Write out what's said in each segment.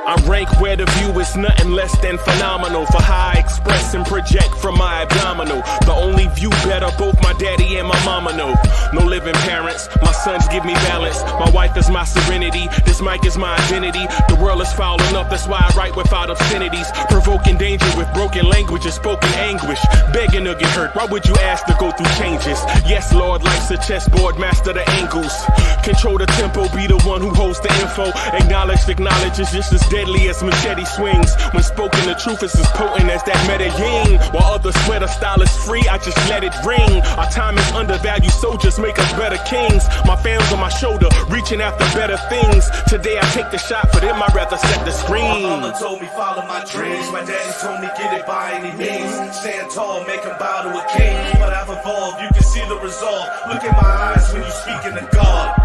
I rank where the view is nothing less than phenomenal. For how I express and project from my abdominal. The only view better, both my daddy and my mama know. No living parents, my sons give me balance. My wife is my serenity, this mic is my identity. The world is foul enough, that's why I write without obscenities. Provoking danger with broken language and spoken anguish. Begging to get hurt, why would you ask to go through changes? Yes, Lord, life's a chessboard, master the angles. Control the tempo, be the one who holds the info. Acknowledge is just as deadly as machete swings. When spoken, the truth is as potent as that Medellin. While others swear the style is free, I just let it ring. Our time is undervalued, soldiers make us better kings. My fans on my shoulder, reaching after better things. Today I take the shot, for them I'd rather set the screen. My mama told me follow my dreams. My daddy told me get it by any means. Stand tall, make him bow to a king. But I've evolved, you can see the resolve. Look in my eyes when you speaking to God.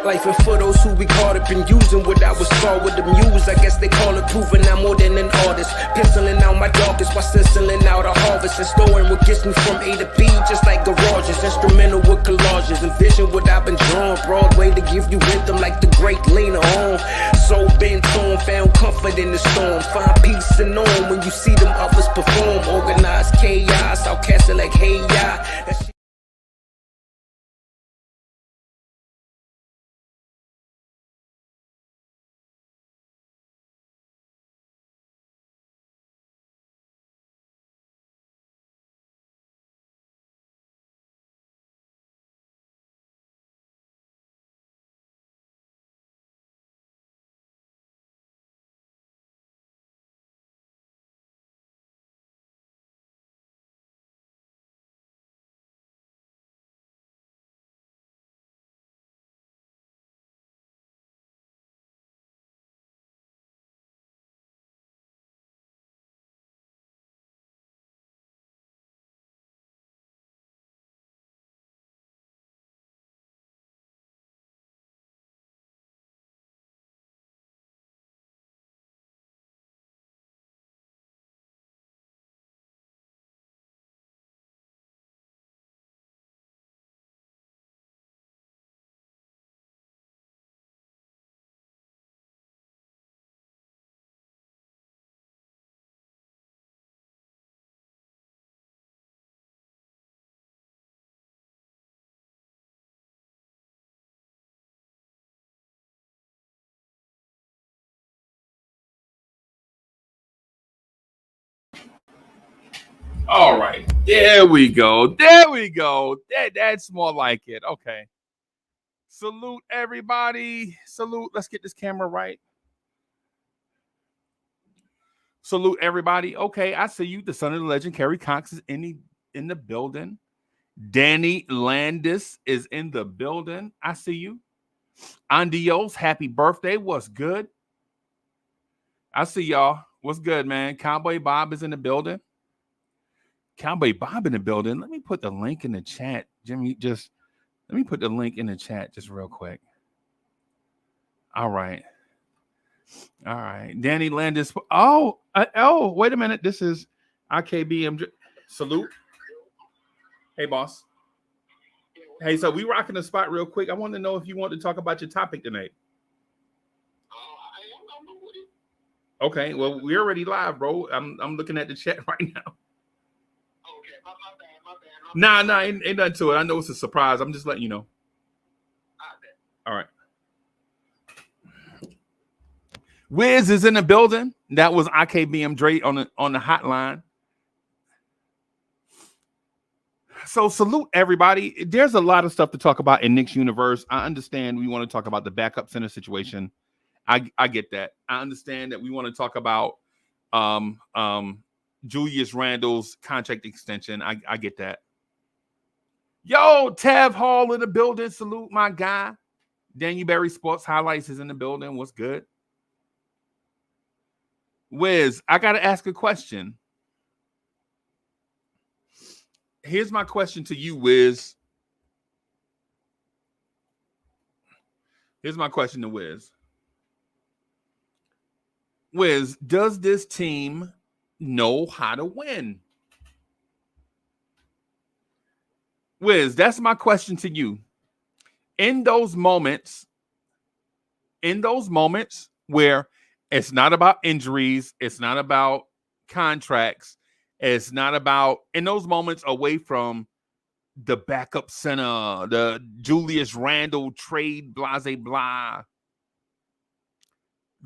Life and for those who we caught up in using what I was taught with the muse. I guess they call it proving I'm more than an artist. Penciling out my darkest while stenciling out a harvest. And storing what gets me from A to B, just like garages. Instrumental with collages. Envision what I've been drawing. Broadway to give you rhythm like the great Lena Horne. So bent on, found comfort in the storm. Find peace and on when you see them others perform. Organized chaos, I'll cast it like hey ya. All right. There we go. There we go. That's more like it. Okay. Salute everybody. Salute. Let's get this camera right. Salute everybody. Okay, I see you. The son of the legend, Kerry Cox, is in the building. Danny Landis is in the building. I see you. Andios, happy birthday. What's good? I see y'all. What's good, man? Cowboy Bob is in the building. Cowboy Bob in the building. Let me put the link in the chat. Jimmy, let me put the link in the chat just real quick. All right. Danny Landis. Wait a minute. This is IKBM. Salute. Hey, boss. Hey, so we rocking the spot real quick. I want to know if you want to talk about your topic tonight. Okay, well, we're already live, bro. I'm looking at the chat right now. Nah, ain't nothing to it. I know it's a surprise. I'm just letting you know. All right. Wiz is in the building. That was IKBM Dre on the hotline. So salute everybody. There's a lot of stuff to talk about in Knicks universe. I understand we want to talk about the backup center situation. I get that. I understand that we want to talk about Julius Randle's contract extension. I get that. Yo, Tav Hall in the building. Salute my guy. Daniel Berry Sports Highlights is in the building. What's good? Wiz, I got to ask a question. Here's my question to you, Wiz. Here's my question to Wiz. Wiz, does this team know how to win? Wiz, that's my question to you. In those moments where it's not about injuries, it's not about contracts, it's not about in those moments away from the backup center, the Julius Randle trade, blase blah.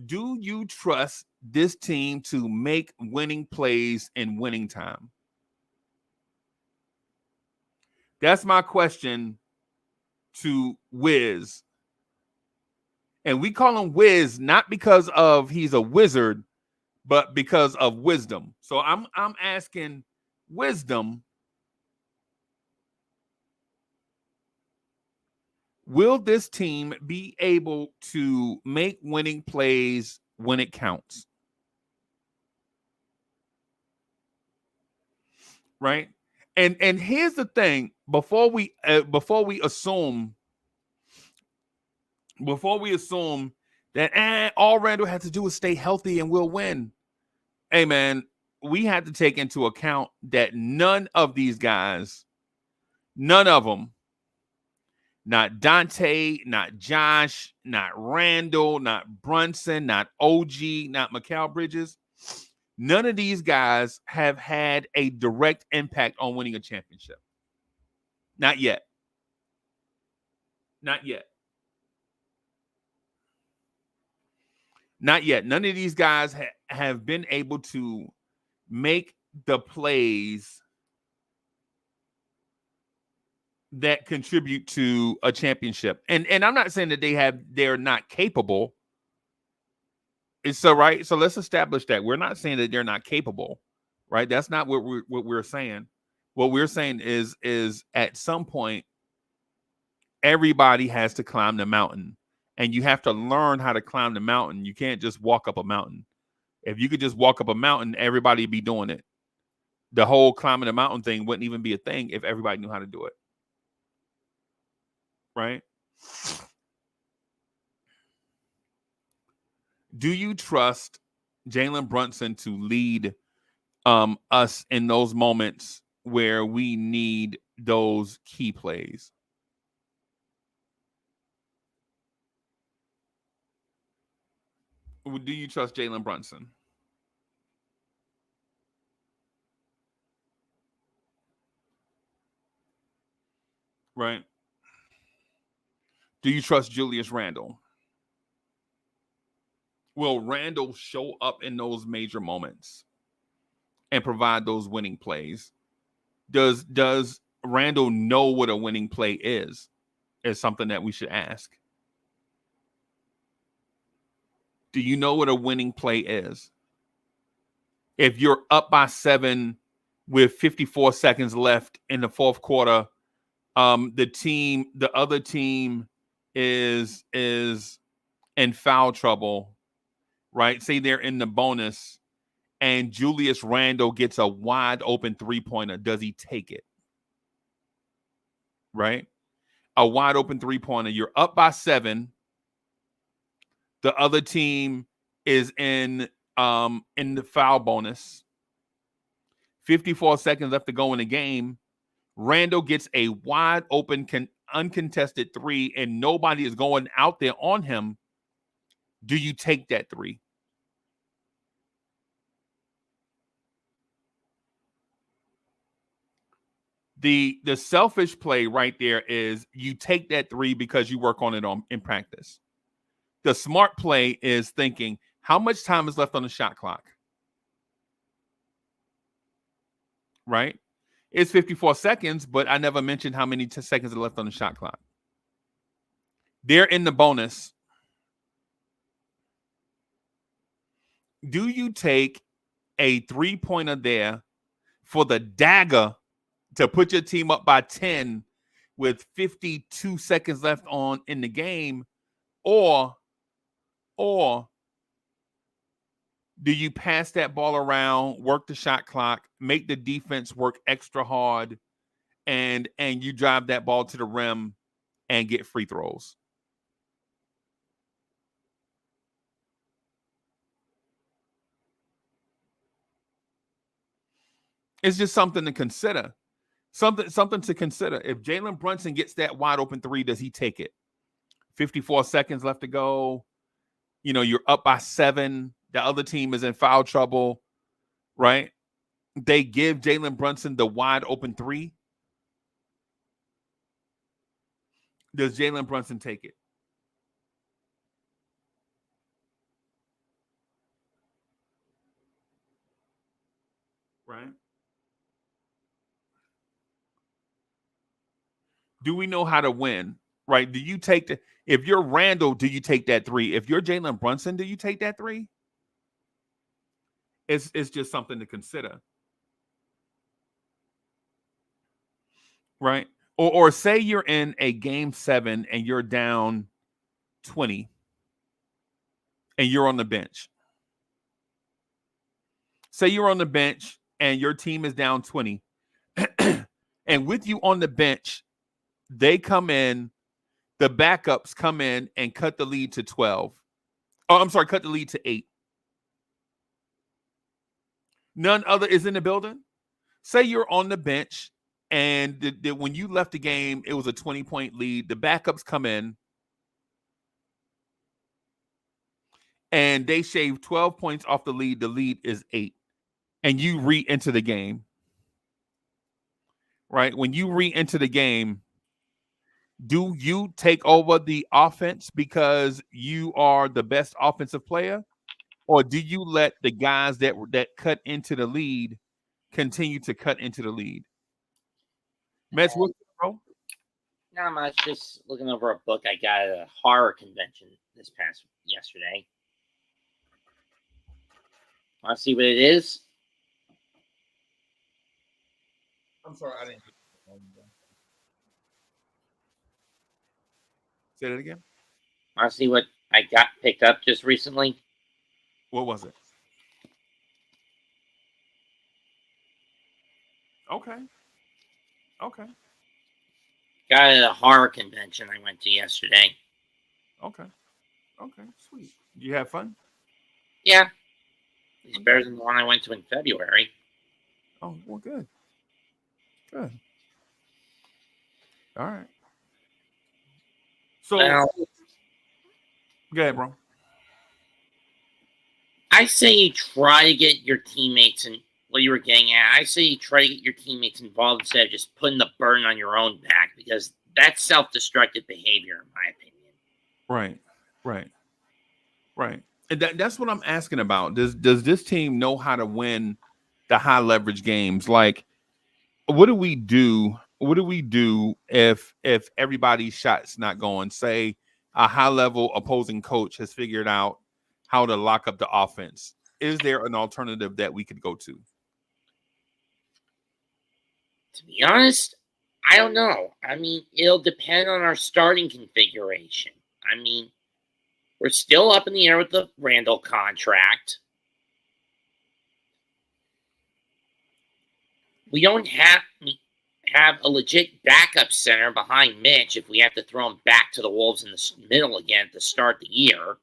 Do you trust this team to make winning plays in winning time? That's my question to Wiz. And we call him Wiz not because of he's a wizard, but because of wisdom. So I'm asking wisdom. Will this team be able to make winning plays when it counts? Right? And here's the thing, before we assume that all Randall has to do is stay healthy and we'll win. Hey man, we had to take into account that none of these guys, none of them, not Dante, not Josh, not Randall, not Brunson, not OG, not Mikal Bridges, none of these guys have had a direct impact on winning a championship. Not yet. Not yet. Not yet. None of these guys have been able to make the plays that contribute to a championship. And I'm not saying that they're not capable. It's so right. So let's establish that. We're not saying that they're not capable, right? That's not what we're saying. What we're saying is at some point, everybody has to climb the mountain. And you have to learn how to climb the mountain. You can't just walk up a mountain. If you could just walk up a mountain, everybody would be doing it. The whole climbing the mountain thing wouldn't even be a thing if everybody knew how to do it. Right? Do you trust Jalen Brunson to lead us in those moments where we need those key plays? Do you trust Jalen Brunson? Right? Do you trust Julius Randle? Will Randle show up in those major moments and provide those winning plays? Does Randle know what a winning play is something that we should ask. Do you know what a winning play is? If you're up by 7 with 54 seconds left in the fourth quarter, the other team is in foul trouble, right? Say they're in the bonus and Julius Randle gets a wide open 3-pointer. Does he take it? Right? A wide open 3-pointer. You're up by 7. The other team is in the foul bonus. 54 seconds left to go in the game. Randle gets a wide open, uncontested 3, and nobody is going out there on him. Do you take that 3? The selfish play right there is you take that 3 because you work on it in practice. The smart play is thinking, how much time is left on the shot clock? Right? It's 54 seconds, but I never mentioned how many seconds are left on the shot clock. They're in the bonus. Do you take a 3-pointer there for the dagger to put your team up by 10 with 52 seconds left in the game, or do you pass that ball around, work the shot clock, make the defense work extra hard, and you drive that ball to the rim and get free throws? It's just something to consider. Something to consider. If Jalen Brunson gets that wide open three, does he take it? 54 seconds left to go. You're up by 7. The other team is in foul trouble, right? They give Jalen Brunson the wide open three. Does Jalen Brunson take it? Right? Do we know how to win? Right? Do you take if you're Randall, do you take that three? If you're Jalen Brunson, do you take that three? It's just something to consider. Right? Or say you're in a game 7 and you're down 20 and you're on the bench. Say you're on the bench and your team is down 20. And with you on the bench, they come in, the backups come in and cut the lead to 12. Oh, I'm sorry, cut the lead to 8. None other is in the building. Say you're on the bench and when you left the game, it was a 20-point lead. The backups come in and they shave 12 points off the lead. The lead is 8. And you re-enter the game. Right? When you re-enter the game, do you take over the offense because you are the best offensive player? Or do you let the guys that cut into the lead continue to cut into the lead? Mets, what's bro? Not much. Just looking over a book I got at a horror convention yesterday. Want to see what it is? I'm sorry, I didn't. Say that again. Want to see what I got picked up just recently? What was it? Okay. Got it at a horror convention I went to yesterday. Okay, sweet. You have fun? Yeah. It's better than the one I went to in February. Oh, well, good. All right. So, Well, go ahead, bro. I say you try to get your teammates and what you were getting at. I say you try to get your teammates involved instead of just putting the burden on your own back, because that's self-destructive behavior, in my opinion. Right. And that's what I'm asking about. Does this team know how to win the high leverage games? Like, what do we do? What do we do if everybody's shot's not going? Say a high level opposing coach has figured out how to lock up the offense. Is there an alternative that we could go to? To be honest, I don't know. I mean, it'll depend on our starting configuration. I mean, we're still up in the air with the Randall contract. We don't have a legit backup center behind Mitch if we have to throw him back to the Wolves in the middle again to start the year.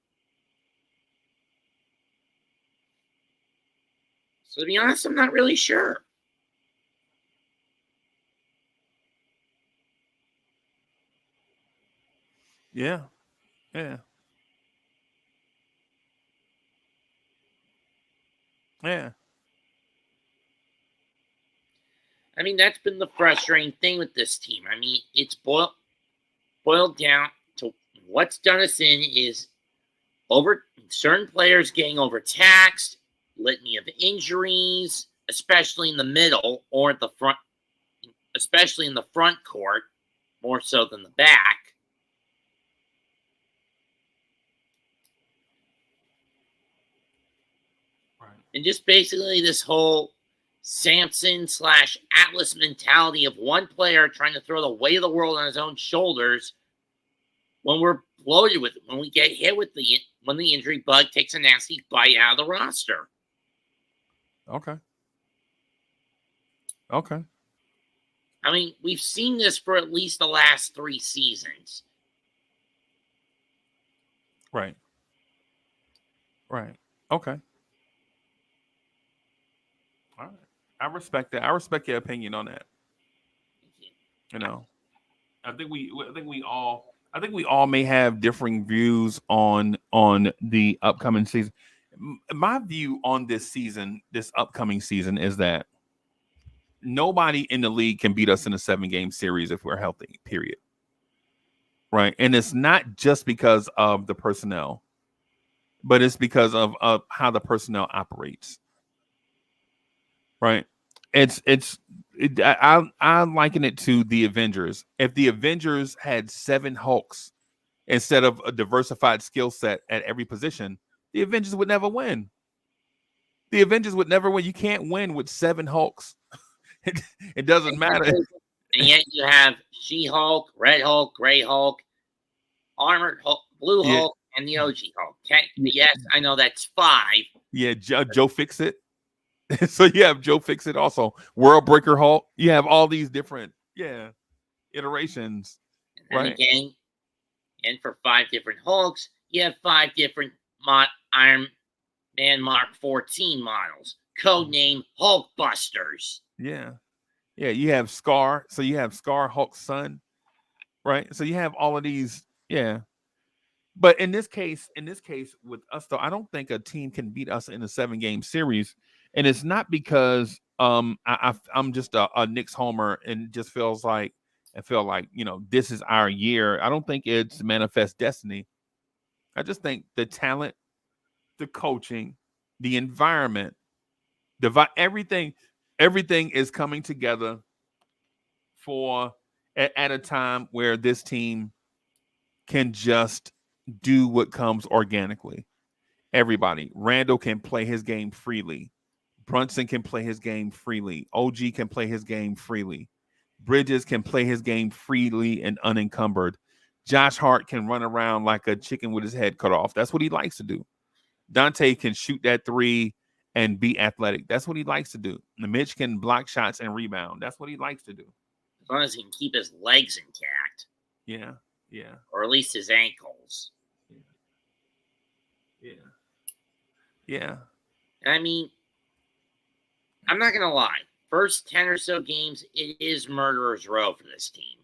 So to be honest, I'm not really sure. Yeah. I mean, that's been the frustrating thing with this team. I mean, it's boiled down to what's done us in is over certain players getting overtaxed, litany of injuries, especially in the middle or at the front, especially in the front court, more so than the back. Right. And just basically this whole Samson/Atlas mentality of one player trying to throw the weight of the world on his own shoulders when we're bloated with it, when we get hit with when the injury bug takes a nasty bite out of the roster. Okay. I mean, we've seen this for at least the last 3 seasons. Right. Okay. All right. I respect that. I respect your opinion on that. You know, I think we all may have differing views on the upcoming season. My view on this season, this upcoming season, is that nobody in the league can beat us in a 7-game series if we're healthy. Period. Right, and it's not just because of the personnel, but it's because of how the personnel operates. Right, I liken it to the Avengers. If the Avengers had 7 Hulks instead of a diversified skill set at every position, the Avengers would never win. The Avengers would never win. You can't win with 7 Hulks. It doesn't matter. And yet you have She-Hulk, Red Hulk, Gray Hulk, Armored Hulk, Blue Yeah. Hulk, and the OG Hulk. Okay? Yes, I know that's 5. Yeah, Joe Fix-It. So you have Joe Fix-It also. World Breaker Hulk. You have all these different, iterations. And Right. again, and for 5 different Hulks, you have 5 different Iron Man Mark 14 models. Codename Hulkbusters. Yeah. Yeah, you have Scar. So you have Scar, Hulk's son. Right. So you have all of these. Yeah. But in this case with us though, I don't think a team can beat us in a 7-game series, and it's not because I'm just a Knicks homer and just feel like this is our year. I don't think it's manifest destiny. I just think the talent, the coaching, the environment, everything is coming together for at a time where this team can just do what comes organically. Everybody. Randall can play his game freely. Brunson can play his game freely. OG can play his game freely. Bridges can play his game freely and unencumbered. Josh Hart can run around like a chicken with his head cut off. That's what he likes to do. Dante can shoot that 3 and be athletic. That's what he likes to do. Mitch can block shots and rebound. That's what he likes to do. As long as he can keep his legs intact. Yeah. Yeah. Or at least his ankles. Yeah. Yeah. I mean, I'm not going to lie. First 10 or so games, it is murderer's row for this team.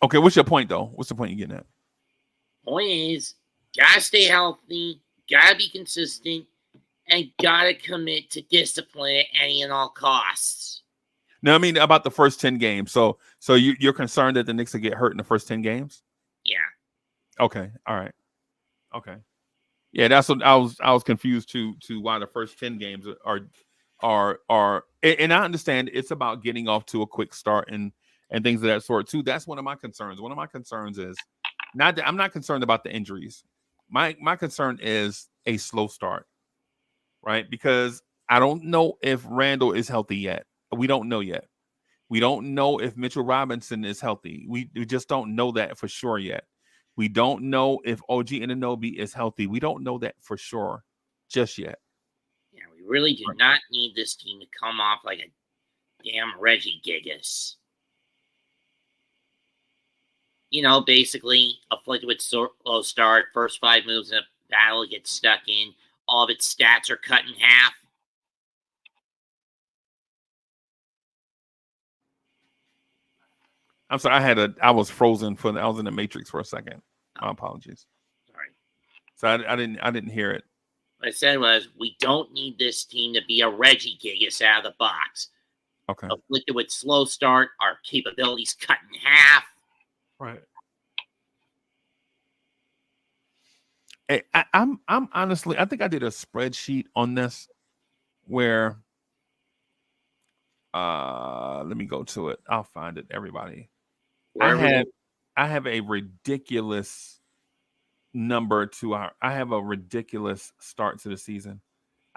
Okay, what's your point, though? What's the point you're getting at? Point is, gotta stay healthy, gotta be consistent, and gotta commit to discipline at any and all costs. No, I mean about the first 10 games. So you're concerned that the Knicks will get hurt in the first 10 games? Yeah. Okay. All right. Okay. Yeah, that's what I was confused to why the first 10 games are and I understand it's about getting off to a quick start and things of that sort too. That's one of my concerns. One of my concerns is I'm not concerned about the injuries. My concern is a slow start. Right? Because I don't know if Randall is healthy yet. We don't know yet. We don't know if Mitchell Robinson is healthy. We just don't know that for sure yet. We don't know if OG Anunoby is healthy. We don't know that for sure just yet. Yeah, we really do not need this team to come off like a damn Reggie Gigas. Basically afflicted with slow start, first 5 moves in a battle gets stuck in, all of its stats are cut in half. I'm sorry, I was frozen I was in the Matrix for a second. My apologies. Sorry. So I didn't hear it. What I said was we don't need this team to be a Reggie Gigas out of the box. Okay. Afflicted with slow start, our capabilities cut in half. Right. Hey, I'm honestly, I think I did a spreadsheet on this where let me go to it. I'll find it, everybody. I have a ridiculous number to I have a ridiculous start to the season.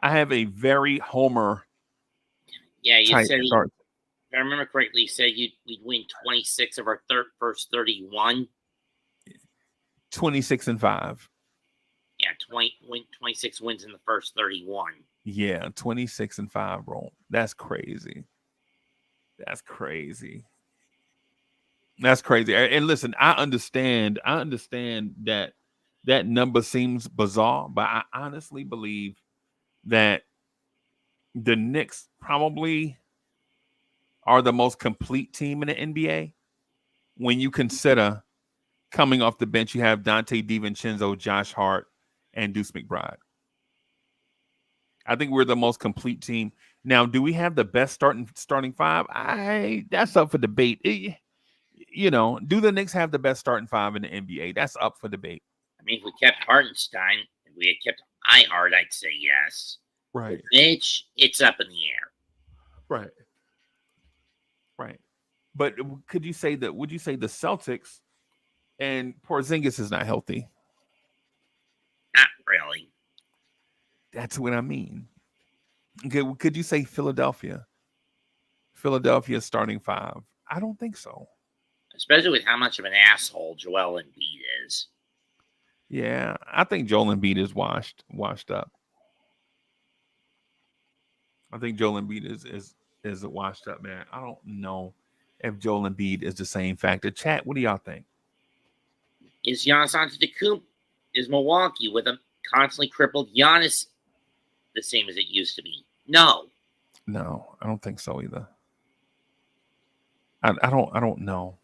I have a very homer. Yeah, you said start. If I remember correctly, you said we'd win 26 of our first 31. 26-5. Yeah, 26 wins in the first 31. Yeah, 26-5, bro. That's crazy. That's crazy. That's crazy. And listen, I understand that number seems bizarre, but I honestly believe that the Knicks probably are the most complete team in the NBA when you consider coming off the bench, you have Dante DiVincenzo, Josh Hart, and Deuce McBride. I think we're the most complete team. Now, do we have the best starting five? That's up for debate. Do the Knicks have the best starting five in the NBA? That's up for debate. I mean, if we kept Hartenstein, if we had kept Ihart, I'd say yes. Right. With Mitch, it's up in the air. Right. Right. But would you say the Celtics and Porzingis is not healthy? Not really. That's what I mean. Okay, could you say Philadelphia? Philadelphia starting five? I don't think so. Especially with how much of an asshole Joel Embiid is. Yeah, I think Joel Embiid is washed up. I think Joel Embiid is a washed up man. I don't know if Joel Embiid is the same factor. Chat, what do y'all think? Is Giannis Antetokounmpo, is Milwaukee with a constantly crippled Giannis the same as it used to be? No, I don't think so either. I don't know.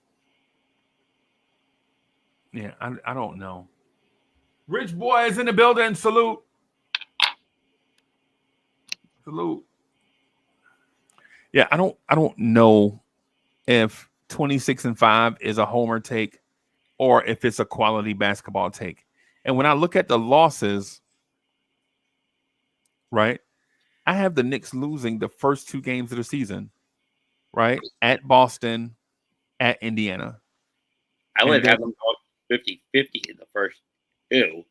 Yeah, I don't know. Rich boy is in the building. Salute. Yeah, I don't know if 26-5 is a homer take or if it's a quality basketball take. And when I look at the losses, right, I have the Knicks losing the first two games of the season, right, at Boston, at Indiana. I would have them going 50-50 in the first two.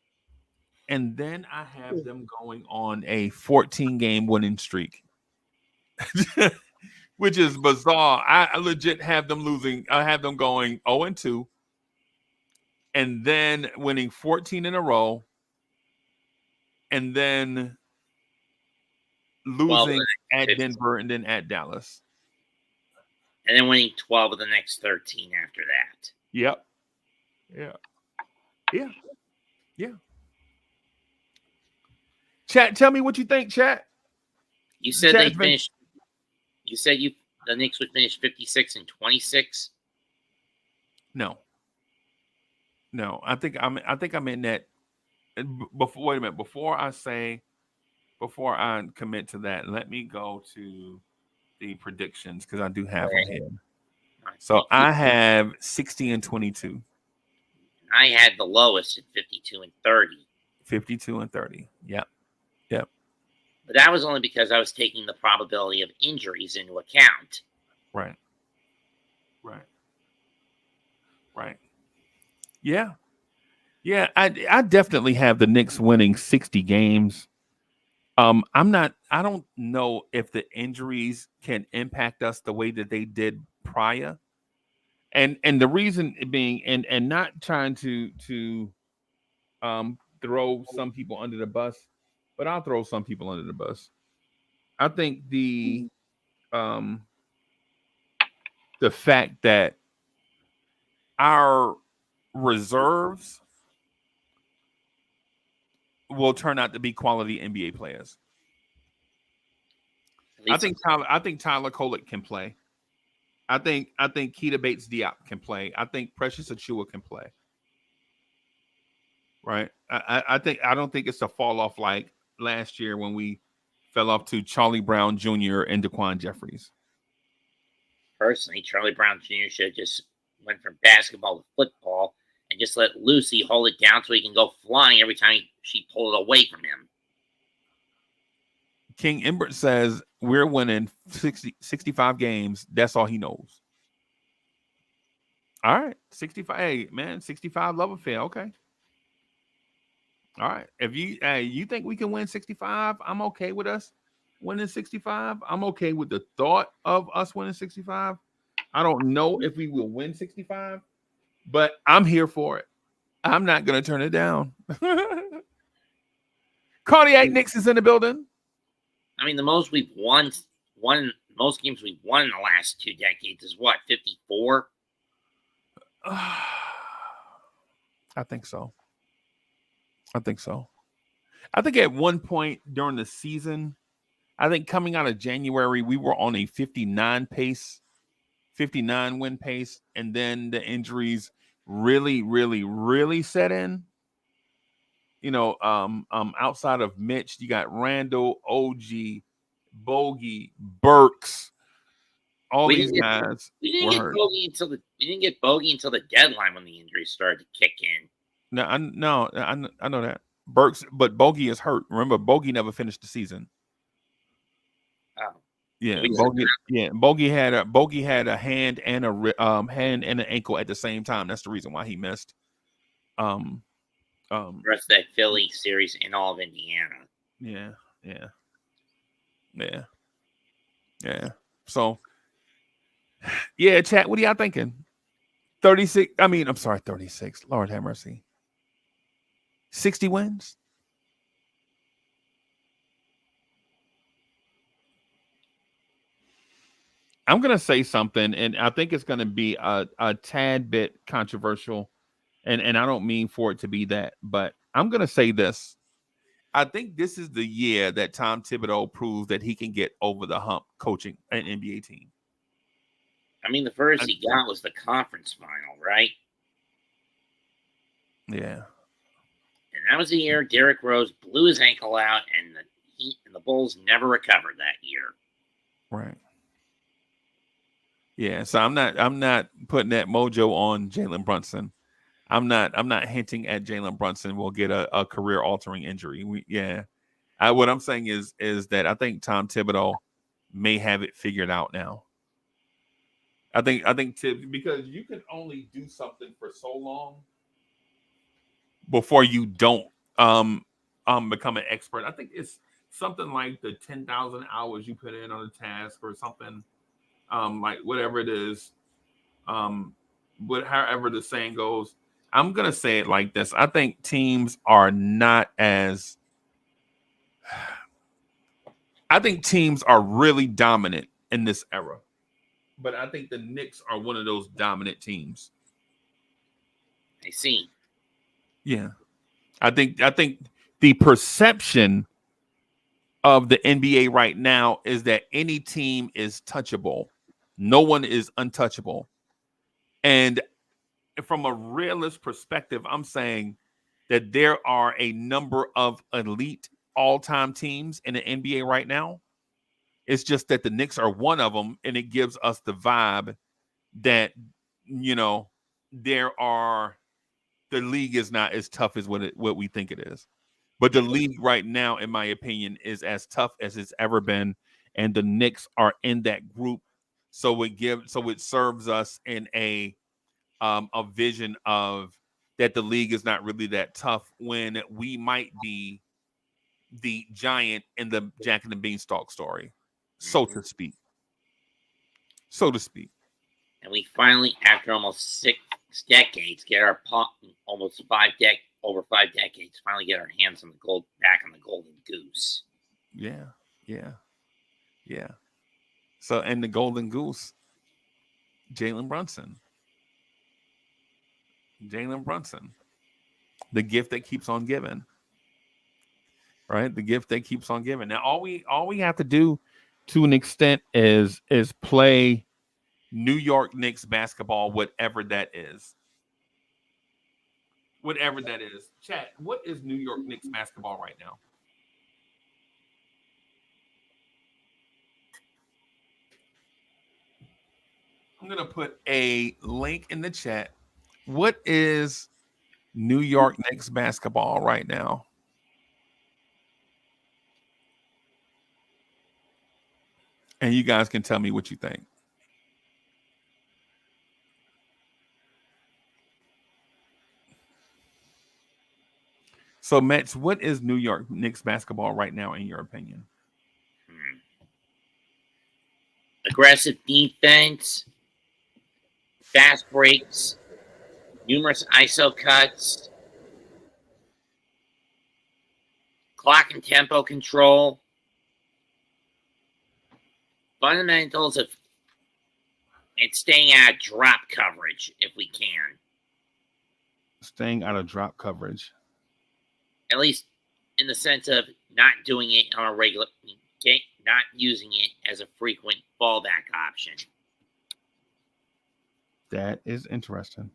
And then I have them going on a 14-game winning streak, which is bizarre. I legit have them losing. I have them going 0-2 and then winning 14 in a row and then losing at 50. Denver and then at Dallas. And then winning 12 of the next 13 after that. Yep. Yeah. Chat, tell me what you think, chat. You said they finished. You said the Knicks would finish 56-26. No. I think I'm in that. Before, wait a minute. Before I commit to that, let me go to the predictions because I do have them here. So I have 60-22. I had the lowest at 52-30. 52-30. Yep. But that was only because I was taking the probability of injuries into account. Right. Yeah. I definitely have the Knicks winning 60 games. I don't know if the injuries can impact us the way that they did prior. And the reason being and not trying to throw some people under the bus, but I'll throw some people under the bus. I think the fact that our reserves will turn out to be quality NBA players. I think Tyler Kolek can play. I think Keita Bates-Diop can play. I think Precious Achiuwa can play. Right. I don't think it's a fall off like last year when we fell off to Charlie Brown Jr. and Daquan Jeffries. Personally, Charlie Brown Jr. should have just went from basketball to football and just let Lucy hold it down so he can go flying every time she pulled it away from him. King Imbert says we're winning 65 games. That's all he knows. All right. 65. Hey, man, 65 love affair. Okay. All right. If you think we can win 65, I'm okay with us winning 65. I'm okay with the thought of us winning 65. I don't know if we will win 65, but I'm here for it. I'm not going to turn it down. Cardiac Knicks is in the building. I mean, the most we've most games we've won in the last 2 decades is what, 54? I think so. I think at one point during the season, I think coming out of January, we were on a 59 win pace, and then the injuries really set in. Outside of Mitch, you got Randall, OG, Bogey, Burks. All We these didn't get guys we didn't were get hurt. Bogey until the deadline when the injuries started to kick in. No, I know that Burks, but Bogey is hurt. Remember, Bogey never finished the season. Oh, Yeah, we- Bogey had a hand and hand and an ankle at the same time. That's the reason why he missed. the rest of that Philly series in all of Indiana. Yeah. So, yeah, chat. What are y'all thinking? 36. I'm sorry, 36. Lord have mercy. 60 wins. I'm gonna say something, and I think it's gonna be a tad bit controversial, and I don't mean for it to be that, but I'm gonna say this. I think this is the year that Tom Thibodeau proves that he can get over the hump coaching an NBA team. I mean, the first he got was the conference final, right? Yeah. And that was the year Derrick Rose blew his ankle out, and the Heat and the Bulls never recovered that year. Right. Yeah. So I'm not putting that mojo on Jalen Brunson. I'm not hinting at Jalen Brunson will get a career altering injury. What I'm saying is that I think Tom Thibodeau may have it figured out now. I think because you can only do something for so long before you don't become an expert. I think it's something like the 10,000 hours you put in on a task or something, like whatever it is, but however the saying goes. I'm gonna say it like this. I think teams are really dominant in this era. But I think the Knicks are one of those dominant teams. I see. Yeah. I think the perception of the NBA right now is that any team is touchable. No one is untouchable. And from a realist perspective, I'm saying that there are a number of elite all-time teams in the NBA right now. It's just that the Knicks are one of them, and it gives us the vibe that, the league is not as tough as what we think it is. But the league right now, in my opinion, is as tough as it's ever been, and the Knicks are in that group. So it serves us in a vision of that the league is not really that tough when we might be the giant in the Jack and the Beanstalk story, so to speak. And we finally, after almost 6 decades, get our over 5 decades, finally get our hands on back on the golden goose. Yeah. So, and the golden goose, Jalen Brunson, the gift that keeps on giving. Right, the gift that keeps on giving. Now, all we have to do, to an extent, is play New York Knicks basketball, whatever that is. Chat, what is New York Knicks basketball right now? I'm going to put a link in the chat. What is New York Knicks basketball right now? And you guys can tell me what you think. So, Mets, what is New York Knicks basketball right now, in your opinion? Aggressive defense, fast breaks, numerous ISO cuts, clock and tempo control, fundamentals of and staying out of drop coverage if we can. Staying out of drop coverage. At least in the sense of not doing it on a regular game, not using it as a frequent fallback option. That is interesting.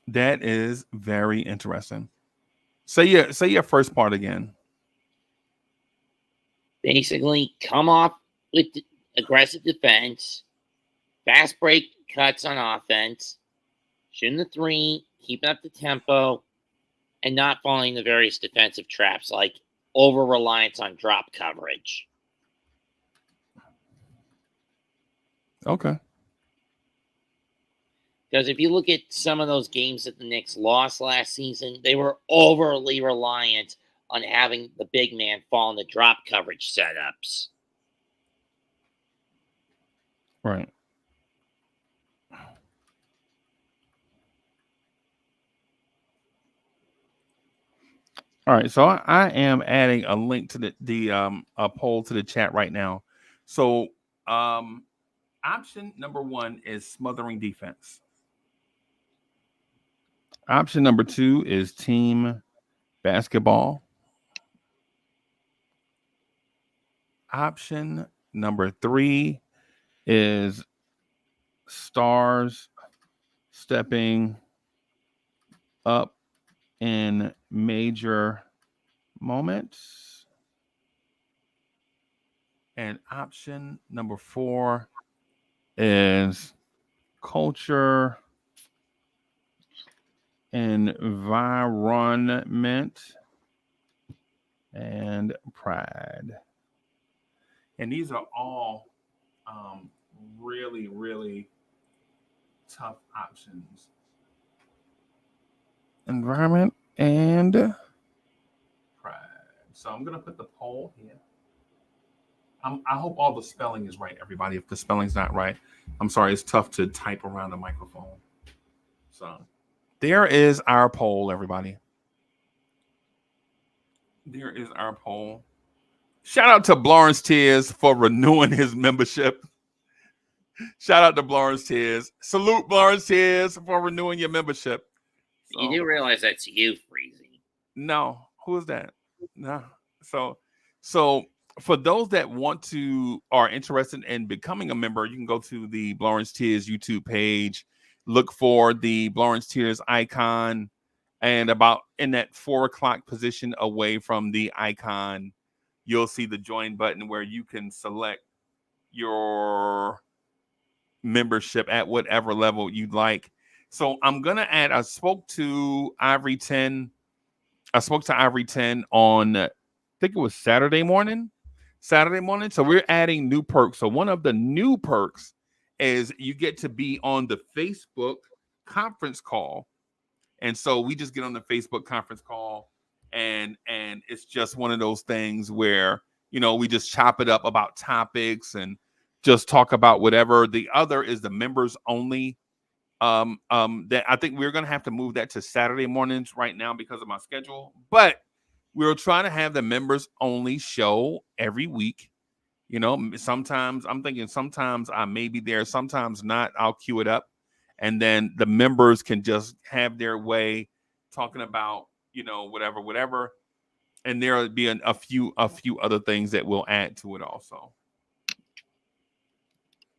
That is very interesting. Say your first part again. Basically, come off with aggressive defense, fast break cuts on offense, shooting the three, keeping up the tempo, and not falling into various defensive traps like over reliance on drop coverage. Okay. Because if you look at some of those games that the Knicks lost last season, they were overly reliant on having the big man fall into drop coverage setups. Right. All right. So I am adding a link to the a poll to the chat right now. So option number 1 is smothering defense. Option number 2 is team basketball. Option number 3 is stars stepping up in major moments. And option number 4 is culture, environment, and pride. And these are all really, really tough options. Environment and pride. So I'm going to put the poll here. I hope all the spelling is right, everybody. If the spelling's not right, I'm sorry. It's tough to type around the microphone. So there is our poll, everybody. There is our poll. Shout out to Lawrence Tears for renewing his membership. Shout out to Lawrence Tears. Salute Lawrence Tears for renewing your membership. So, You do realize that's you, Freezy. No. Who is that? No. So for those that are interested in becoming a member, you can go to the Lawrence Tears YouTube page, look for the Lawrence Tears icon, and about in that 4 o'clock position away from the icon, you'll see the join button where you can select your membership at whatever level you'd like. So I'm going to add, I spoke to Ivory 10 on, I think it was Saturday morning. So we're adding new perks. So one of the new perks is you get to be on the Facebook conference call. And so we just get on the Facebook conference call and it's just one of those things where, we just chop it up about topics and just talk about whatever. The other is the members only. That I think we're going to have to move that to Saturday mornings right now because of my schedule, but we're trying to have the members only show every week. Sometimes I'm thinking sometimes I may be there, sometimes not. I'll queue it up. And then the members can just have their way talking about, whatever. And there'll be a few other things that we'll add to it also.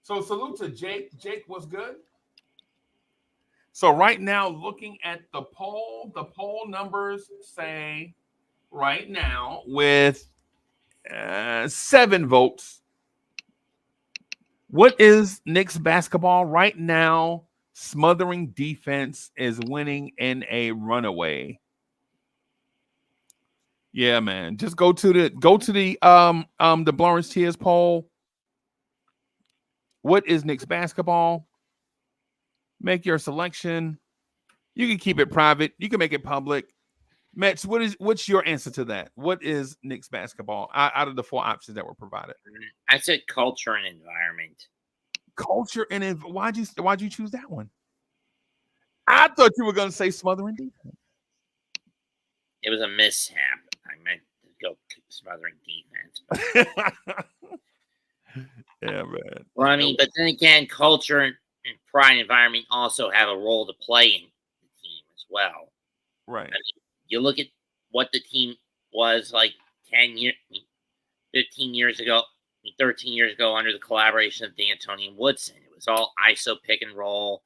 So salute to Jake. Jake, what's good? So right now, looking at the poll numbers say right now with 7 votes. What is Knicks basketball right now? Smothering defense is winning in a runaway. Yeah, man. Just go to the Lawrence Tears poll. What is Knicks basketball? Make your selection. You can keep it private. You can make it public. Mets, what's your answer to that? What is Knicks basketball out of the 4 options that were provided? I said culture and environment. Culture and why'd you choose that one? I thought you were going to say smothering defense. It was a mishap. I meant to go smothering defense. Yeah, man. Well, I mean, but then again, culture and pride and environment also have a role to play in the team as well. Right. I mean, you look at what the team was like 10 years, 15 years ago, 13 years ago under the collaboration of D'Antoni and Woodson. It was all ISO pick and roll,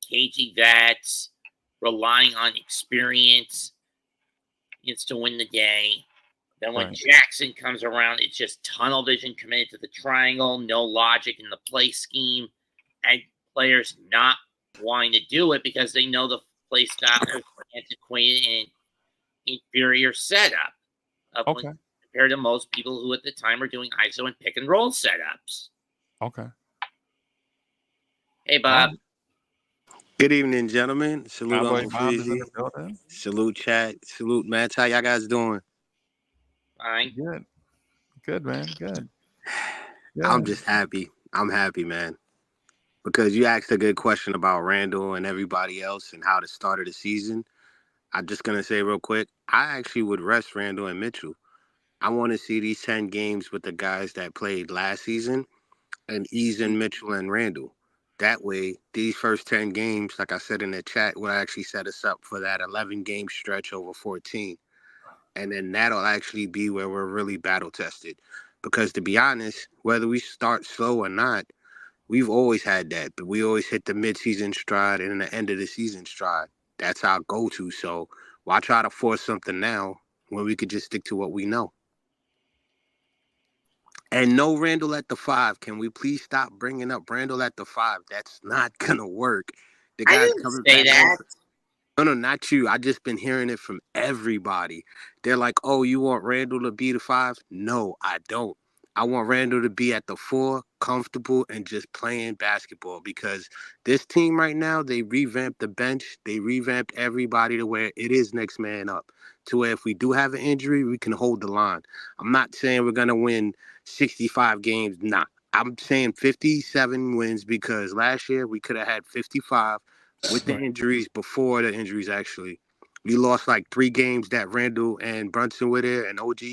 cagey vets, relying on experience to win the day. Then when Jackson comes around, it's just tunnel vision, committed to the triangle, no logic in the play scheme, and players not wanting to do it because they know the play style is antiquated and inferior setup compared to most people who at the time were doing ISO and pick and roll setups. Okay. Hey, Bob. Good evening, gentlemen. Salute Cowboy Uncle Bob is in Freezy. the building. Salute chat. Salute Matt. How y'all guys doing? Fine. Good, man. Good. I'm just happy. I'm happy, man. Because you asked a good question about Randall and everybody else and how the start of the season. I'm just going to say real quick, I actually would rest Randall and Mitchell. I want to see these 10 games with the guys that played last season and ease in Mitchell and Randall. That way, these first 10 games, like I said in the chat, will actually set us up for that 11-game stretch over 14. And then that'll actually be where we're really battle-tested. Because to be honest, whether we start slow or not, we've always had that. But we always hit the mid-season stride and the end of the season stride. That's our go-to. So why try to force something now when we could just stick to what we know? And no Randall at the 5. Can we please stop bringing up Randall at the 5? That's not going to work. The guy's coming back. No, not you. I just been hearing it from everybody. They're like, oh, you want Randall to be the 5? No, I don't. I want Randall to be at the 4, comfortable and just playing basketball because this team right now, they revamped the bench. They revamped everybody to where it is next man up. To where if we do have an injury, we can hold the line. I'm not saying we're going to win 65 games. Nah, I'm saying 57 wins because last year we could have had 55 with the injuries before the injuries, actually. We lost like 3 games that Randall and Brunson were there and OG.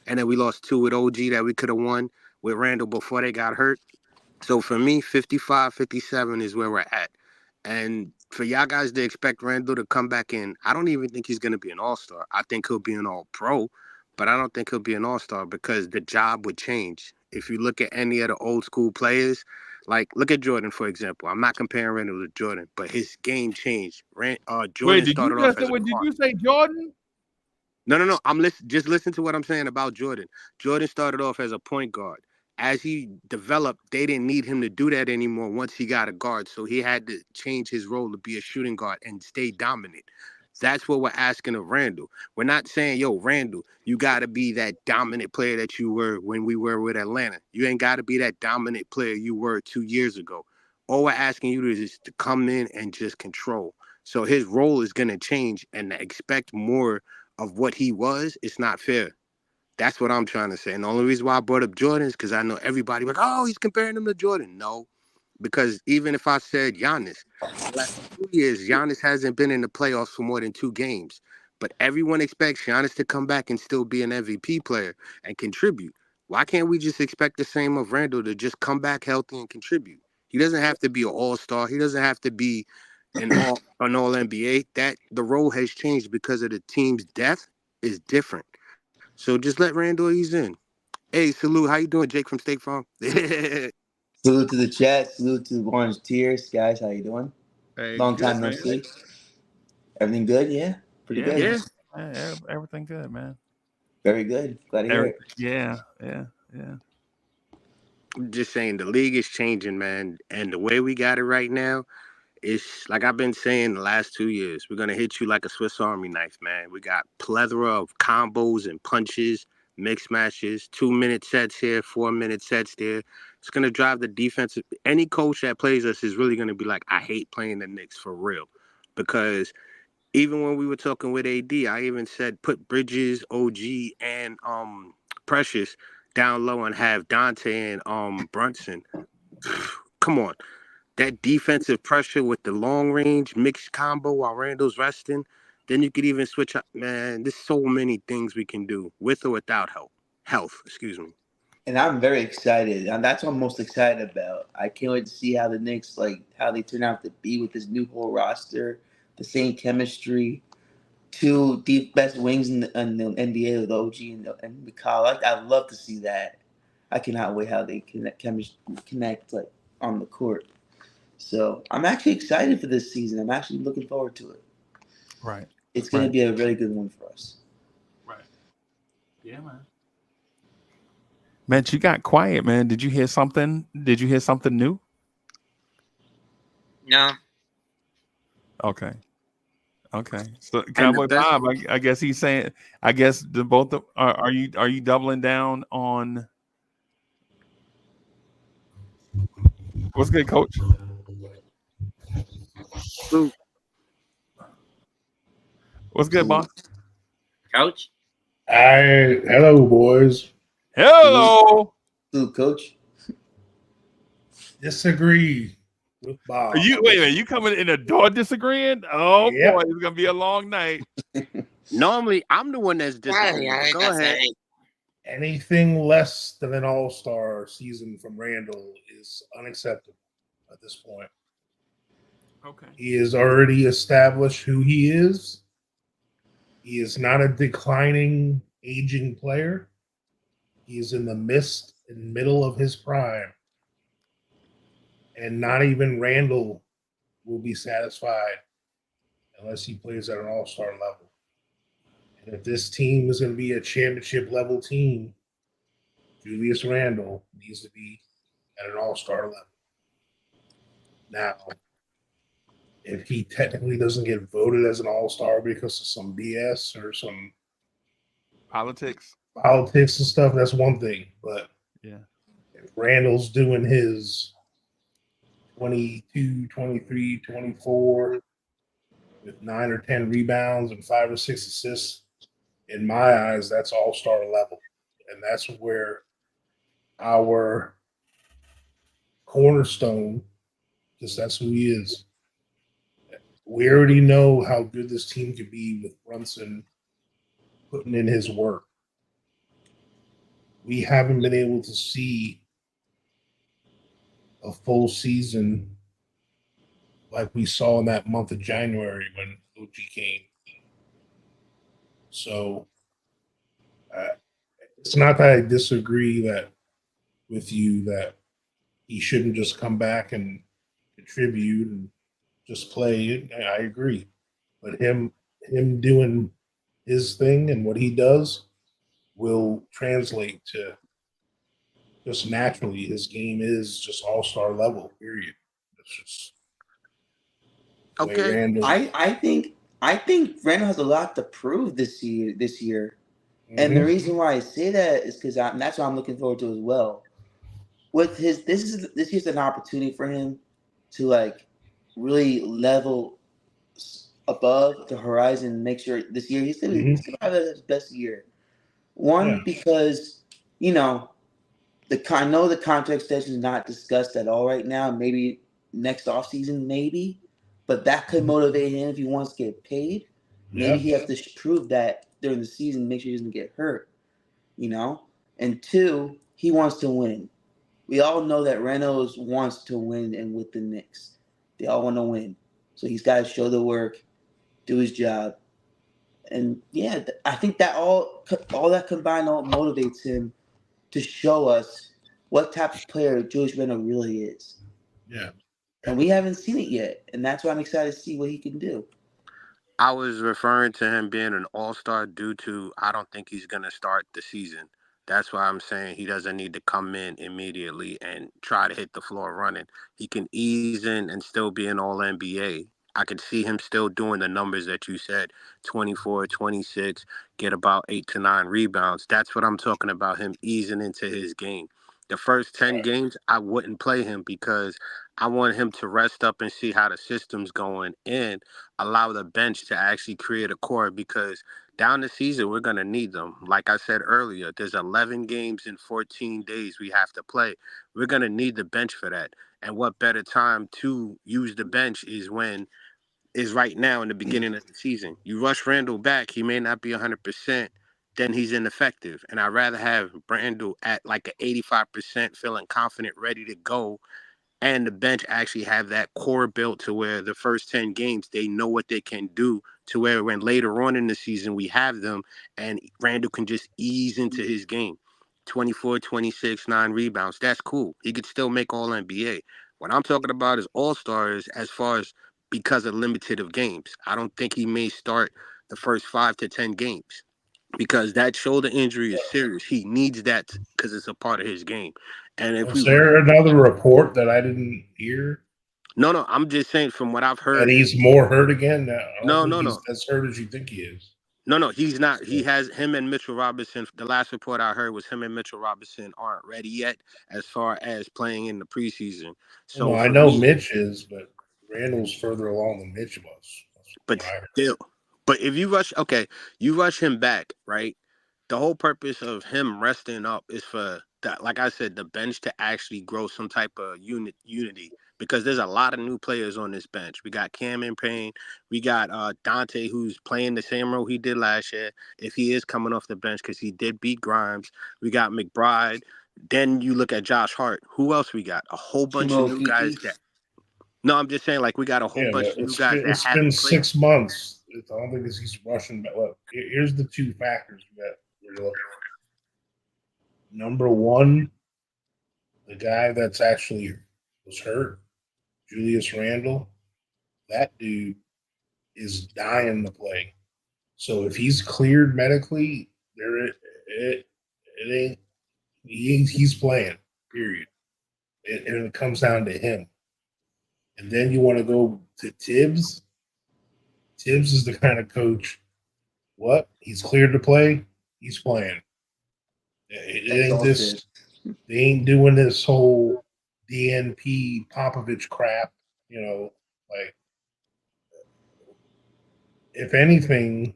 And then we lost 2 with OG that we could have won with Randall before they got hurt. So for me, 55, 57 is where we're at. And for y'all guys to expect Randall to come back in, I don't even think he's going to be an all-star. I think he'll be an all-pro, but I don't think he'll be an all-star because the job would change. If you look at any of the old-school players, like look at Jordan, for example. I'm not comparing Randall to Jordan, but his game changed. Jordan started off as a did you say Jordan? No. I'm just listen to what I'm saying about Jordan. Jordan started off as a point guard. As he developed, they didn't need him to do that anymore once he got a guard. So he had to change his role to be a shooting guard and stay dominant. That's what we're asking of Randall. We're not saying, yo, Randall, you got to be that dominant player that you were when we were with Atlanta. You ain't got to be that dominant player you were 2 years ago. All we're asking you is to come in and just control. So his role is going to change, and to expect more of what he was, it's not fair. That's what I'm trying to say. And the only reason why I brought up Jordan is because I know everybody like, oh, he's comparing him to Jordan. No, because even if I said Giannis, the last 2 years, Giannis hasn't been in the playoffs for more than 2 games. But everyone expects Giannis to come back and still be an MVP player and contribute. Why can't we just expect the same of Randall to just come back healthy and contribute? He doesn't have to be an all-star. He doesn't have to be an all-NBA. That the role has changed because of the team's depth is different. So just let Randall ease in. Hey, salute. How you doing, Jake from State Farm? Salute to the chat. Salute to the Orange Tears. Guys, how you doing? Hey, Long time no see. Everything good? Yeah? Pretty good. Yeah, everything good, man. Very good. Glad to hear it. Yeah. I'm just saying the league is changing, man. And the way we got it right now, it's like I've been saying the last 2 years. We're going to hit you like a Swiss Army knife, man. We got plethora of combos and punches, mix matches, 2-minute sets here, 4-minute sets there. It's going to drive the defensive. Any coach that plays us is really going to be like, I hate playing the Knicks for real. Because even when we were talking with AD, I even said put Bridges, OG, and Precious down low and have Dante and Brunson. Come on. That defensive pressure with the long range mixed combo while Randall's resting, then you could even switch up. Man, there's so many things we can do with or without health. Excuse me. And I'm very excited. And that's what I'm most excited about. I can't wait to see how the Knicks, how they turn out to be with this new whole roster, the same chemistry. two deep best wings in the NBA with OG and Mikal. I love to see that. I cannot wait how they connect like on the court. So I'm actually excited for this season. I'm actually looking forward to it. Right. It's going to Right. be a really good one for us. Right. Yeah, man. Man, you got quiet, man. Did you hear something? Did you hear something new? No. Okay. Okay. So And the Cowboy best Bob, I guess he's saying. I guess the both of, are you doubling down on what's good, Coach? Luke, What's good, Salute, boss? Coach? Hello, boys. salute, Hello. salute, Coach. Disagree with Are Bob you on wait a this. minute? You coming in the door disagreeing? Oh boy, Yep. it's gonna be a long night. normally I'm the one that's disagreeing, but go ahead. Anything less than an all-star season from Randall is unacceptable at this point. Okay. He has already established who he is. He is not a declining, aging player. He is in the midst and middle of his prime. And not even Randall will be satisfied unless he plays at an all-star level. And if this team is going to be a championship level team, Julius Randle needs to be at an all-star level. Now, if he technically doesn't get voted as an all-star because of some BS or some Politics. politics and stuff, that's one thing. But Yeah. if Randall's doing his 22, 23, 24 with 9 or 10 rebounds and 5 or 6 assists, in my eyes, that's all-star level. And that's where our cornerstone, because that's who he is. We already know how good this team could be with Brunson putting in his work. We haven't been able to see a full season like we saw in that month of January when OG came. So it's not that I disagree that with you that he shouldn't just come back and contribute and just play. I agree, but him doing his thing and what he does will translate to just naturally. His game is just all-star level. Period. That's just the way Okay. Randall. I think Randall has a lot to prove this year. And the Mhm. reason why I say that is because that's what I'm looking forward to as well. With this year's an opportunity for him to like really level above the horizon and make sure this year Mhm. he's gonna have his best year. Yeah. One because you know I know the contract extension is not discussed at all right now. Maybe next offseason, maybe, but that could motivate him if he wants to get paid. Maybe Yeah. he has to prove that during the season, make sure he doesn't get hurt. You know, and two, he wants to win. We all know that Reynolds wants to win and with the Knicks. They all want to win. So he's got to show the work, do his job. And yeah, I think that all that combined all motivates him to show us what type of player Julius Randle really is. Yeah. And we haven't seen it yet. And that's why I'm excited to see what he can do. I was referring to him being an all-star due to I don't think he's going to start the season. That's why I'm saying he doesn't need to come in immediately and try to hit the floor running. He can ease in and still be an all-NBA. I could see him still doing the numbers that you said, 24, 26, get about 8 to 9 rebounds. That's what I'm talking about, him easing into his game. The first 10 games, I wouldn't play him because I want him to rest up and see how the system's going and allow the bench to actually create a core because down the season we're going to need them. Like I said earlier, there's 11 games in 14 days we have to play. We're going to need the bench for that. And what better time to use the bench is right now in the beginning of the season. You rush Randall back, he may not be 100%, then he's ineffective. And I'd rather have Randall at like an 85% feeling confident, ready to go and the bench actually have that core built to where the first 10 games they know what they can do, to where when later on in the season we have them and Randall can just ease into his game. 24, 26, 9 rebounds. That's cool. He could still make all NBA. What I'm talking about is all-stars as far as because of limited of games. I don't think he may start the first 5 to 10 games because that shoulder injury is serious. He needs that because it's a part of his game. And if Was we there another report that I didn't hear no, I'm just saying from what I've that heard. he's more hurt again? No, I don't No, think no, he's no. as hurt as you think he is. No, he's not. He So, has him and Mitchell Robinson. The last report I heard was him and Mitchell Robinson aren't ready yet as far as playing in the preseason. well, no, So I for know me, Mitch is, but Randall's further along than Mitch was. That's but what I heard. still, but if you rush, okay, you rush him back, right? The whole purpose of him resting up is for that, like I said, the bench to actually grow some type of unity because there's a lot of new players on this bench. We got Cameron Payne, we got Dante who's playing the same role he did last year. If he is coming off the bench because he did beat Grimes, we got McBride. Then you look at Josh Hart. Who else we got? A whole bunch of Chimo new guys Kiki. that. No, I'm just saying like we got a whole Yeah, bunch but of new guys that it's been haven't played. 6 months. I don't think he's rushing back. Look, here's the two factors that we're looking at. Number one, the guy that's actually was hurt, Julius Randle, that dude is dying to play. So if he's cleared medically, it ain't he's playing. Period. And it comes down to him. And then you want to go to Tibbs. Tibbs is the kind of coach. What? He's cleared to play. He's playing. It ain't Exhausted. this. They ain't doing this whole DNP Popovich crap. Like if anything,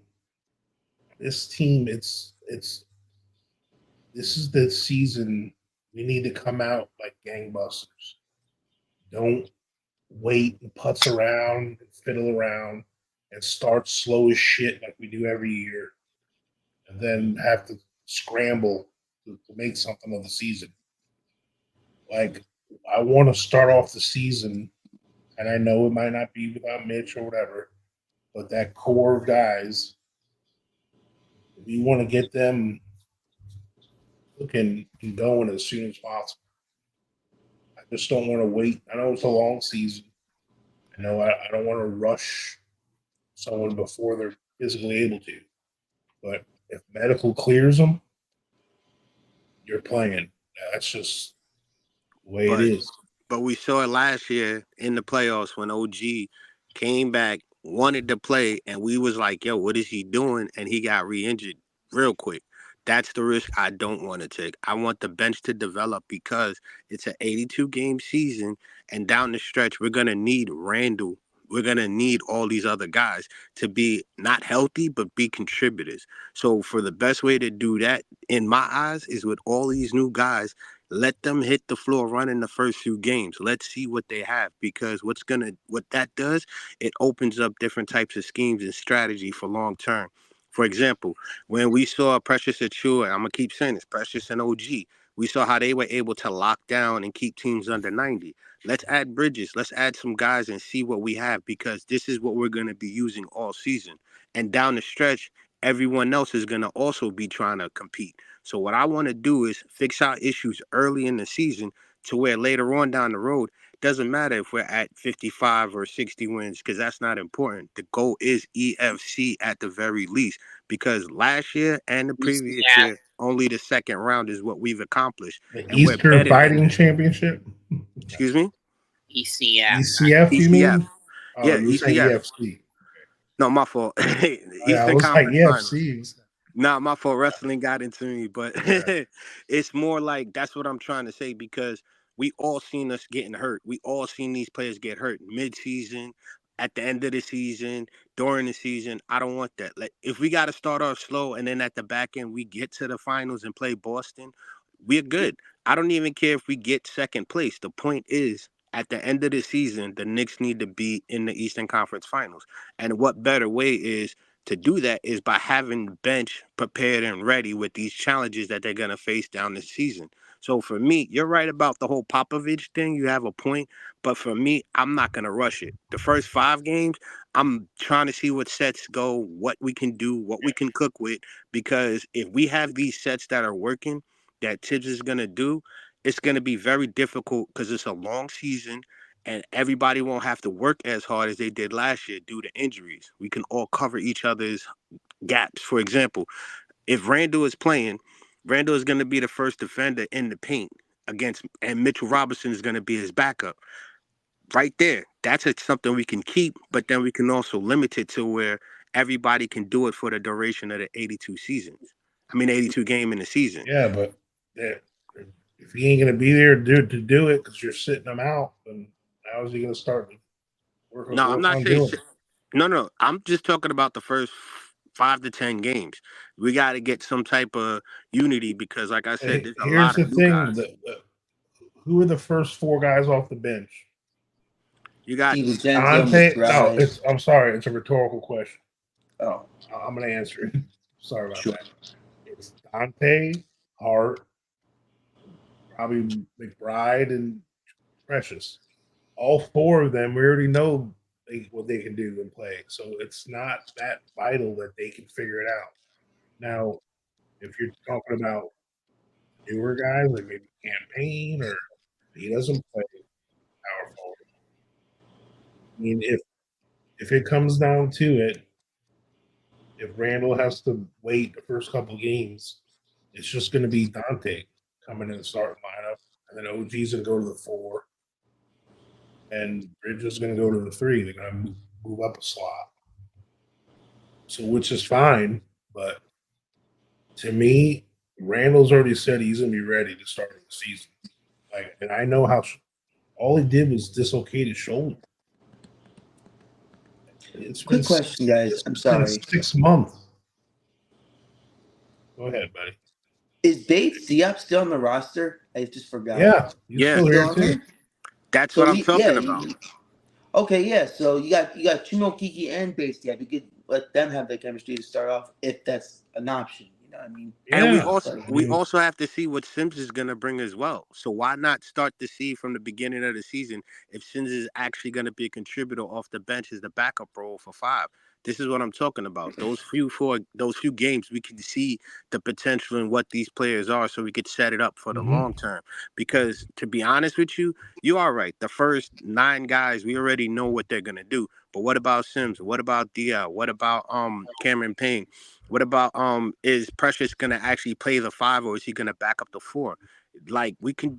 this team, it's this is the season we need to come out like gangbusters. Don't wait and putz around and fiddle around and start slow as shit like we do every year, and then have to scramble to make something of the season. Like I want to start off the season, and I know it might not be without Mitch or whatever, but that core of guys, we want to get them looking and going as soon as possible. I just don't want to wait. I know it's a long season. I know I don't want to rush someone before they're physically able to. But if medical clears them, you're playing. That's just the way it But is. But we saw it last year in the playoffs when OG came back, wanted to play, and we was like, yo, what is he doing? And he got re-injured real quick. That's the risk I don't want to take. I want the bench to develop because it's an 82-game season, and down the stretch, we're going to need Randall. We're going to need all these other guys to be not healthy, but be contributors. So for the best way to do that, in my eyes, is with all these new guys, let them hit the floor running the first few games. Let's see what they have because what that does, it opens up different types of schemes and strategy for long term. For example, when we saw Precious Achua, I'm gonna keep saying this, Precious and OG, we saw how they were able to lock down and keep teams under 90. Let's add Bridges. Let's add some guys and see what we have because this is what we're gonna be using all season. And down the stretch, everyone else is gonna also be trying to compete. So what I want to do is fix our issues early in the season to where later on down the road, doesn't matter if we're at 55 or 60 wins because that's not important. The goal is EFC at the very least because last year and the previous Yeah. year, only the second round is what we've accomplished. The And we're Eastern better than Fighting that. Championship? Excuse me? ECF. ECF, you ECF. mean? Oh, Yeah, you were saying ECF. EFC. No, my fault. I Eastern was like Conference Finals. EFC. Nah, my fault. Wrestling got into me, but Okay. it's more like that's what I'm trying to say because we all seen us getting hurt. We all seen these players get hurt mid-season, at the end of the season, during the season. I don't want that. Like if we got to start off slow and then at the back end we get to the finals and play Boston, we're good. I don't even care if we get second place. The point is, at the end of the season, the Knicks need to be in the Eastern Conference Finals. And what better way is to do that is by having the bench prepared and ready with these challenges that they're going to face down the season. So for me, you're right about the whole Popovich thing. You have a point. But for me, I'm not going to rush it. The first 5 games, I'm trying to see what sets go, what we can do, what we can cook with. Because if we have these sets that are working, that Tibbs is going to do, it's going to be very difficult because it's a long season and everybody won't have to work as hard as they did last year due to injuries. We can all cover each other's gaps. For example, if Randall is playing, Randall is going to be the first defender in the paint against, and Mitchell Robinson is going to be his backup. Right there, that's something we can keep, but then we can also limit it to where everybody can do it for the duration of the 82 seasons. 82 game in the season. Yeah, but if he ain't gonna be there to do it because you're sitting him out, then how is he gonna start work No, I'm not on saying. doing it? No. I'm just talking about the first 5 to 10 games. We got to get some type of unity because, like I said, there's a Here's lot the of new thing: guys. who are the first 4 guys off the bench? You got DiVincenzo, Dante. No, McBride. I'm sorry, it's a rhetorical question. Oh, I'm gonna answer it. Sorry about sure. that. It's Dante, Hart, probably McBride, and Precious. All 4 of them, we already know what they can do and play. So it's not that vital that they can figure it out. Now, if you're talking about newer guys, like maybe Campaign or he doesn't play power forward. If it comes down to it, if Randall has to wait the first couple games, it's just going to be Dante coming in the starting lineup, and then OG's going to go to the 4, and Bridge is going to go to the 3. They're going to move up a slot. So, which is fine, but to me, Randall's already said he's going to be ready to start the season. And I know how all he did was dislocate his shoulder. It's Quick question, guys. I'm been sorry. 6 months. Go ahead, buddy. Is Bates Diop still on the roster? I just forgot. Yeah, he's Yeah. still Still here on too. there? That's So what I'm talking about. Okay, yeah. So you got Chimo Kiki and Bates Diop. You could let them have their chemistry to start off if that's an option. You know what I mean? And we Yeah, also I we mean, also have to see what Sims is gonna bring as well. So why not start to see from the beginning of the season if Sims is actually gonna be a contributor off the bench as the backup role for 5? This is what I'm talking about. Those few games, we can see the potential in what these players are, so we could set it up for the long term. Because to be honest with you, you are right. The first 9 guys, we already know what they're gonna do. But what about Sims? What about Dia? What about Cameron Payne? What about is Precious gonna actually play the 5 or is he gonna back up the 4? Like we can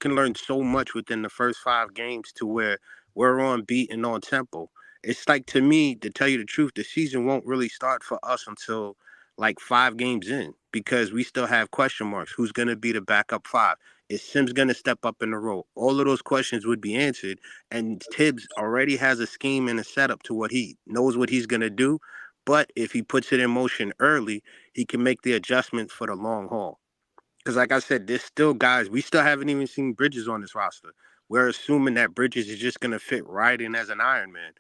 learn so much within the first 5 games to where we're on beat and on tempo. It's like, to me, to tell you the truth, the season won't really start for us until like 5 games in because we still have question marks. Who's gonna be the backup 5? Is Sims gonna step up in the role? All of those questions would be answered, and Tibbs already has a scheme and a setup to what he knows what he's gonna do. But if he puts it in motion early, he can make the adjustments for the long haul. Because, like I said, there's still guys, we still haven't even seen Bridges on this roster. We're assuming that Bridges is just going to fit right in as an Iron Man.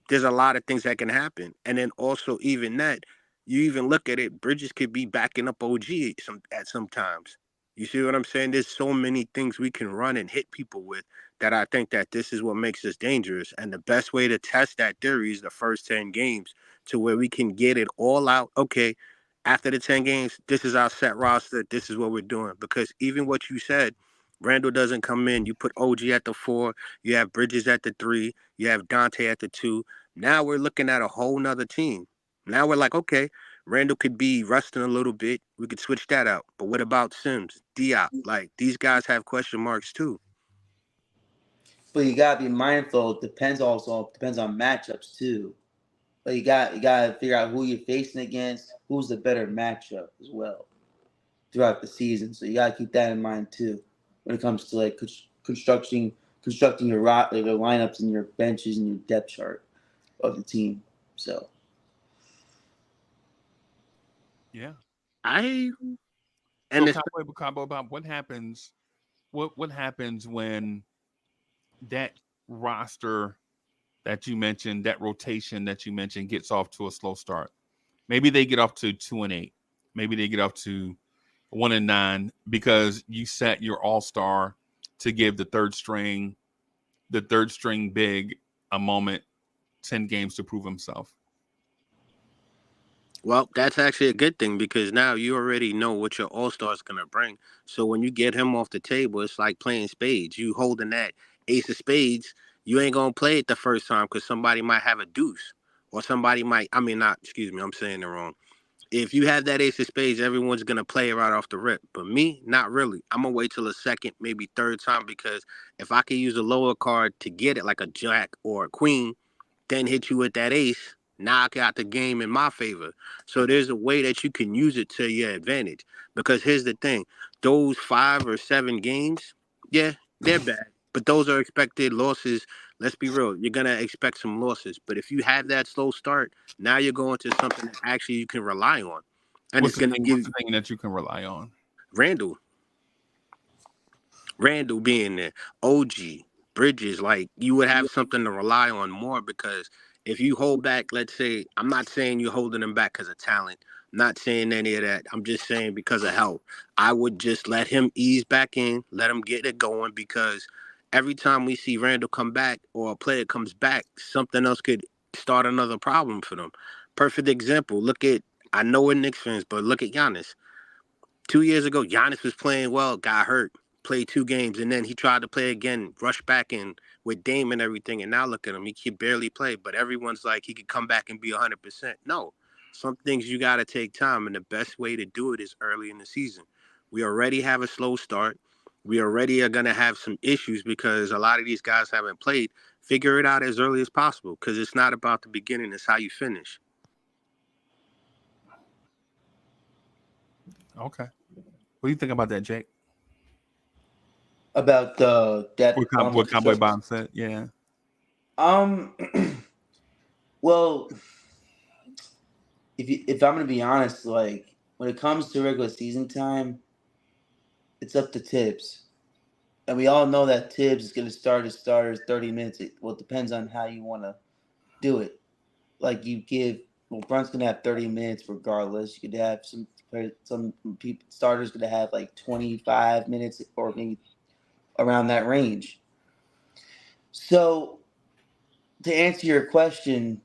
There's a lot of things that can happen. And then also, even that, you even look at it, Bridges could be backing up OG at some times. You see what I'm saying? There's so many things we can run and hit people with that I think that this is what makes us dangerous. And the best way to test that theory is the first 10 games to where we can get it all out. Okay, after the 10 games, this is our set roster. This is what we're doing. Because even what you said, Randall doesn't come in. You put OG at the 4. You have Bridges at the 3. You have Dante at the 2. Now we're looking at a whole nother team. Now we're like, okay, Randall could be resting a little bit. We could switch that out. But what about Sims, Diop? Like, these guys have question marks too. But you gotta be mindful. It depends on matchups too. But you gotta figure out who you're facing against, who's the better matchup as well throughout the season. So you gotta keep that in mind too when it comes to like constructing your lineups and your benches and your depth chart of the team. So Yeah. And So, it's Cabo, Bob, what happens? What happens when that roster that you mentioned, that rotation that you mentioned, gets off to a slow start? Maybe they get off to 2-8. Maybe they get off to 1-9 because you set your all-star to give the third string big a moment, 10 games to prove himself. Well, that's actually a good thing because now you already know what your all-star is going to bring. So when you get him off the table, it's like playing spades. You holding that ace of spades, you ain't going to play it the first time because somebody might have a deuce or somebody might, I mean, not, excuse me, I'm saying it wrong. If you have that ace of spades, everyone's going to play it right off the rip. But me, not really. I'm going to wait till the second, maybe third time because if I can use a lower card to get it like a jack or a queen, then hit you with that ace, knock out the game in my favor. So there's a way that you can use it to your advantage. Because here's the thing, those 5 or 7 games, yeah, they're bad. But those are expected losses. Let's be real. You're going to expect some losses. But if you have that slow start, now you're going to something that actually you can rely on. And What's it's going to what's give the thing that you can rely on? Randall being there, OG, Bridges, like you would have something to rely on more because if you hold back, let's say, I'm not saying you're holding them back because of talent. I'm not saying any of that. I'm just saying because of health. I would just let him ease back in, let him get it going because every time we see Randall come back or a player comes back, something else could start another problem for them. Perfect example. I know we're Knicks fans, but look at Giannis. 2 years ago, Giannis was playing well, got hurt, played 2 games, and then he tried to play again, rushed back in with Dame and everything, and now look at him. He can barely play, but everyone's like he could come back and be 100%. No, some things you got to take time, and the best way to do it is early in the season. We already have a slow start. We already are going to have some issues because a lot of these guys haven't played. Figure it out as early as possible because it's not about the beginning, it's how you finish. Okay. What do you think about that, Jake? About that What Cowboy Bomb said? Yeah. Well, if I'm gonna be honest, like when it comes to regular season time, it's up to Tibbs, and we all know that Tibbs is gonna start his starters 30 minutes. It depends on how you want to do it. Like Brunt's gonna have 30 minutes regardless. You could have some people starters gonna have like 25 minutes or maybe around that range. So to answer your question,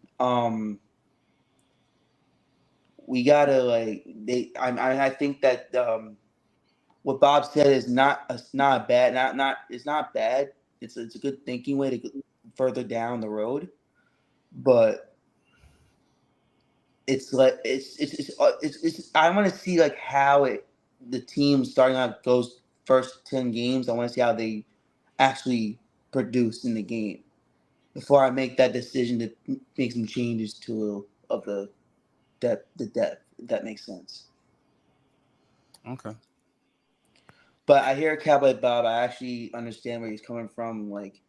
we gotta I think that what Bob said is not bad. It's not bad. It's a good thinking way to go further down the road, but it's like it's I want to see like how the team starting out goes first 10 games. I want to see how they actually produce in the game before I make that decision to make some changes of the depth. If that makes sense. Okay. But I hear Cowboy Bob. I actually understand where he's coming from. Like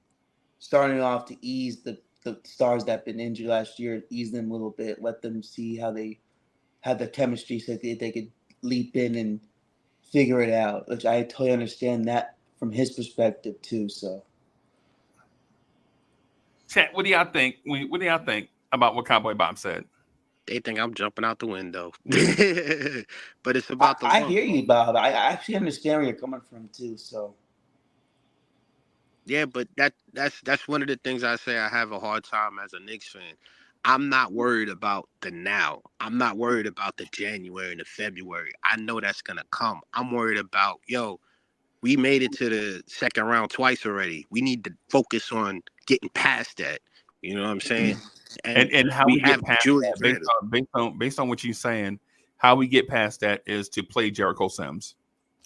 starting off to ease the stars that have been injured last year, ease them a little bit, let them see how they have the chemistry so they could leap in and figure it out. Which I totally understand that from his perspective too. So, Chat, what do y'all think? What do y'all think about what Cowboy Bob said? They think I'm jumping out the window. But it's about the I long hear haul. you, Bob. I actually understand where you're coming from too. So, Yeah, but that's one of the things I say I have a hard time as a Knicks fan. I'm not worried about the now. I'm not worried about the January and the February. I know that's gonna come. I'm worried about, we made it to the second round twice already. We need to focus on getting past that. You know what I'm saying? And And how we we get have past Julius that, Randle. based on what you're saying, how we get past that is to play Jericho Sims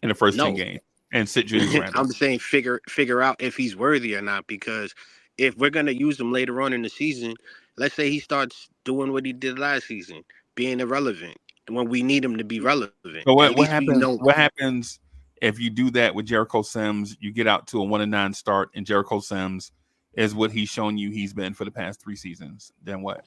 in the first 10 No, games and sit Julius Randle. I'm saying figure out if he's worthy or not, because if we're gonna use him later on in the season, let's say he starts doing what he did last season, being irrelevant when we need him to be relevant. So At what least we happens? know. What happens if you do that with Jericho Sims? You get out to a 1-9 start, and Jericho Sims is what he's shown you he's been for the past 3 seasons. Then what?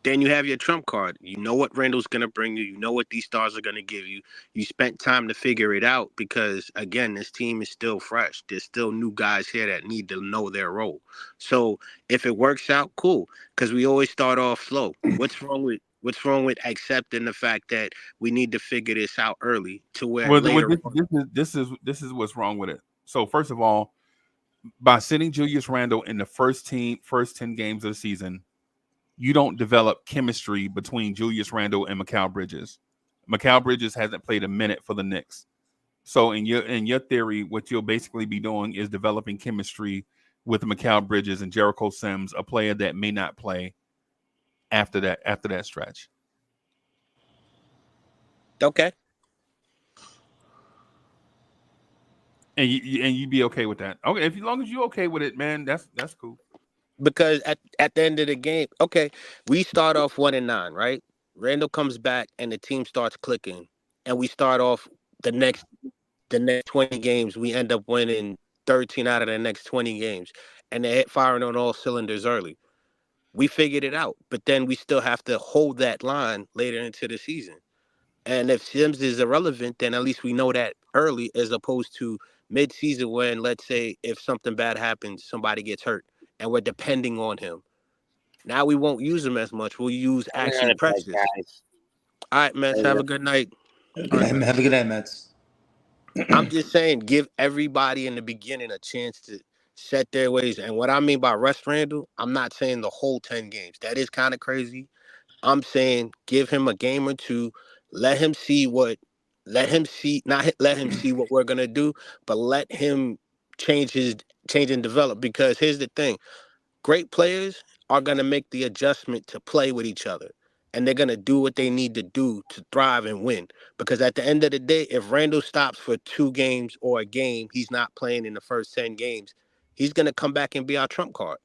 Then you have your trump card. You know what Randall's gonna bring you. You know what these stars are gonna give you. You spent time to figure it out because again, this team is still fresh. There's still new guys here that need to know their role. So if it works out, cool. Because we always start off slow. What's wrong with What's wrong with accepting the fact that we need to figure this out early to where Well, later on? this is what's wrong with it. So first of all, by sitting Julius Randle in the first 10 games of the season, you don't develop chemistry between Julius Randle and Mikal Bridges. Mikal Bridges hasn't played a minute for the Knicks. So in your theory, what you'll basically be doing is developing chemistry with Mikal Bridges and Jericho Sims, a player that may not play after that stretch. Okay. And you'd be okay with that. Okay, as long as you're okay with it, man, that's cool. Because at the end of the game, okay, we start off 1-9, right? Randall comes back and the team starts clicking, and we start off the next 20 games. We end up winning 13 out of the next 20 games, and they're firing on all cylinders early. We figured it out, but then we still have to hold that line later into the season. And if Sims is irrelevant, then at least we know that early, as opposed to mid-season when, let's say, if something bad happens, somebody gets hurt, and we're depending on him. Now we won't use him as much. We'll use I'm actual gonna play, practice. guys. All right, Mets, have a good night. Have a good night, Mets. I'm just saying, give everybody in the beginning a chance to set their ways. And what I mean by rest Randall, I'm not saying the whole 10 games. That is kind of crazy. I'm saying give him a game or two, let him see not let him see what we're gonna do, but let him change and develop. Because here's the thing: great players are gonna make the adjustment to play with each other, and they're gonna do what they need to do to thrive and win. Because at the end of the day, if Randall stops for 2 games or a game, he's not playing in the first 10 games. He's gonna come back and be our trump card.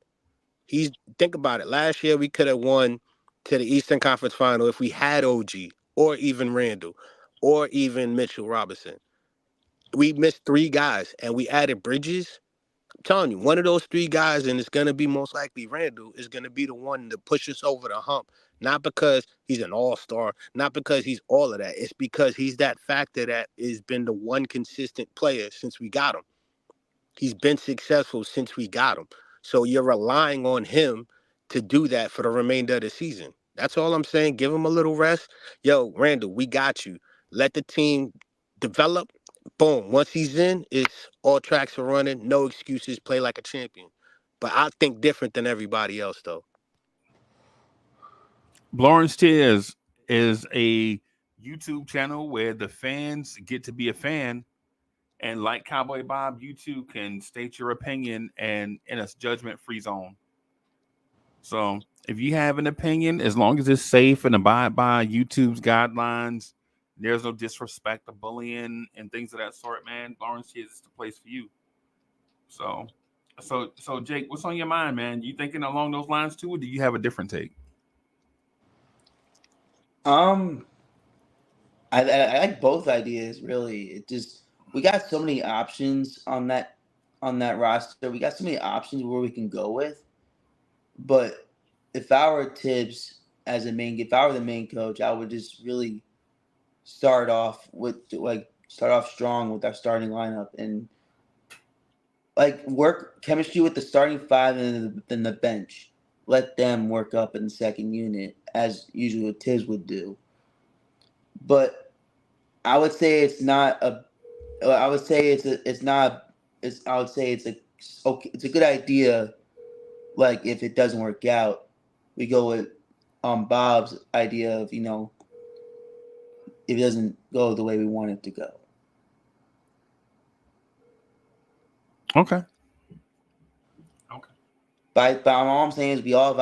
Think about it. Last year we could have won to the Eastern Conference Final if we had OG or even Randall or even Mitchell Robinson. We missed 3 guys and we added Bridges. I'm telling you, one of those 3 guys, and it's gonna be most likely Randall, is gonna be the one to push us over the hump. Not because he's an all-star, not because he's all of that. It's because he's that factor that has been the one consistent player since we got him. He's been successful since we got him. So you're relying on him to do that for the remainder of the season. That's all I'm saying. Give him a little rest. Yo, Randall, we got you. Let the team develop. Boom. Once he's in, it's all tracks are running. No excuses. Play like a champion. But I think different than everybody else, though. Lawrence Tears is a YouTube channel where the fans get to be a fan. And like Cowboy Bob, you too can state your opinion and in a judgment-free zone. So if you have an opinion, as long as it's safe and abide by YouTube's guidelines, there's no disrespect or bullying and things of that sort, man, Lawrence is the place for you. So Jake, what's on your mind, man? You thinking along those lines too, or do you have a different take? I like both ideas, really. It just we got so many options on that roster. We got so many options where we can go with. But if I were Tibbs if I were the main coach, I would just really start off strong with our starting lineup and work chemistry with the starting 5 and then the bench. Let them work up in the second unit as usually what Tibbs would do. But I would say it's a good idea. Like if it doesn't work out, we go with Bob's idea of, if it doesn't go the way we want it to go. Okay. But all I'm saying is we have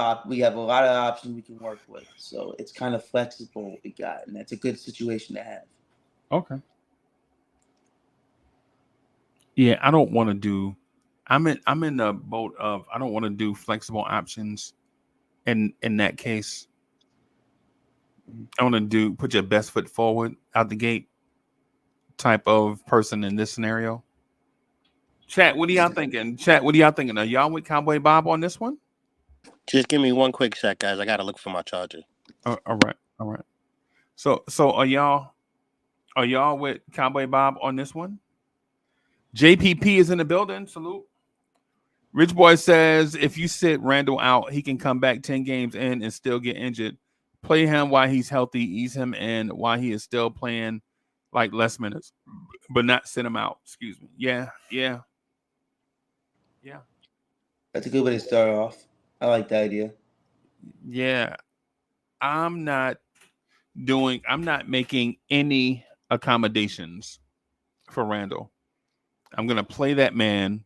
a lot of options we can work with, so it's kind of flexible what we got, and that's a good situation to have. Okay. Yeah, I don't want to do. I'm in the boat of I don't want to do flexible options. In that case, I want to put your best foot forward out the gate type of person in this scenario. Chat, what are y'all thinking? Are y'all with Cowboy Bob on this one? Just give me one quick sec, guys. I got to look for my charger. All right. So are y'all with Cowboy Bob on this one? JPP is in the building. Salute. Rich Boy says if you sit Randall out, he can come back 10 games in and still get injured. Play him while he's healthy, ease him in while he is still playing like less minutes, but not send him out. Excuse me. Yeah. That's a good way to start off. I like the idea. Yeah. I'm not making any accommodations for Randall. I'm going to play that man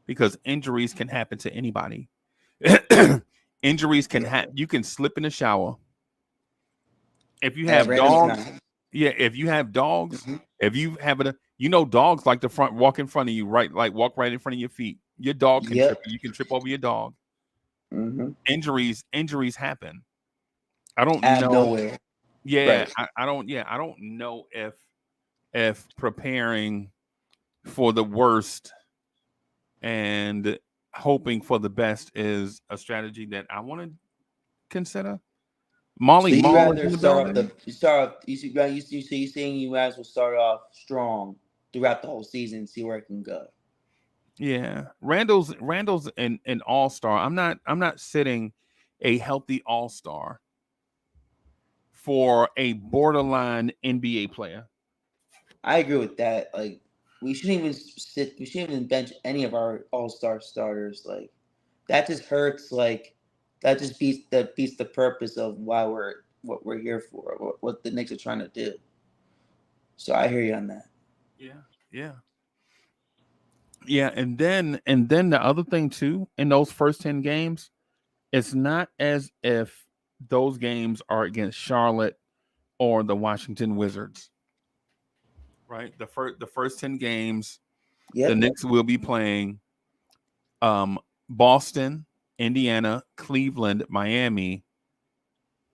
because injuries can happen to anybody. Injuries can happen. You can slip in the shower. If you have dogs, if you have dogs, if you have dogs like the front walk in front of you, right? Like walk right in front of your feet. Your dog can trip you. You can trip over your dog. Injuries happen. I don't Out know. of nowhere. Yeah, Right. I don't know if preparing for the worst and hoping for the best is a strategy that I want to consider. Molly So you Mall is rather in the start off building. you saying you might as well start off strong throughout the whole season and see where it can go. Yeah, Randall's an all-star. I'm not sitting a healthy all-star for a borderline NBA player. I agree with that. Like we shouldn't even bench any of our all-star starters. Like that just hurts. Like that just beats the purpose of what we're here for, what the Knicks are trying to do. So I hear you on that. Yeah, and then the other thing too, in those first 10 games, it's not as if those games are against Charlotte or the Washington Wizards. Right? The first 10 games, the Knicks will be playing Boston, Indiana, Cleveland, Miami,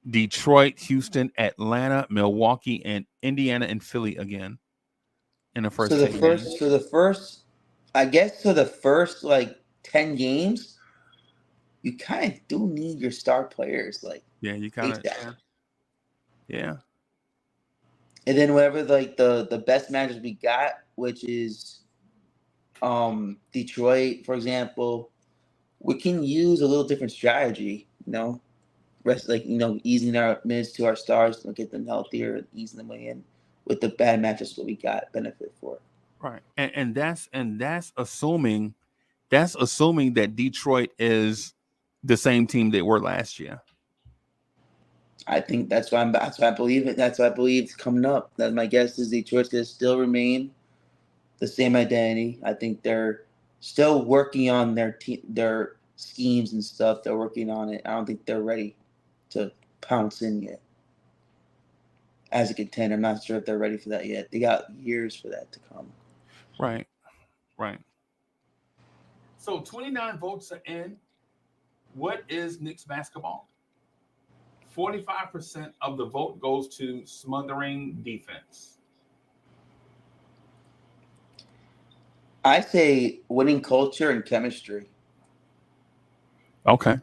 Detroit, Houston, Atlanta, Milwaukee, and Indiana and Philly again in the first 10 games. I guess for the first like 10 games, you kind of do need your star players. Like Yeah, you kind of yeah. And then whatever like the best matches we got, which is Detroit, for example, we can use a little different strategy, easing our minutes to our stars to get them healthier and easing them in with the bad matches that we got benefit for. Right. And that's assuming that Detroit is the same team they were last year. I think that's why I believe it. That's why I believe it's coming up. That my guess is Detroit's gonna still remain the same identity. I think they're still working on their schemes and stuff. They're working on it. I don't think they're ready to pounce in yet as a contender. I'm not sure if they're ready for that yet. They got years for that to come. Right. So 29 votes are in. What is Knicks basketball? 45% of the vote goes to smothering defense. I say winning culture and chemistry. Okay.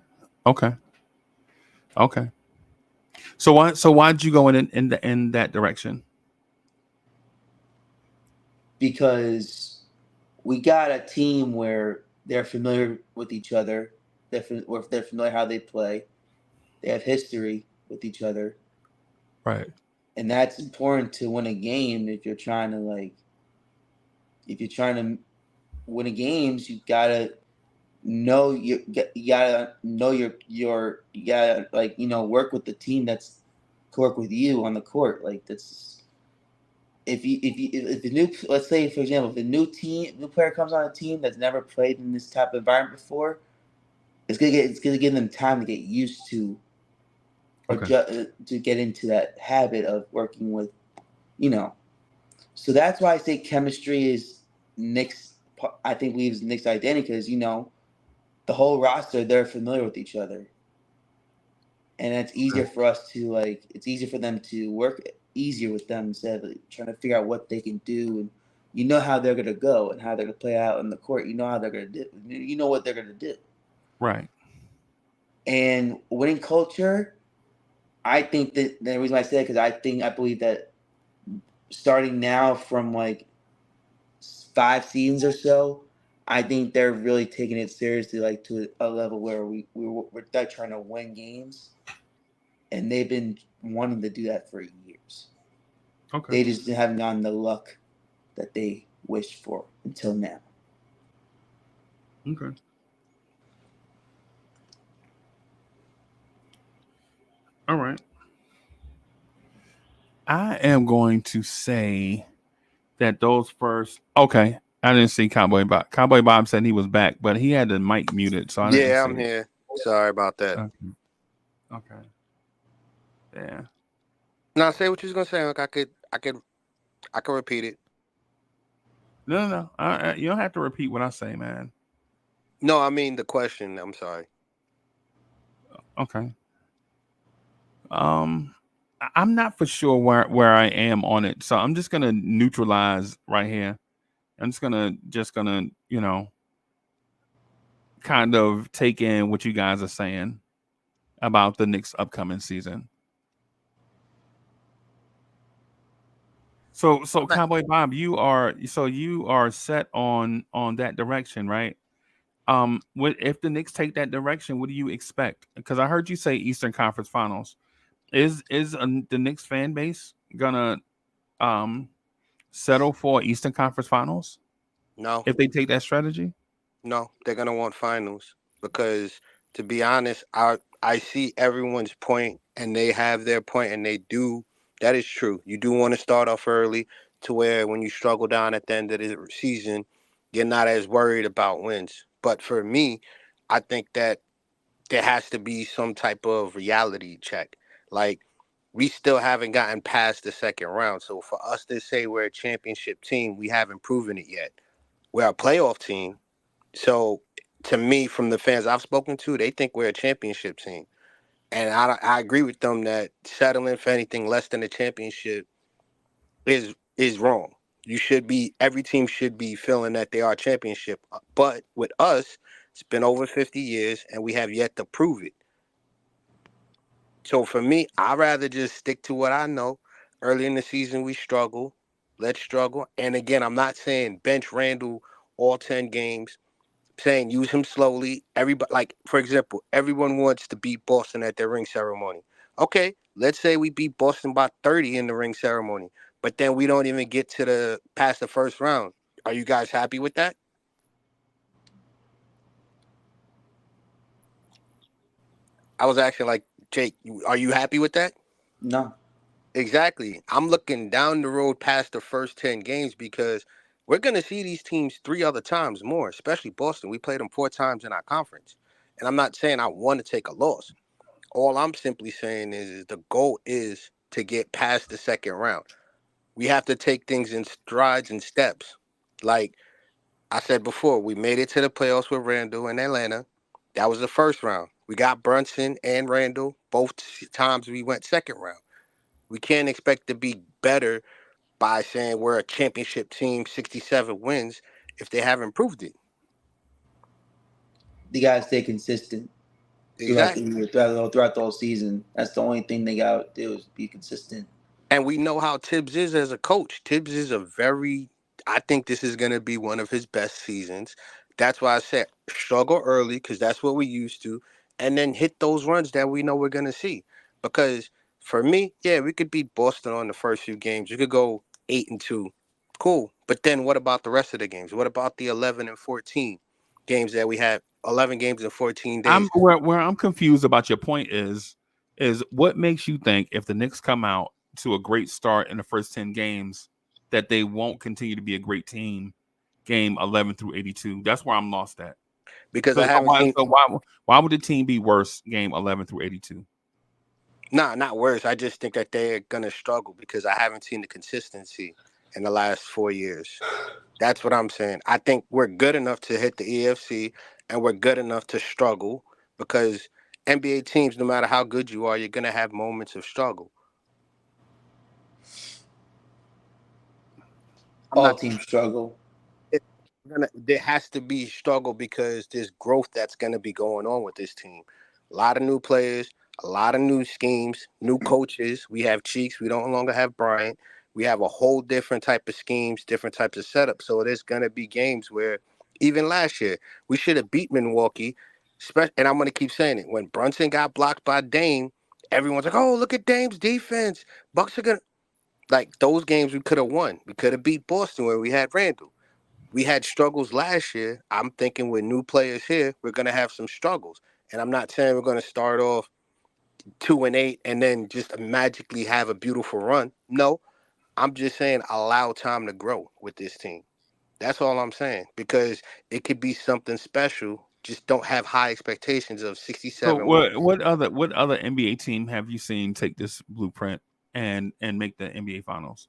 So why'd you go in that direction? Because we got a team where they're familiar with each other. They're familiar how they play. They have history with each other. Right. And that's important to win a game. If you're trying to win a games, you gotta know you gotta work with the team that's work with you on the court. Like that's if the new, let's say for example, if a new player comes on a team that's never played in this type of environment before, it's gonna give them time to get used to or to get into that habit of working with, So that's why I say chemistry is Knicks. I think leaves Knicks identity because the whole roster, they're familiar with each other, and it's easier for us to it's easier for them to work easier with them instead of trying to figure out what they can do, and how they're gonna go and how they're gonna play out in the court. How they're gonna do. What they're gonna do. Right. And winning culture, I think that the reason why I say that because I believe that starting now from 5 seasons or so, I think they're really taking it seriously, to a level where we're trying to win games. and they've been wanting to do that for years. Okay. They just haven't gotten the luck that they wished for until now. Okay. All right. I am going to say that those first. Okay. I didn't see Cowboy Bob. Cowboy Bob said he was back, but he had the mic muted, so I didn't Yeah, see I'm it. here. Sorry about that. Okay. Okay. Yeah. Now say what you was gonna say. Like I could repeat it. No. You don't have to repeat what I say, man. No, I mean the question. I'm sorry. Okay. I'm not for sure where I am on it, so I'm just gonna neutralize right here. I'm just gonna kind of take in what you guys are saying about the Knicks' upcoming season. So Cowboy Bob, you are set on that direction, right? What if the Knicks take that direction? What do you expect? Because I heard you say Eastern Conference Finals. Is the Knicks fan base gonna um settle for Eastern Conference Finals No, if they take that strategy? no, they're gonna want finals because, to be honest, I see everyone's point and they have their point and they do. That is true. You do want to start off early to where when you struggle down at the end of the season, you're not as worried about wins. But for me, I think that there has to be some type of reality check. Like, we still haven't gotten past the second round. So for us to say we're a championship team, we haven't proven it yet. We're a playoff team. So to me, from the fans I've spoken to, they think we're a championship team. And I agree with them that settling for anything less than a championship is wrong. Every team should be feeling that they are a championship. But with us, it's been over 50 years and we have yet to prove it. So for me, I'd rather just stick to what I know. Early in the season, we struggle. Let's struggle. And again, I'm not saying bench Randall all 10 games. I'm saying use him slowly. Everybody, like, for example, everyone wants to beat Boston at their ring ceremony. Okay, let's say we beat Boston by 30 in the ring ceremony, but then we don't even get to the past the first round. Are you guys happy with that? I was actually like, Jake, are you happy with that? No. Exactly. I'm looking down the road past the first 10 games because we're going to see these teams 3 other times more, especially Boston. We played them 4 times in our conference. And I'm not saying I want to take a loss. All I'm simply saying is the goal is to get past the second round. We have to take things in strides and steps. Like I said before, we made it to the playoffs with Randall in Atlanta. That was the first round. We got Brunson and Randall. Both times we went second round. We can't expect to be better by saying we're a championship team, 67 wins, if they haven't proved it. They gotta stay consistent throughout the Exactly. year, throughout the whole season. That's the only thing they gotta do is be consistent. And we know how Tibbs is as a coach. Tibbs is I think this is going to be one of his best seasons. That's why I said struggle early because that's what we used to. And then hit those runs that we know we're going to see. Because for me, yeah, we could beat Boston on the first few games. You could go 8-2. Cool. But then what about the rest of the games? What about the 11 and 14 games that we had? 11 games in 14 days. I'm where I'm confused about your point is what makes you think if the Knicks come out to a great start in the first 10 games that they won't continue to be a great team game 11 through 82? That's where I'm lost at. Because So, I haven't seen. why would the team be worse game 11 through 82? Nah, not worse. I just think that they're gonna struggle because I haven't seen the consistency in the last 4 years. That's what I'm saying. I think we're good enough to hit the EFC and we're good enough to struggle because NBA teams, no matter how good you are, you're gonna have moments of struggle. I'm All not teams struggle. there has to be struggle because there's growth that's going to be going on with this team. A lot of new players, a lot of new schemes, new coaches. We have Cheeks. We no longer have Bryant. We have a whole different type of schemes, different types of setups. So there's going to be games where even last year we should have beat Milwaukee. And I'm going to keep saying it. When Brunson got blocked by Dame everyone's like, oh, look at Dame's defense. Bucks are gonna like those games we could have won. We could have beat Boston where we had Randall. We had struggles last year. I'm thinking with new players here, we're gonna have some struggles. And I'm not saying we're gonna start off 2-8 and then just magically have a beautiful run. No, I'm just saying allow time to grow with this team. That's all I'm saying because it could be something special. Just don't have high expectations of So 67 wins. what other NBA team have you seen take this blueprint and make the NBA finals?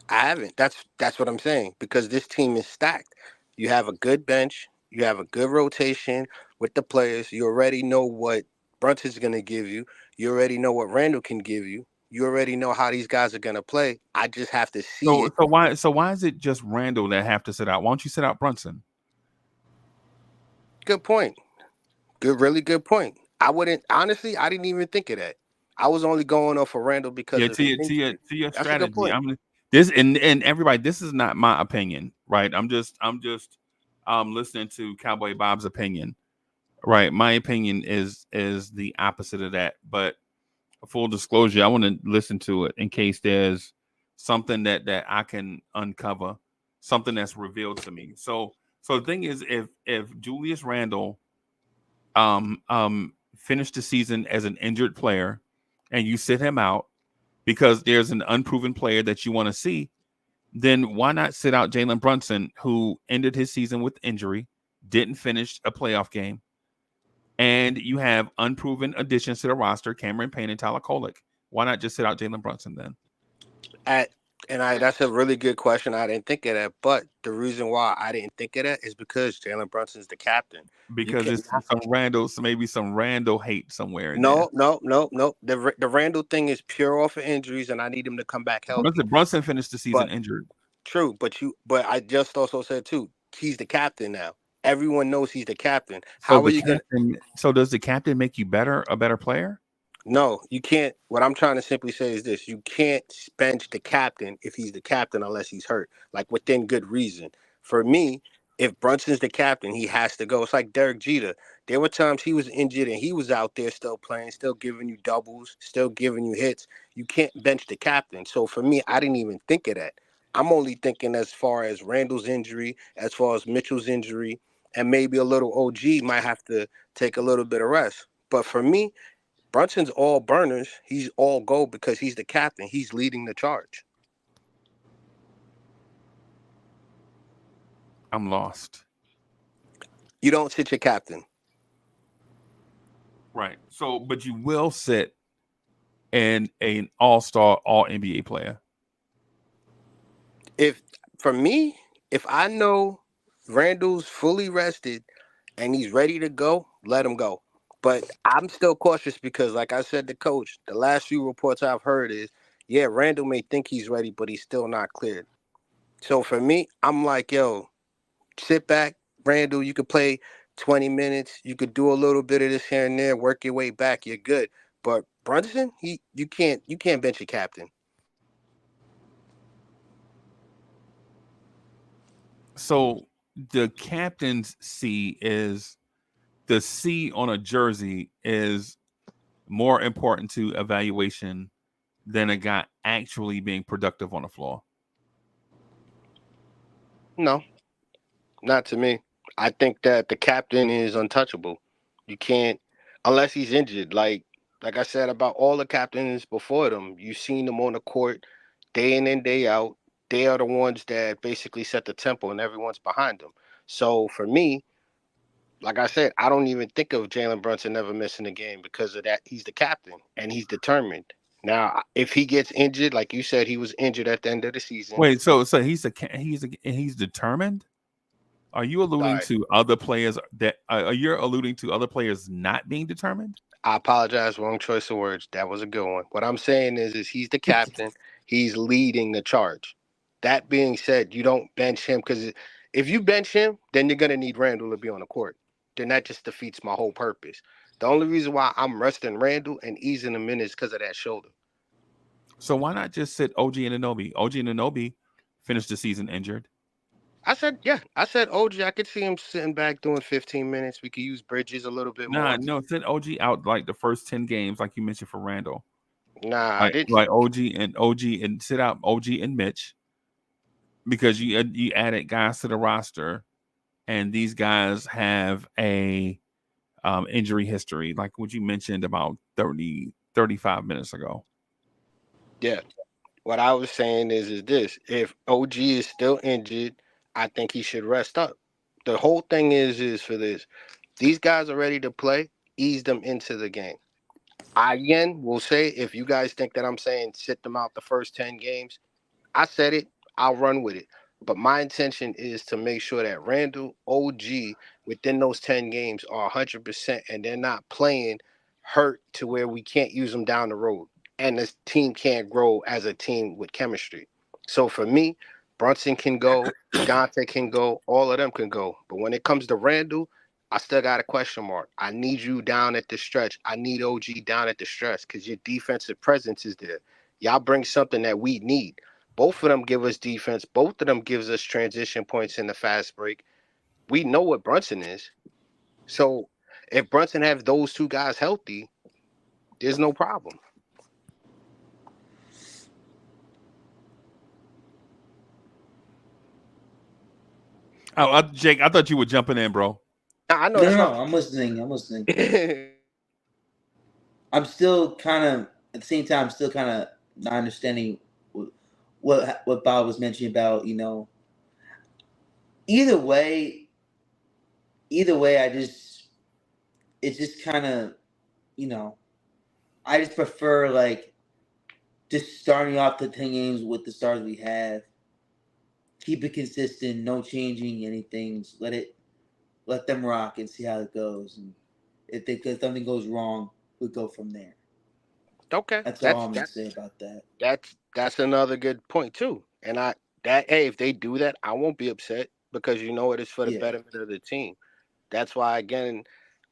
I haven't. That's what I'm saying because this team is stacked. You have a good bench. You have a good rotation with the players. You already know what Brunson's going to give you. You already know what Randall can give you. You already know how these guys are going to play. I just have to see it. So why is it just Randall that have to sit out? Why don't you sit out Brunson? Good point. Really good point. I wouldn't honestly. I didn't even think of that. I was only going off for Randall because Yeah, of his injury. to your That's a good strategy. point. I'm this and everybody. This is not my opinion, right? I'm just listening to Cowboy Bob's opinion, right? My opinion is the opposite of that. But full disclosure, I want to listen to it in case there's something that I can uncover, something that's revealed to me. So the thing is, if Julius Randle finished the season as an injured player, and you sit him out because there's an unproven player that you want to see, then why not sit out Jalen Brunson, who ended his season with injury, didn't finish a playoff game, and you have unproven additions to the roster, Cameron Payne and Tyler Kolek. Why not just sit out Jalen Brunson then? That's a really good question. I didn't think of that, but the reason why I didn't think of that is because Jalen Brunson's the captain. You Because it's cannot. maybe some Randall hate somewhere in there. No. The Randall thing is pure off of injuries, and I need him to come back healthy. Brunson finished the season But injured. true, but I just also said too, he's the captain now. Everyone knows he's the captain. So How are you gonna? does the captain make you a better player? No, you can't. What I'm trying to simply say is this: you can't bench the captain if he's the captain unless he's hurt, like within good reason. For me, if Brunson's the captain, he has to go. It's like Derek Jeter. There were times he was injured and he was out there still playing, still giving you doubles, still giving you hits. You can't bench the captain. So for me, I didn't even think of that. I'm only thinking as far as Randall's injury, as far as Mitchell's injury, and maybe a little OG might have to take a little bit of rest. But for me, Brunson's all burners. He's all go because he's the captain. He's leading the charge. I'm lost. You don't sit your captain. Right. So, but you will sit an all-star, all NBA player. For me, if I know Randall's fully rested and he's ready to go, let him go. But I'm still cautious because, like I said to Coach, the last few reports I've heard is, yeah, Randall may think he's ready, but he's still not cleared. So for me, I'm like, yo, sit back, Randall. You could play 20 minutes. You could do a little bit of this here and there, work your way back. You're good. But Brunson, you can't bench your captain. So the captain's C is the C on a jersey is more important to evaluation than a guy actually being productive on the floor. No, not to me. I think that the captain is untouchable. You can't unless he's injured. Like I said about all the captains before them, you've seen them on the court day in and day out. They are the ones that basically set the tempo and everyone's behind them. So for me, like I said, I don't even think of Jalen Brunson never missing a game because of that. He's the captain and he's determined. Now, if he gets injured, like you said, he was injured at the end of the season. Wait, so he's determined? Are you alluding Sorry, to other players that are you alluding to other players not being determined? I apologize. Wrong choice of words. That was a good one. What I'm saying is he's the captain. He's leading the charge. That being said, you don't bench him because if you bench him, then you're gonna need Randall to be on the court. Then that just defeats my whole purpose. The only reason why I'm resting Randall and easing him in is because of that shoulder. So why not just sit OG Anunoby? OG Anunoby finished the season injured. I said, yeah. I said OG. I could see him sitting back doing 15 minutes. We could use Bridges a little bit Nah, more. no, send OG out like the first 10 games, like you mentioned for Randall. Nah, Like OG and sit out OG and Mitch because you added guys to the roster, and these guys have a injury history, like what you mentioned about 35 minutes ago. yeah. What I was saying is this: if OG is still injured, I think he should rest up. The whole thing is for this: these guys are ready to play. Ease them into the game. I again will say, if you guys think that I'm saying sit them out the first 10 games, I said it. I'll run with it. But my intention is to make sure that Randall, OG, within those 10 games are 100% and they're not playing hurt to where we can't use them down the road. And this team can't grow as a team with chemistry. So for me, Brunson can go, Dante can go, all of them can go. But when it comes to Randall, I still got a question mark. I need you down at the stretch. I need OG down at the stretch because your defensive presence is there. Y'all bring something that we need. Both of them give us defense. Both of them gives us transition points in the fast break. We know what Brunson is. So if Brunson has those two guys healthy, there's no problem. Oh, Jake, I thought you were jumping in, bro. I know No, that's no, not. no. I'm listening. I'm listening. I'm still kind of at the same time, still kind of not understanding what Bob was mentioning about either way. Either way, it's just kind of you know I just prefer like just starting off the 10 games with the stars we have. Keep it consistent, no changing anything. Just let them rock and see how it goes. And if something goes wrong, we go from there. Okay, That's all that's I'm gonna that's say about that. that's another good point too. And hey, if they do that, I won't be upset because you know it is for the Yeah. betterment of the team. That's why again,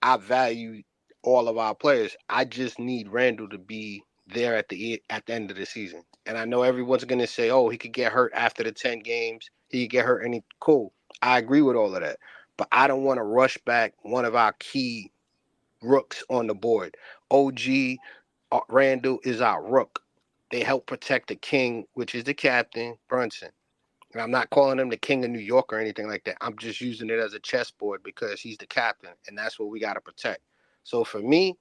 I value all of our players. I just need Randall to be there at the end of the season. And I know everyone's gonna say, "Oh, he could get hurt after the 10 games. He could get hurt." Any cool? I agree with all of that, but I don't want to rush back one of our key rooks on the board. OG Randall is our rook. They help protect the king, which is the captain, Brunson. And I'm not calling him the king of New York or anything like that. I'm just using it as a chessboard because he's the captain, and that's what we got to protect. So for me,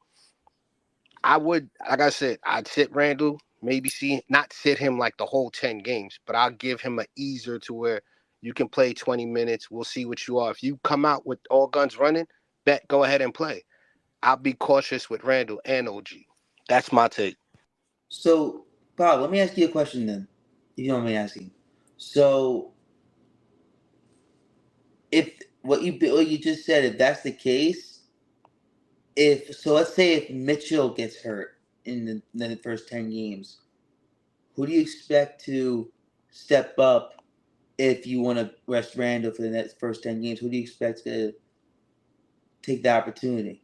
I would, like I said, I'd sit Randall, maybe see, not sit him like the whole 10 games, but I'll give him an easer to where you can play 20 minutes. We'll see what you are. If you come out with all guns running, bet, go ahead and play. I'll be cautious with Randall and OG. That's my take. So, Bob, let me ask you a question then, if you don't mind me asking. So, if what you just said, if that's the case, if so, let's say if Mitchell gets hurt in the first 10 games, who do you expect to step up if you want to rest Randall for the next first 10 games? Who do you expect to take the opportunity?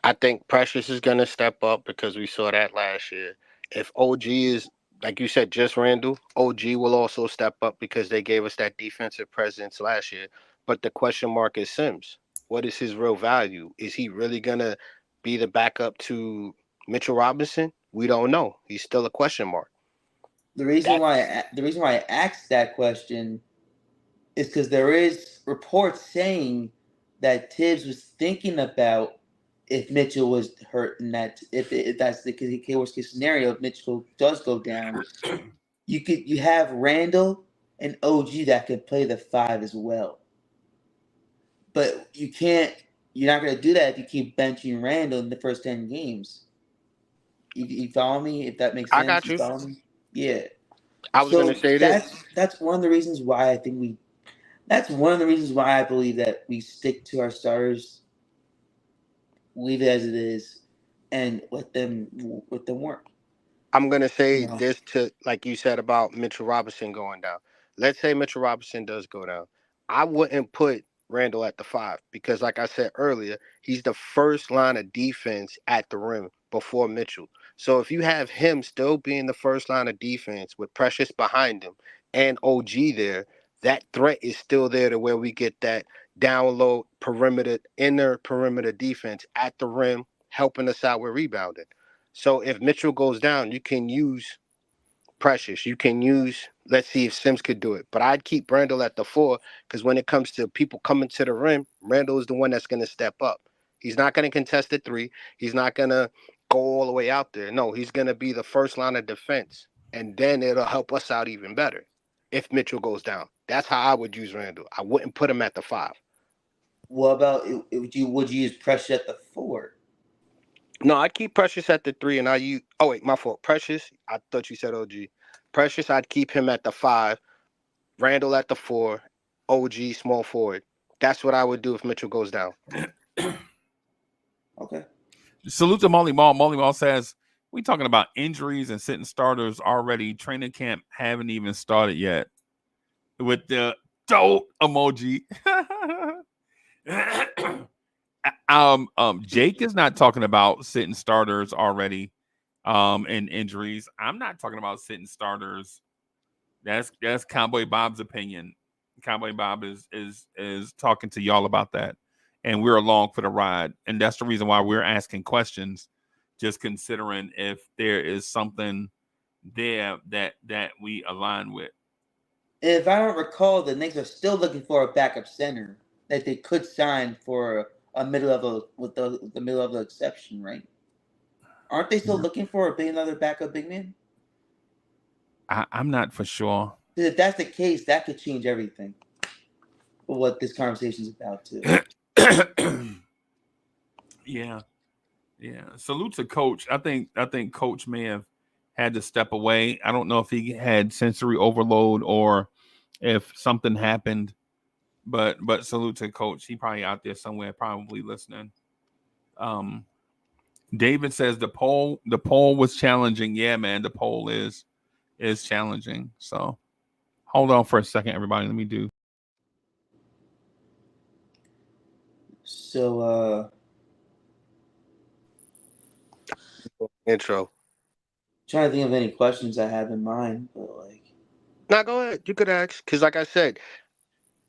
I think Precious is going to step up because we saw that last year. If OG is, like you said, just Randall, OG will also step up because they gave us that defensive presence last year. But the question mark is Sims. What is his real value? Is he really going to be the backup to Mitchell Robinson? We don't know. He's still a question mark. The reason why I asked that question is because there is reports saying that Tibbs was thinking about if Mitchell was hurt, and that if that's the worst case scenario, if Mitchell does go down, you have Randall and OG that could play the five as well. But you can't. You're not going to do that if you keep benching Randall in the first 10 games. You follow me? If that makes I sense, got you you. follow me? Yeah. I was going to So say this. that's one of the reasons why I think we. That's one of the reasons why I believe that we stick to our starters, leave it as it is, and let them work. I'm gonna You say know, this to like you said about Mitchell Robinson going down. Let's say Mitchell Robinson does go down. I wouldn't put Randall at the five because, like I said earlier, he's the first line of defense at the rim before Mitchell. So if you have him still being the first line of defense with Precious behind him and OG there, that threat is still there to where we get that down low perimeter, inner perimeter defense at the rim, helping us out with rebounding. So if Mitchell goes down, you can use Precious. You can use, let's see if Sims could do it. But I'd keep Randall at the 4 because when it comes to people coming to the rim, Randall is the one that's going to step up. He's not going to contest the 3. He's not going to go all the way out there. No, he's going to be the first line of defense. And then it'll help us out even better if Mitchell goes down. That's how I would use Randall. I wouldn't put him at the 5. What about would you use Precious at the 4? No, I keep Precious at the 3, and I use. Oh wait, my fault. Precious. I thought you said OG. Precious. I'd keep him at the 5. Randall at the 4. OG small forward. That's what I would do if Mitchell goes down. Okay. Salute to Molly Mall. Molly Mall says we talking about injuries and sitting starters already. Training camp haven't even started yet. With the dope emoji. Jake is not talking about sitting starters already and injuries. I'm not talking about sitting starters. That's Cowboy Bob's opinion. Cowboy Bob is talking to y'all about that, and we're along for the ride, and that's the reason why we're asking questions, just considering if there is something there that we align with. If I don't recall, the Knicks are still looking for a backup center that they could sign for a mid-level with the mid-level exception, right? Aren't they still looking for another backup big man? I'm not for sure. If that's the case, that could change everything. For what this conversation is about, too. Yeah. Salute to Coach. I think Coach may have had to step away. I don't know if he had sensory overload or if something happened, but salute to Coach. He probably out there somewhere, probably listening. David says the poll was challenging. Yeah, man, the poll is challenging. So hold on for a second, everybody. Let me do. So Intro. trying to think of any questions I have in mind, but like. Now go ahead. You could ask, because like I said,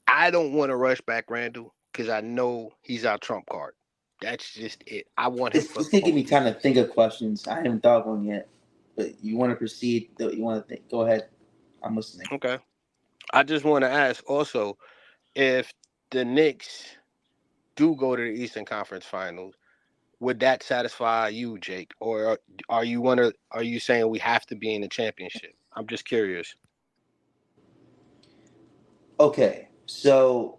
I don't want to rush back Randall because I know he's our trump card. That's just it. I want him It's for gonna give me time to think of questions. I haven't thought of one yet, but you want to proceed? You want to think? Go ahead. I'm listening. Okay. I just want to ask also if the Knicks do go to the Eastern Conference Finals, would that satisfy you, Jake, or are you saying we have to be in the championship? I'm just curious. Okay, so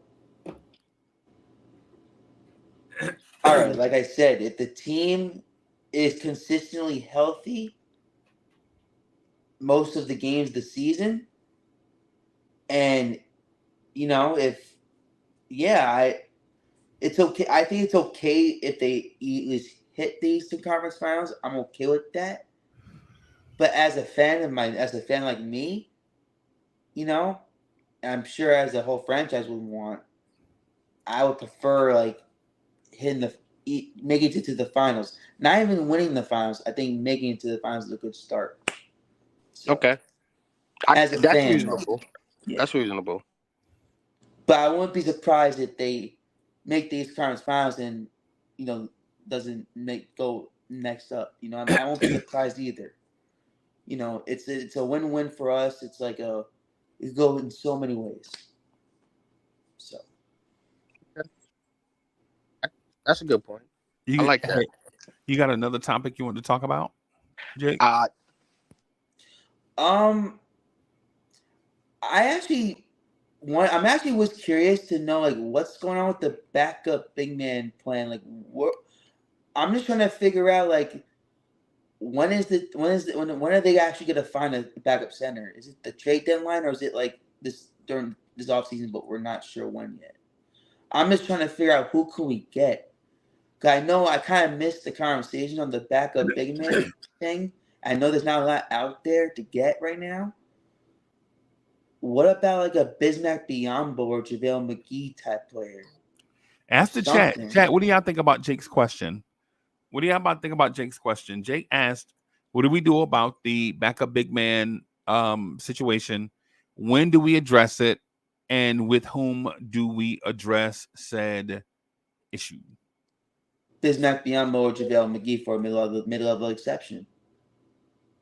all right, like I said, if the team is consistently healthy most of the games this season, and it's okay. I think it's okay if they at least hit the Eastern Conference Finals. I'm okay with that. But as a fan like me, and I'm sure as a whole franchise would want, I would prefer like making it to the finals. Not even winning the finals. I think making it to the finals is a good start. So, Okay. as a that's fan, reasonable. Yeah. That's reasonable. But I wouldn't be surprised if they make these conference finals and doesn't go next up. I won't be surprised either. It's a win-win for us. It's like it goes in so many ways. So That's a good point. I like that. You got another topic you want to talk about, Jake? I'm actually was curious to know like what's going on with the backup big man plan. Like I'm just trying to figure out like when are they actually gonna find a backup center? Is it the trade deadline or is it like this during this offseason, but we're not sure when yet? I'm just trying to figure out who can we get. Cause I know I kind of missed the conversation on the backup big man thing. I know there's not a lot out there to get right now. What about like a Bismack Biyombo or JaVale McGee type player? Ask the chat. Chat, what do y'all think about Jake's question? What do y'all think about Jake's question? Jake asked, what do we do about the backup big man situation? When do we address it? And with whom do we address said issue? Bismack Biyombo or JaVale McGee for a mid-level exception.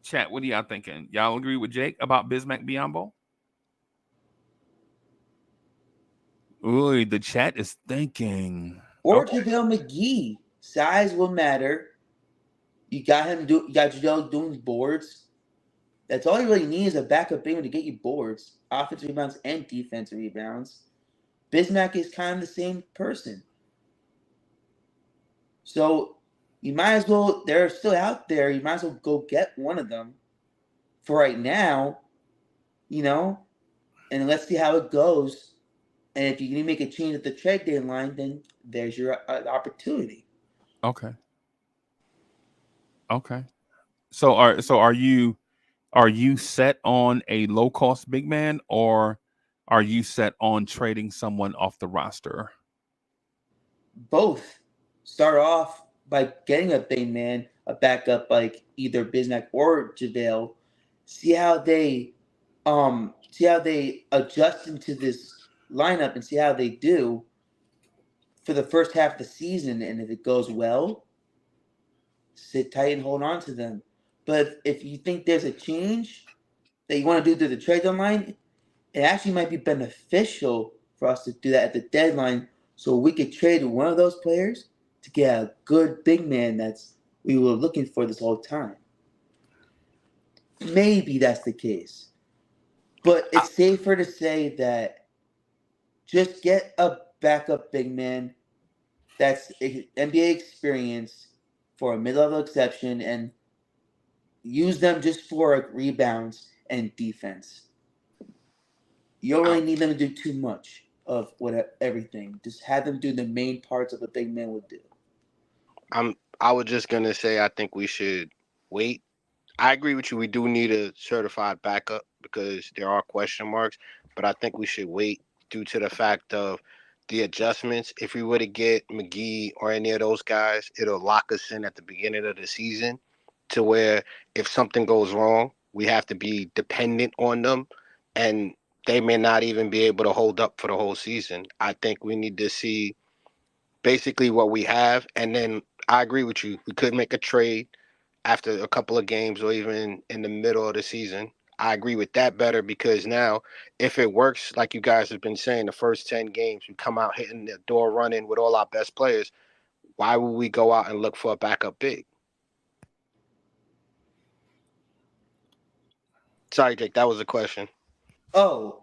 Chat, what are y'all thinking? Y'all agree with Jake about Bismack Biyombo? Ooh, the chat is thinking. Or JaVale McGee. Size will matter. You got JaVale doing boards. That's all you really need is a backup big man to get you boards, offensive rebounds and defensive rebounds. Bismack is kind of the same person. So you might as well, they're still out there. You might as well go get one of them for right now, and let's see how it goes. And if you're going to make a change at the trade deadline, then there's your opportunity. Okay. So are you set on a low cost big man, or are you set on trading someone off the roster? Both. Start off by getting a big man, a backup like either Bismack or JaVale. See how they adjust into this lineup and see how they do for the first half of the season. And if it goes well, sit tight and hold on to them. But if you think there's a change that you want to do through the trade deadline, it actually might be beneficial for us to do that at the deadline so we could trade one of those players to get a good big man that's we were looking for this whole time. Maybe that's the case. But it's safer to say that just get a backup big man that's NBA experience for a mid-level exception and use them just for rebounds and defense. You don't really need them to do too much of everything. Just have them do the main parts of a big man would do. I was just gonna say I think we should wait. I agree with you. We do need a certified backup because there are question marks, but I think we should wait due to the fact of the adjustments. If we were to get McGee or any of those guys, it'll lock us in at the beginning of the season to where if something goes wrong, we have to be dependent on them, and they may not even be able to hold up for the whole season. I think we need to see basically what we have, and then I agree with you. We could make a trade after a couple of games or even in the middle of the season. I agree with that better because now, if it works, like you guys have been saying, the first 10 games, we come out hitting the door running with all our best players. Why would we go out and look for a backup big? Sorry, Jake, that was a question. Oh,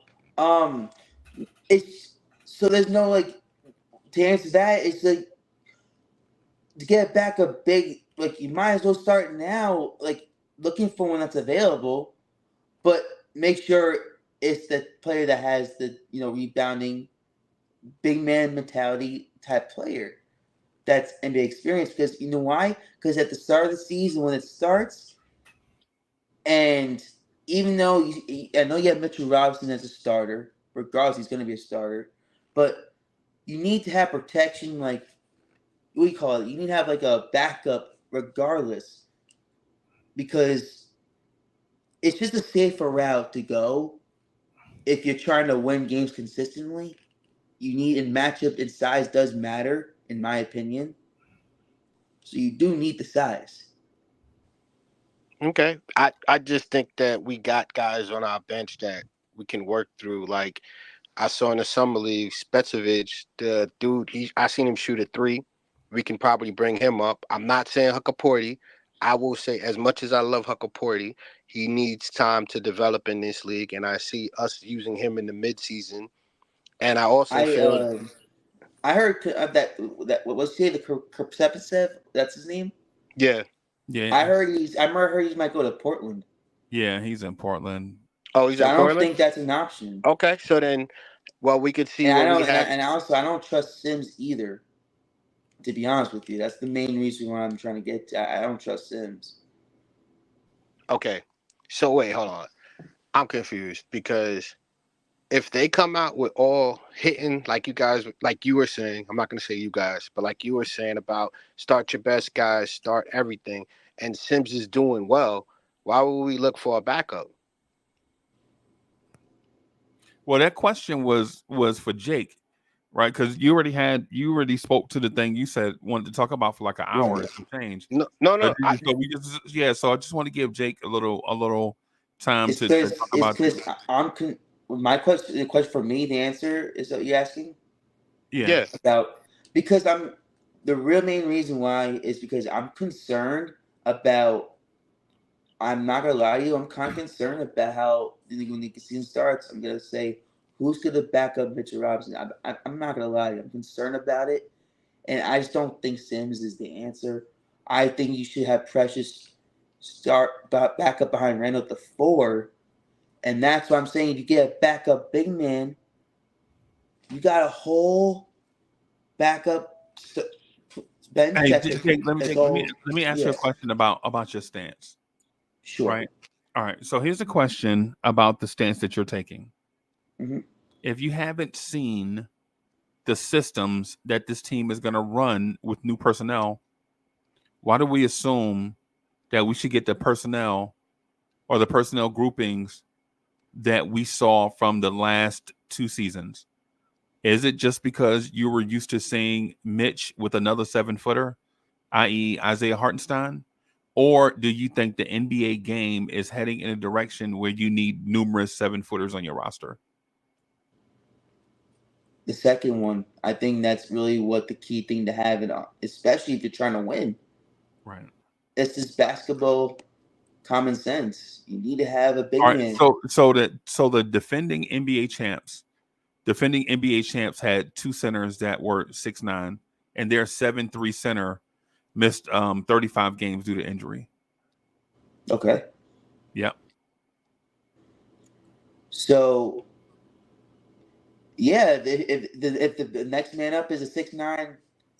it's so there's no to answer that. It's like to get back a big you might as well start now looking for one that's available, but make sure it's the player that has the rebounding big man mentality type player that's NBA experience. Because you know why? Because at the start of the season when it starts, and even though I know you have Mitchell Robinson as a starter, regardless he's going to be a starter, but you need to have protection what do you call it? You need to have a backup regardless, because it's just a safer route to go if you're trying to win games consistently. You need, and matchup and size does matter, in my opinion. So you do need the size. Okay. I just think that we got guys on our bench that we can work through. Like I saw in the summer league, Specevich, the dude, I seen him shoot a three. We can probably bring him up. I'm not saying Huckaporty. I will say, as much as I love Huckaporty, he needs time to develop in this league, and I see us using him in the midseason. And I also feel, I heard that what was he, the Kerpsepicev? That's his name. yeah. I heard he might go to Portland. Yeah, he's in Portland. Oh, he's in I Portland? don't think that's an option. Okay, so then, well, we could see And what we have. And also, I don't trust Sims either. To be honest with you, that's the main reason why I'm trying to get to. I don't trust Sims. Okay, so wait, hold on. I'm confused because if they come out with all hitting like you were saying, I'm not going to say you guys, but like you were saying about start your best guys, start everything, and Sims is doing well, why would we look for a backup? Well, that question was for Jake, right? Because you already spoke to the thing you said wanted to talk about for like an hour Right. and some change. No. So we just so I just want to give Jake a little time It's to because talk it's about because my question. The question for me, the answer is what you're asking yeah. Yeah. about because I'm the real main reason why is because I'm concerned about. I'm not gonna lie to you. I'm kind of concerned about how when the season starts. I'm gonna say who's gonna back up Mitchell Robinson. I'm not gonna lie to you. I'm concerned about it, and I just don't think Sims is the answer. I think you should have Precious back up behind Randall at the 4, and that's why I'm saying if you get a backup big man, you got a whole backup bench Hey, that's Jake, let me that's take let me all. let me ask you a Yeah, question about your stance, sure. right? All right. So here's a question about the stance that you're taking. Hmm. If you haven't seen the systems that this team is going to run with new personnel, why do we assume that we should get the personnel or the personnel groupings that we saw from the last 2 seasons? Is it just because you were used to seeing Mitch with another 7-footer, i.e., Isaiah Hartenstein? Or do you think the NBA game is heading in a direction where you need numerous 7-footers on your roster? The second one, I think that's really what the key thing to have it on, especially if you're trying to win. Right. It's just basketball common sense. You need to have a big All right. man. So the defending NBA champs had 2 centers that were 6'9", and their 7'3" center missed 35 games due to injury. Okay. Yep. So yeah, if the next man up is a 6'9"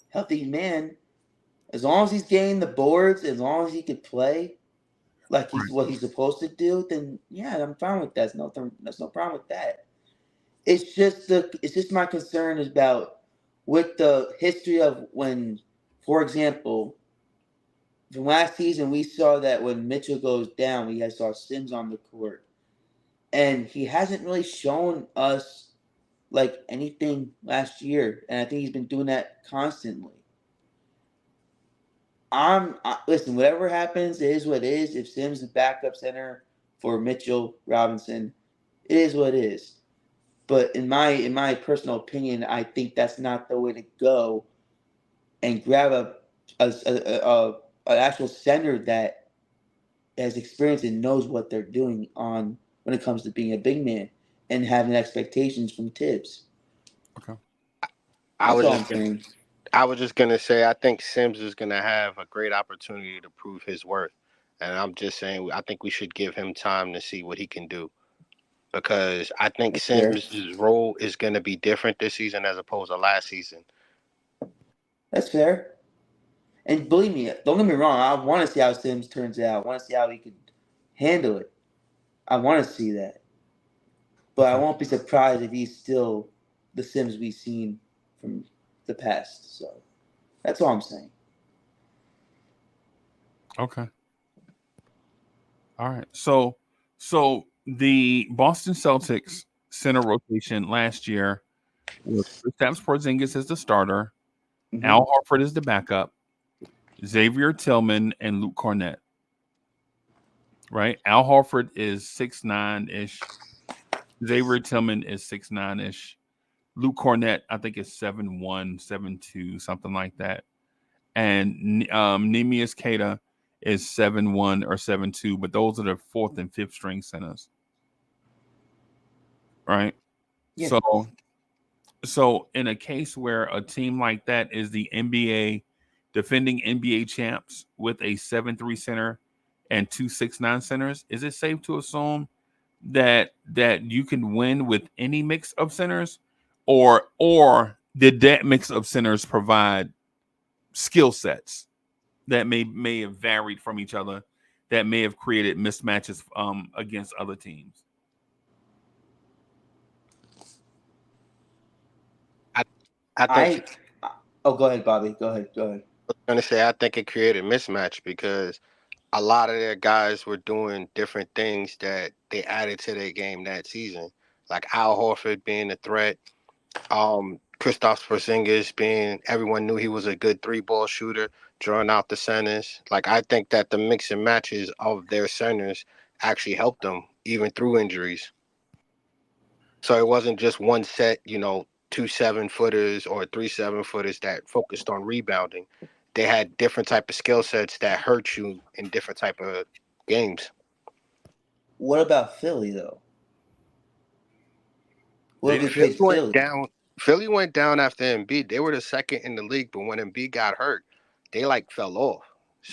healthy man, as long as he's getting the boards, as long as he could play like he's Right. what he's supposed to do, then yeah, I'm fine with that. There's no problem with that. It's just my concern is about with the history of when, for example, from last season we saw that when Mitchell goes down, we had saw Sims on the court, and he hasn't really shown us like anything last year, and I think he's been doing that constantly. Listen. Whatever happens, it is what it is. If Sims is backup center for Mitchell Robinson, it is what it is. But in my personal opinion, I think that's not the way to go. And grab an actual center that has experience and knows what they're doing on when it comes to being a big man and having expectations from Tibbs. Okay. I That's was all I'm just gonna, saying. I was just gonna say I think Sims is gonna have a great opportunity to prove his worth, and I'm just saying I think we should give him time to see what he can do because I think That's fair. Sims' role is gonna be different this season as opposed to last season. That's fair. And believe me, don't get me wrong. I want to see how Sims turns out. I want to see how he could handle it. I want to see that. But I Okay. won't be surprised if he's still the Sims we've seen from the past. So that's all I'm saying. Okay. All right. So the Boston Celtics center rotation last year was Kristaps Porzingis as the starter, Hmm. Al Horford is the backup, Xavier Tillman, and Luke Cornett. Right? Al Horford is 6'9" ish. Xavier Tillman is 6'9" ish. Luke Cornett, I think, is 7'1", 7'2", something like that. And Neemias Queta is 7'1" or 7'2", but those are the 4th and 5th string centers. Right? Yeah. So in a case where a team like that is the NBA defending NBA champs with a 7'3" center and 2 6'9" centers, is it safe to assume that you can win with any mix of centers, or did that mix of centers provide skill sets that may have varied from each other, that may have created mismatches against other teams? I I think I. Oh, go ahead, Bobby. Go ahead. Go ahead. was gonna say I think it created mismatch because a lot of their guys were doing different things that they added to their game that season. like Al Horford being a threat. Kristaps Porzingis being, everyone knew he was a good 3-ball shooter, drawing out the centers. Like, I think that the mix and matches of their centers actually helped them even through injuries. So it wasn't just one set, 2 7-footers or 3 7-footers that focused on rebounding. They had different type of skill sets that hurt you in different type of games. What about Philly though? What if we Philly played went Philly? down. Philly went down after Embiid. They were the second in the league, but when Embiid got hurt, they like fell off.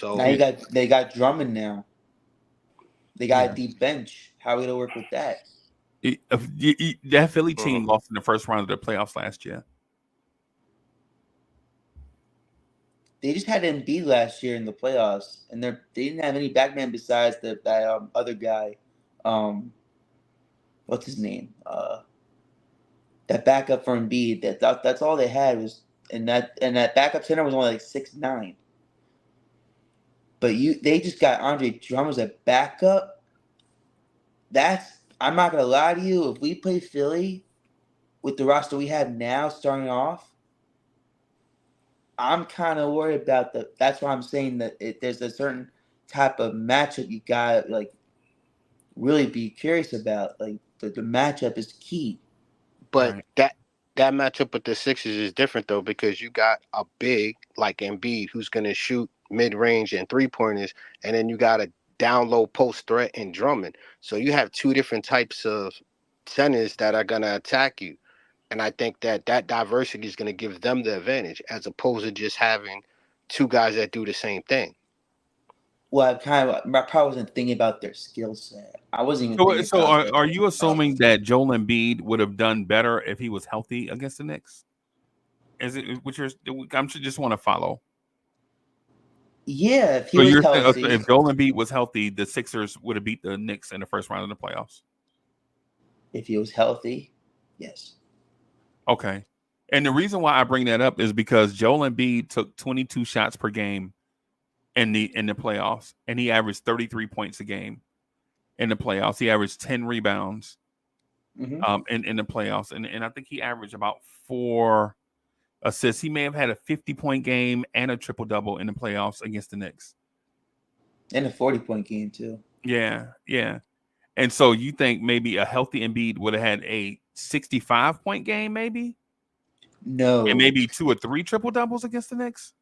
Now So, they got Drummond now. They got Yeah. a deep bench. How are we gonna work with that? That Philly team Mhm. lost in the first round of the playoffs last year. They just had Embiid last year in the playoffs, and they didn't have any backman besides that other guy. What's his name? That backup for Embiid. That's all they had was, and that backup center was only like 6'9". But they just got Andre Drummond as a backup. I'm not gonna lie to you. If we play Philly with the roster we have now, starting off, I'm kind of worried about That's why I'm saying that there's a certain type of matchup you got like really be curious about. Like the matchup is key. but Right. that matchup with the Sixers is different though because you got a big like Embiid who's gonna shoot mid range and 3-pointers, and then you got a down low post threat in Drummond. So you have two different types of centers that are gonna attack you. And I think that diversity is going to give them the advantage as opposed to just having two guys that do the same thing. Well, I probably wasn't thinking about their skill set. I wasn't even So, thinking so about are you assuming that Joel Embiid would have done better if he was healthy against the Knicks? Is it which you're? I'm just want to follow. Yeah, if he So was you're saying so healthy. if Joel Embiid was healthy, the Sixers would have beat the Knicks in the first round of the playoffs. If he was healthy, yes. Okay. And the reason why I bring that up is because Joel Embiid took 22 shots per game in the playoffs, and he averaged 33 points a game in the playoffs. He averaged 10 rebounds in the playoffs, and I think he averaged about 4 assists. He may have had a 50-point game and a triple double in the playoffs against the Knicks. And a 40-point game too. Yeah, yeah. And so you think maybe a healthy Embiid would have had a 65-point game, maybe? No. And maybe 2 or 3 triple doubles against the Knicks?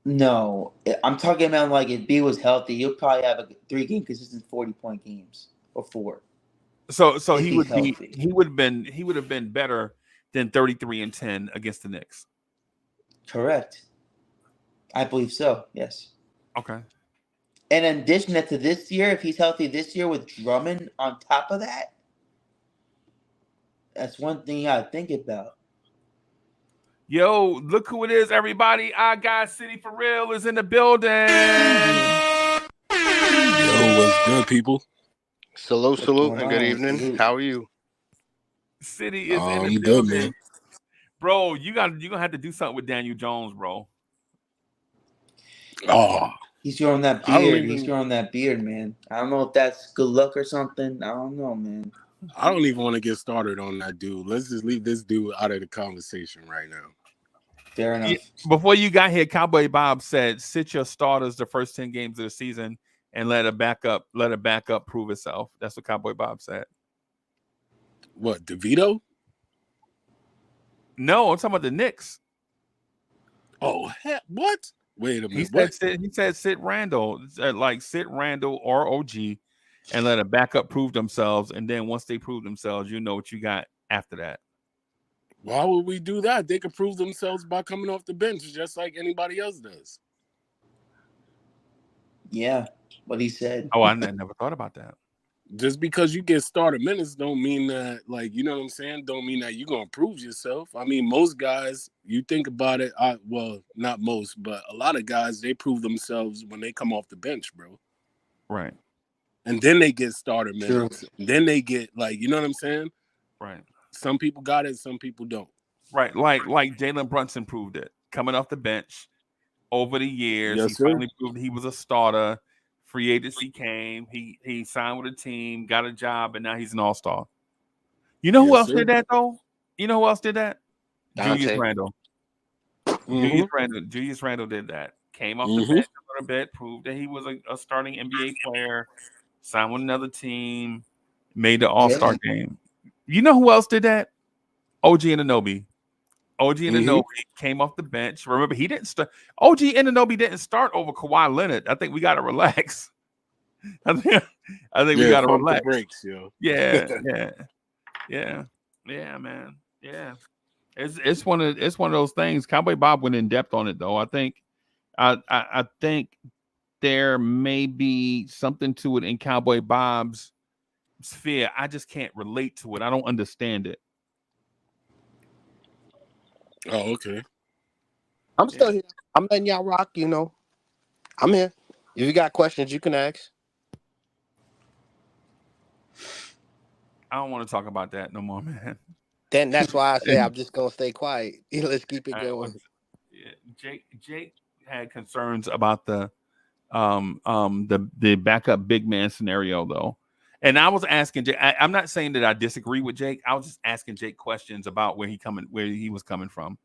No. I'm talking about like if B was healthy, he'll probably have a 3-game consistent 40-point games or 4. So If he he's would be healthy. he would have been better than 33 and 10 against the Knicks. Correct. I believe so, yes. Okay. And in addition to this year, if he's healthy this year with Drummond on top of that, that's one thing you gotta think about. Yo, look who it is, everybody. Our guy City for Real is in the building. Yo, what's good, people? Salute, What's salute, going and good on? evening. Salute. How are you? City is in the I'm building. good, man. Bro, you're gonna have to do something with Daniel Jones, bro. Oh, He's growing that I don't beard. even. He's growing that beard, man. I don't know if that's good luck or something. I don't know, man. I don't even want to get started on that dude. Let's just leave this dude out of the conversation right now. Fair enough. Yeah, before you got here, Cowboy Bob said, "Sit your starters the first 10 games of the season and let a backup prove itself." That's what Cowboy Bob said. What, DeVito? No, I'm talking about the Knicks. Oh, what? Wait a He minute. said What? sit Randall, sit Randall or OG, and let a backup prove themselves. And then once they prove themselves, you know what you got after that. Why would we do that? They could prove themselves by coming off the bench just like anybody else does. Yeah, what he said. Oh, I never thought about that. Just because you get starter minutes don't mean that, like, you know what I'm saying? Don't mean that you're going to prove yourself. I mean, most guys, you think about it, well, not most, but a lot of guys, they prove themselves when they come off the bench, bro. Right. And then they get starter True. minutes. Then they get, like, you know what I'm saying? Right. Some people got it, some people don't. Right. Like Jalen Brunson proved it. Coming off the bench over the years, Yes, he sir. finally proved he was a starter. Free agency came. He signed with a team, got a job, and now he's an all-star. You know who Yes, else sir. did that though? You know who else did that? Julius Dante. Randle. Julius Randle did that. Came off the bench a little bit, proved that he was a starting NBA player, signed with another team, made the All-Star game. You know who else did that? OG Anunoby. OG Anunoby came off the bench. Remember, he didn't start. OG Anunoby didn't start over Kawhi Leonard. I think we got to relax. I think we got to pump relax. the brakes, yo. Yeah, man. Yeah. It's one of those things. Cowboy Bob went in depth on it though. I think there may be something to it in Cowboy Bob's sphere. I just can't relate to it. I don't understand it. Oh, okay. I'm still here. I'm letting y'all rock, you know. I'm here. If you got questions, you can ask. I don't want to talk about that no more, man. Then that's why I say I'm just gonna stay quiet. Let's keep it going. Jake had concerns about the backup big man scenario though. And I was asking Jake, I'm not saying that I disagree with Jake. I was just asking Jake questions about where he was coming from.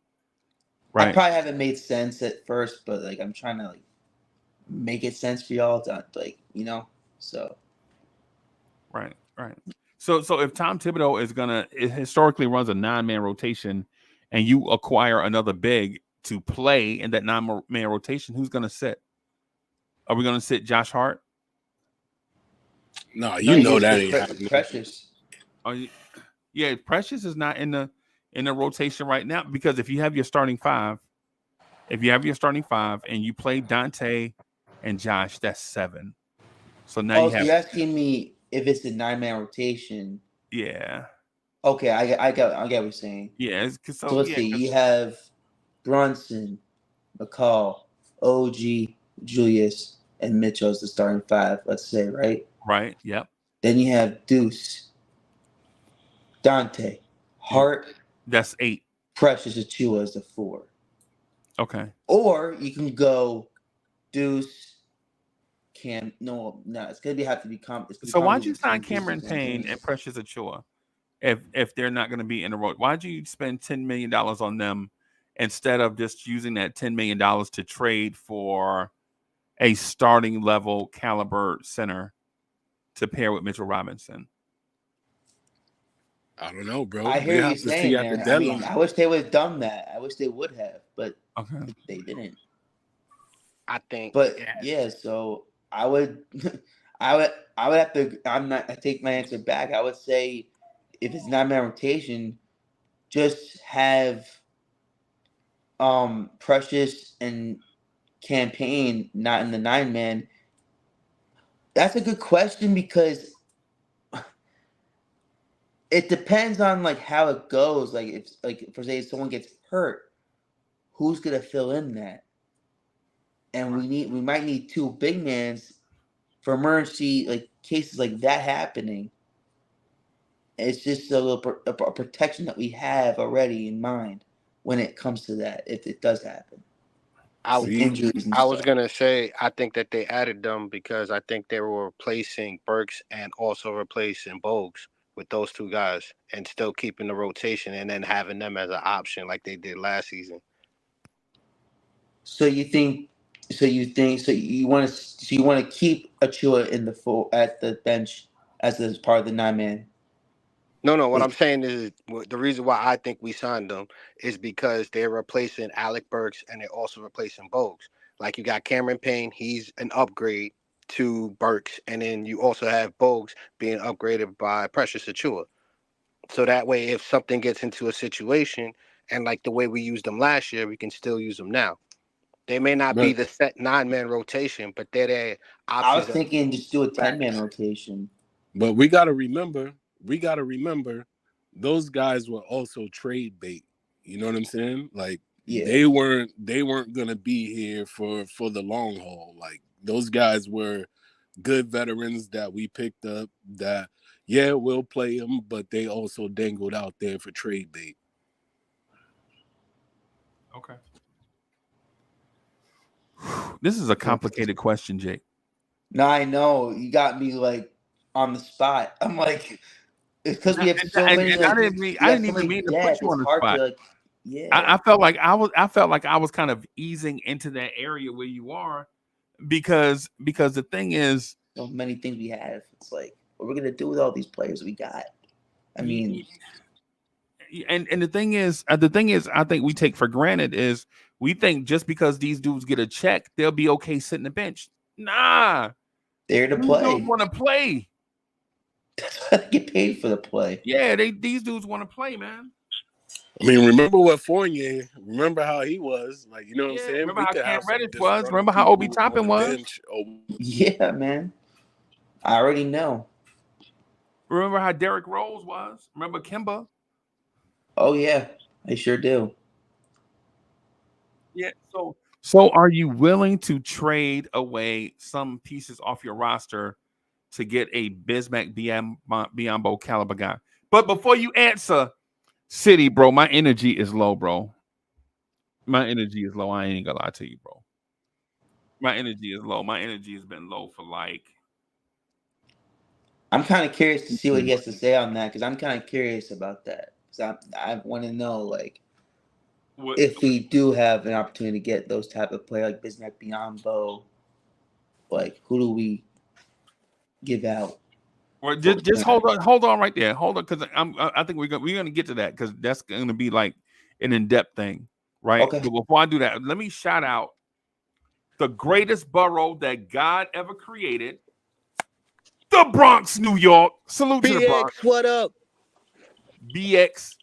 Right. I probably haven't made sense at first, but like I'm trying to like make it sense for y'all to like, you know. So Right. So if Tom Thibodeau it historically runs a 9-man rotation and you acquire another big to play in that 9-man rotation, who's gonna sit? Are we gonna sit Josh Hart? No, you know that ain't happening. Precious. Yeah, Precious is not in the rotation right now because if you have your starting five and you play Dante and Josh, that's 7. So now you have. You're asking me if it's a 9-man rotation. Yeah. Okay, I get what you're saying. Yeah. So let's see. You have Brunson, McCall, OG, Julius, and Mitchell as the starting 5. Let's say, right? Right. Yep. Then you have Deuce, Dante, Hart. That's 8. Precious Achua as the 4. Okay. Or you can go Deuce. It's gonna have to be So why'd you sign Cameron Payne and Precious Achua if they're not going to be in the road? Why'd you spend $10 million on them instead of just using that $10 million to trade for a starting level caliber center to pair with Mitchell Robinson? I don't know, bro. I hear you saying that. I mean, I wish they would have done that. I wish they would have, but they didn't. I think. But yeah, so I would have to. I take my answer back. I would say if it's 9-man rotation, just have Precious and Campaign not in the 9-man. That's a good question because it depends on like how it goes. Like if for say someone gets hurt, who's gonna fill in that? And we might need 2 big mans for emergency like cases like that happening. It's just a little a protection that we have already in mind when it comes to that if it does happen. I was gonna say I think that they added them because I think they were replacing Burks and also replacing Bogues with those 2 guys and still keeping the rotation and then having them as an option like they did last season. So you want to keep Achua in at the bench as part of the 9-man. No. What I'm saying is the reason why I think we signed them is because they're replacing Alec Burks and they're also replacing Bogues. Like you got Cameron Payne, he's an upgrade to Burks, and then you also have Bogues being upgraded by Precious Achua. So that way, if something gets into a situation, and like the way we used them last year, we can still use them now. They may not be the set 9-man rotation, but they're their options. I was thinking just do a 10-man rotation. But we gotta remember, those guys were also trade bait. You know what I'm saying? Like they weren't gonna be here for the long haul. Like those guys were good veterans that we picked up that we'll play them, but they also dangled out there for trade bait. Okay. This is a complicated question, Jake. No, I know. You got me like on the spot. I'm like, It's because we have so many. And Like, I didn't even mean to put depth. you It's on the hard spot. to like. Yeah. I felt like I was kind of easing into that area where you are because the thing is, So many things we have. It's like, what we're gonna do with all these players we got? I mean, and the thing is, I think we take for granted is we think just because these dudes get a check, they'll be okay sitting the bench. Nah, they're to these play. dudes want to play. That's why they get paid for the play. Yeah, these dudes want to play, man. I mean, remember what Fournier? Remember how he was? Like, you know what I'm saying? Remember We how could Cam have some Reddish was. disgruntled Remember how Obi people on Toppin the was. bench. Yeah, man. I already know. Remember how Derrick Rose was. Remember Kimba. Oh yeah, I sure do. Yeah. So are you willing to trade away some pieces off your roster to get a Bismack Biyombo caliber guy? But before you answer, City, bro, my energy is low, bro. My energy is low. I ain't gonna lie to you, bro. My energy is low. My energy has been low for like. I'm kind of curious to see what he has to say on that because I'm kind of curious about that because I want to know like if we do have an opportunity to get those type of players like Bismack Biyombo, like who do we give out? Well, just hold on right there. Hold on, because I think we're gonna get to that because that's gonna be like an in-depth thing, right? Okay. But before I do that, let me shout out the greatest borough that God ever created, the Bronx, New York. Salute to the Bronx. BX, what up? BX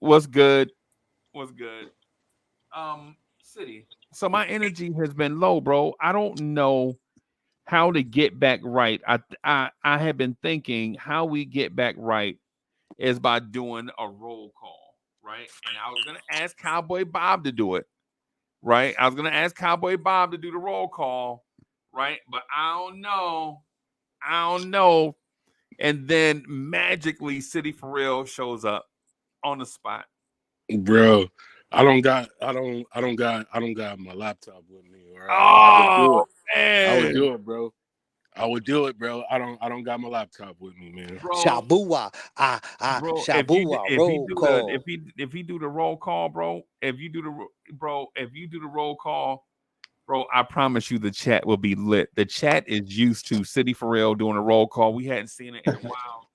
was good. City. So my energy has been low, bro. I don't know how to get back right. I have been thinking how we get back right is by doing a roll call, right? And I was gonna ask Cowboy Bob to do it, right? I was gonna ask Cowboy Bob to do the roll call, right? But I don't know. And then magically, City for Real shows up on the spot. Bro, I don't got my laptop with me. Or Oh I would man, do it, bro. I would do it, bro. I don't got my laptop with me, man. bro. Shabua, Bro, Shabua, roll call. if he do the roll call, bro, if you do the roll call, bro, I promise you the chat will be lit. The chat is used to City for Real doing a roll call. We hadn't seen it in a while,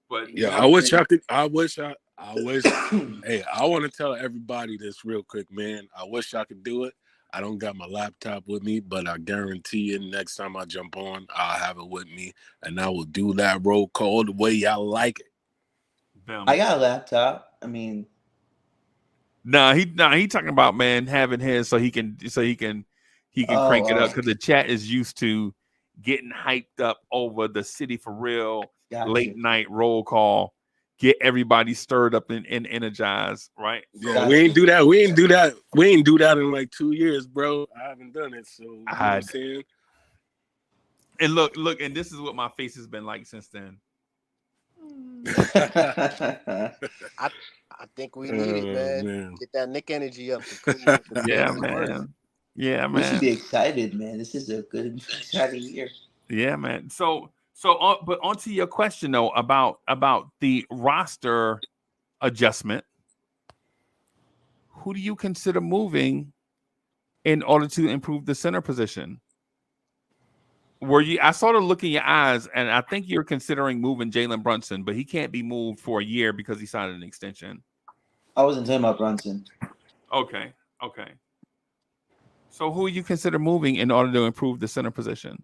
but Yeah, I wish I could. I wish. Hey, I want to tell everybody this real quick, man. I wish I could do it. I don't got my laptop with me, but I guarantee you next time I jump on, I'll have it with me, and I will do that roll call the way y'all like it. I got a laptop. I mean, he talking about, man, having his so he can crank it up because the chat is used to getting hyped up over the City for Real late night roll call. Get everybody stirred up and energized, right? Yeah, we ain't do that. We ain't do that in like 2 years, bro. I haven't done it, so you know what I'm saying. And look, and this is what my face has been like since then. I think we need it, man. Get that Nick energy up. Yeah, man. Yeah, man. We should be excited, man. This is a good, exciting year. Yeah, man. But onto your question though about the roster adjustment. Who do you consider moving in order to improve the center position? I sort of look in your eyes, and I think you're considering moving Jalen Brunson, but he can't be moved for a year because he signed an extension. I wasn't talking about Brunson. Okay. So who you consider moving in order to improve the center position?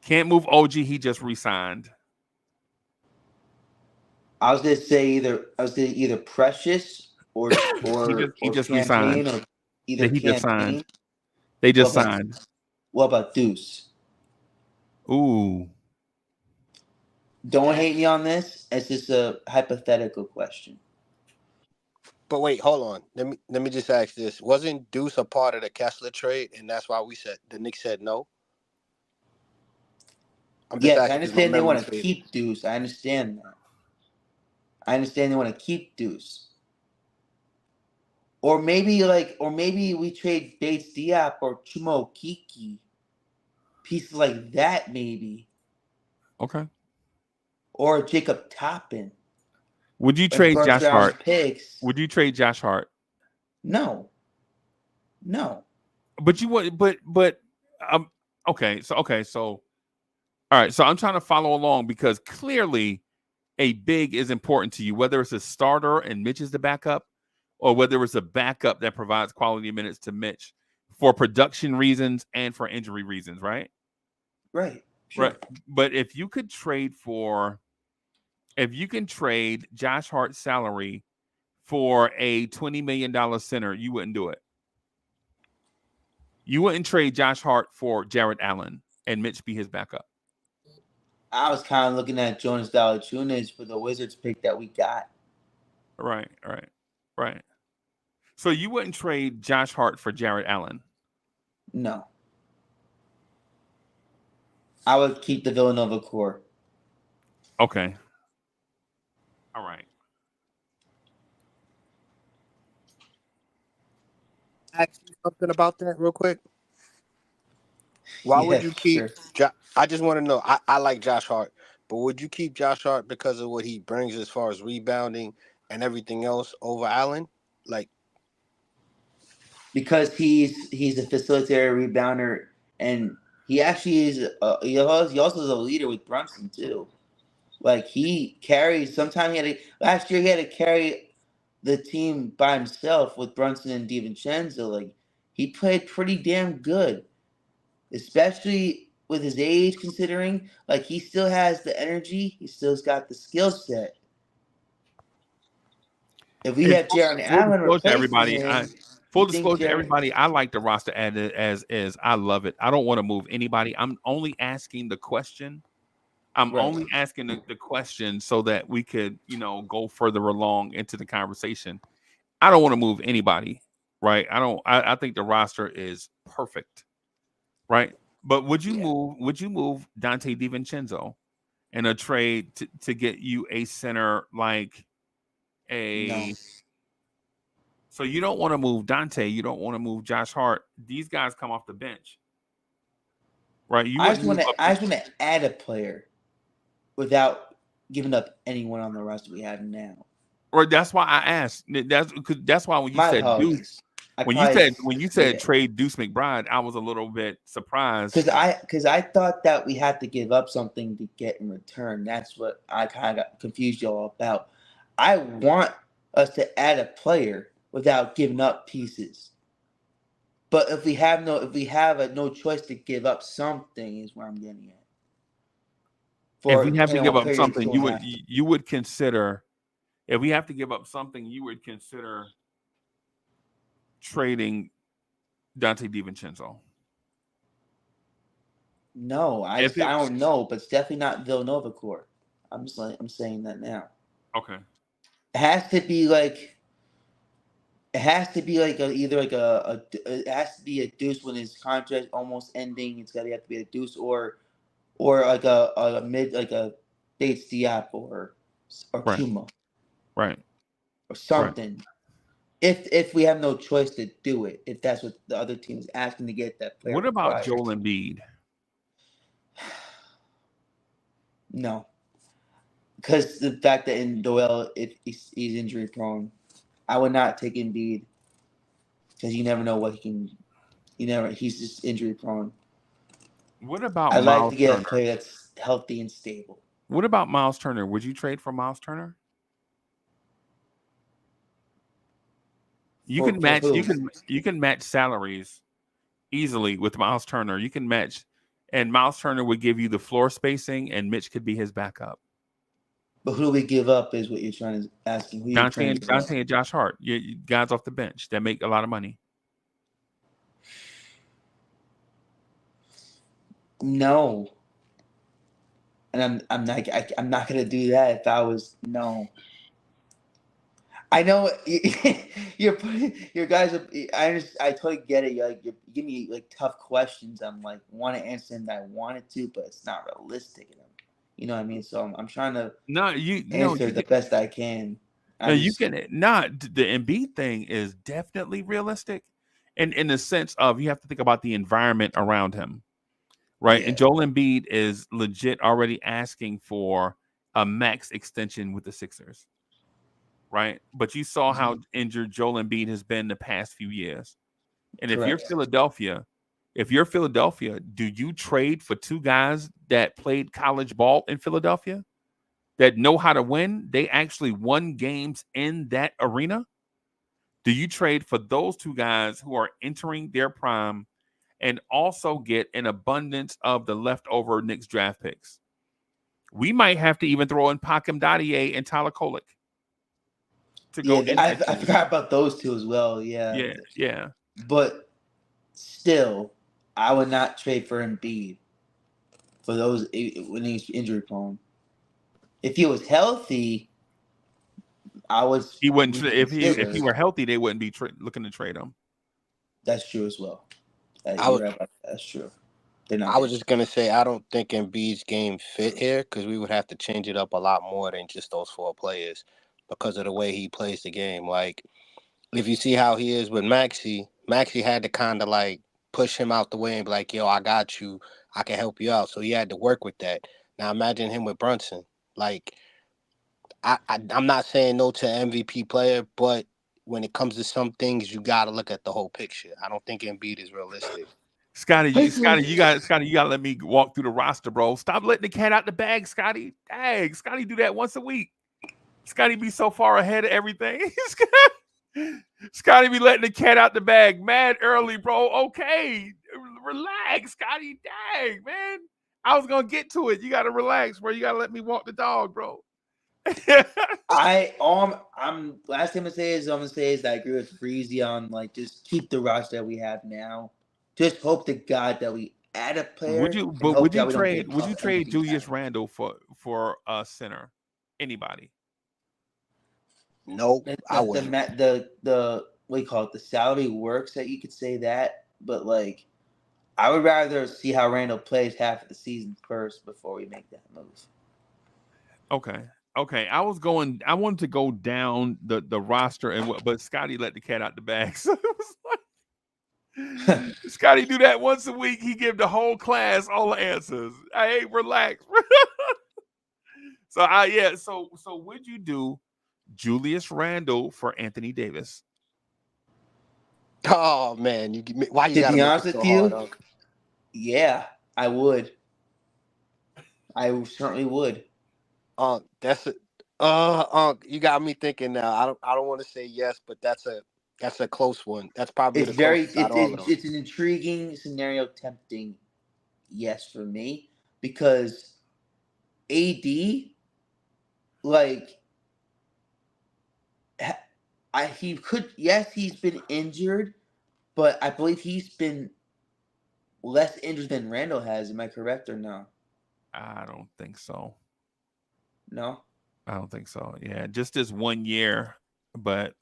Can't move OG. He just re-signed. I was gonna say either Precious or he just Campaign re-signed. or either he just signed. Campaign. They just signed. What about Deuce? Ooh. Don't hate me on this. It's just a hypothetical question. But wait, hold on. Let me just ask this: wasn't Deuce a part of the Kessler trade, and that's why the Knicks said no? Yes, I understand they want to keep Deuce. I understand that. I understand they want to keep Deuce. Or maybe we trade Bates Diop or Chumo Kiki. pieces like that, maybe, Okay. or Jacob Toppin Would you and trade first Josh round Hart? picks. Would you trade Josh Hart? No, no. But you would. But um. Okay. So all right. So I'm trying to follow along because clearly a big is important to you, whether it's a starter and Mitch is the backup, or whether it's a backup that provides quality minutes to Mitch for production reasons and for injury reasons, right? Right. Sure. Right. But if you could trade for, if you can trade Josh Hart's salary for a $20 million center, you wouldn't do it. You wouldn't trade Josh Hart for Jared Allen and Mitch be his backup. I was kind of looking at Jonas Valanciunas for the Wizards pick that we got. Right. So you wouldn't trade Josh Hart for Jared Allen? No. I would keep the Villanova core. Okay. All right. Ask you something about that real quick. Why would you keep? Sure. I just want to know. I like Josh Hart, but would you keep Josh Hart because of what he brings as far as rebounding and everything else over Allen? Like, because he's a facilitator, rebounder, and he actually is. He also is a leader with Brunson too. Like he carries. Sometimes last year he had to carry the team by himself with Brunson and DiVincenzo. Like he played pretty damn good, especially with his age. Considering like he still has the energy, he still's got the skill set. If we have Jaron Allen replacing him. Full disclosure, everybody, I like the roster as is. I love it. I don't want to move anybody. I'm only asking the question. Only asking the question so that we could, go further along into the conversation. I don't want to move anybody, right? I think the roster is perfect, right? But would you move Dante DiVincenzo in a trade to get you a center like a? No. So you don't want to move Dante. You don't want to move Josh Hart. These guys come off the bench, right? I just want to add a player without giving up anyone on the roster we have now. Or that's why I asked. That's why when you said Deuce, when you said trade Deuce McBride, I was a little bit surprised because I thought that we had to give up something to get in return. That's what I kind of got confused y'all about. I want us to add a player without giving up pieces. But if we have no choice to give up something, is where I'm getting at. If we have to give up something, you would consider. If we have to give up something, you would consider trading Dante DiVincenzo. No, I don't know, but it's definitely not Villanova core. I'm saying that now. Okay. It has to be like it has to be a Deuce when his contract almost ending. It's got to have to be a Deuce or like a mid like a Bates Diop or Kuma. Right. Or something. Right. If we have no choice to do it, if that's what the other team is asking to get that player. What about Joel Embiid? No. Because the fact that in Doyle, he's injury prone, I would not take Embiid because you never know what he can. He's just injury prone. What about? I'd like to get a player that's healthy and stable. What about Miles Turner? Would you trade for Miles Turner? You can match. You can match salaries easily with Miles Turner. You can match, and Miles Turner would give you the floor spacing, and Mitch could be his backup. But who do we give up is what you're trying to ask. Dante and Josh Hart, you guys off the bench that make a lot of money. No, and I'm not gonna do that if I was no. I know you're putting your guys. I totally get it. You give me like tough questions. I'm like want to answer them that I wanted to, but it's not realistic. You know what I mean? So I'm trying to answer the best I can. You can not. The Embiid thing is definitely realistic, and in the sense of you have to think about the environment around him. right? Yeah. And Joel Embiid is legit already asking for a max extension with the Sixers, right? But you saw how injured Joel Embiid has been the past few years. And if you're Correct. Philadelphia, do you trade for two guys that played college ball in Philadelphia that know how to win? They actually won games in that arena. Do you trade for those two guys who are entering their prime and also get an abundance of the leftover Knicks draft picks? We might have to even throw in Pakim Dadier and Tyler Kolek to go Yeah, in that I team. forgot about those two as well. Yeah. Yeah. But still, I would not trade for Embiid for those when he's injury prone. If he was healthy, I would He wouldn't if reconsider. he were healthy, they wouldn't be looking to trade him. That's true as well. I You're was right about that. That's true. They're not. I was just gonna say I don't think Embiid's game fit here because we would have to change it up a lot more than just those four players because of the way he plays the game. Like if you see how he is with Maxey had to kind of like push him out the way and be like, "Yo, I got you. I can help you out." So he had to work with that. Now imagine him with Brunson. Like I'm not saying no to MVP player, but when it comes to some things, you got to look at the whole picture. I don't think Embiid is realistic. Scotty, you gotta let me walk through the roster, bro. Stop letting the cat out the bag, Scotty. Dang, Scotty do that once a week. Scotty be so far ahead of everything. Scotty be letting the cat out the bag mad early, bro. Okay, relax, Scotty. Dang, man. I was gonna get to it. You gotta relax, bro. You gotta let me walk the dog, bro. I'm last thing I'm gonna say is I agree with Breezy on like just keep the roster that we have now. Just hope to God that we add a player and hope that we don't get Would you trade MVP Julius talent. Randle for a center? Anybody? Nope, I wouldn't. The what do you call it? The salary works that you could say that, but like I would rather see how Randall plays half of the season first before we make that move. Okay. I wanted to go down the roster but Scotty let the cat out the bag. So it was like Scotty do that once a week. He give the whole class all the answers. Hey, relax. So would you do Julius Randle for Anthony Davis? Oh man, why you To gotta be make honest it with so hard, you, Unc? yeah, I would. I certainly would. That's it. You got me thinking now. I don't want to say yes, but that's a close one. That's probably It's the very closest out of all of them. it's an intriguing scenario, tempting yes for me because AD like he could he's been injured, but I believe he's been less injured than Randall has. Am I correct or no? I don't think so. No. I don't think so. Yeah, just this 1 year, but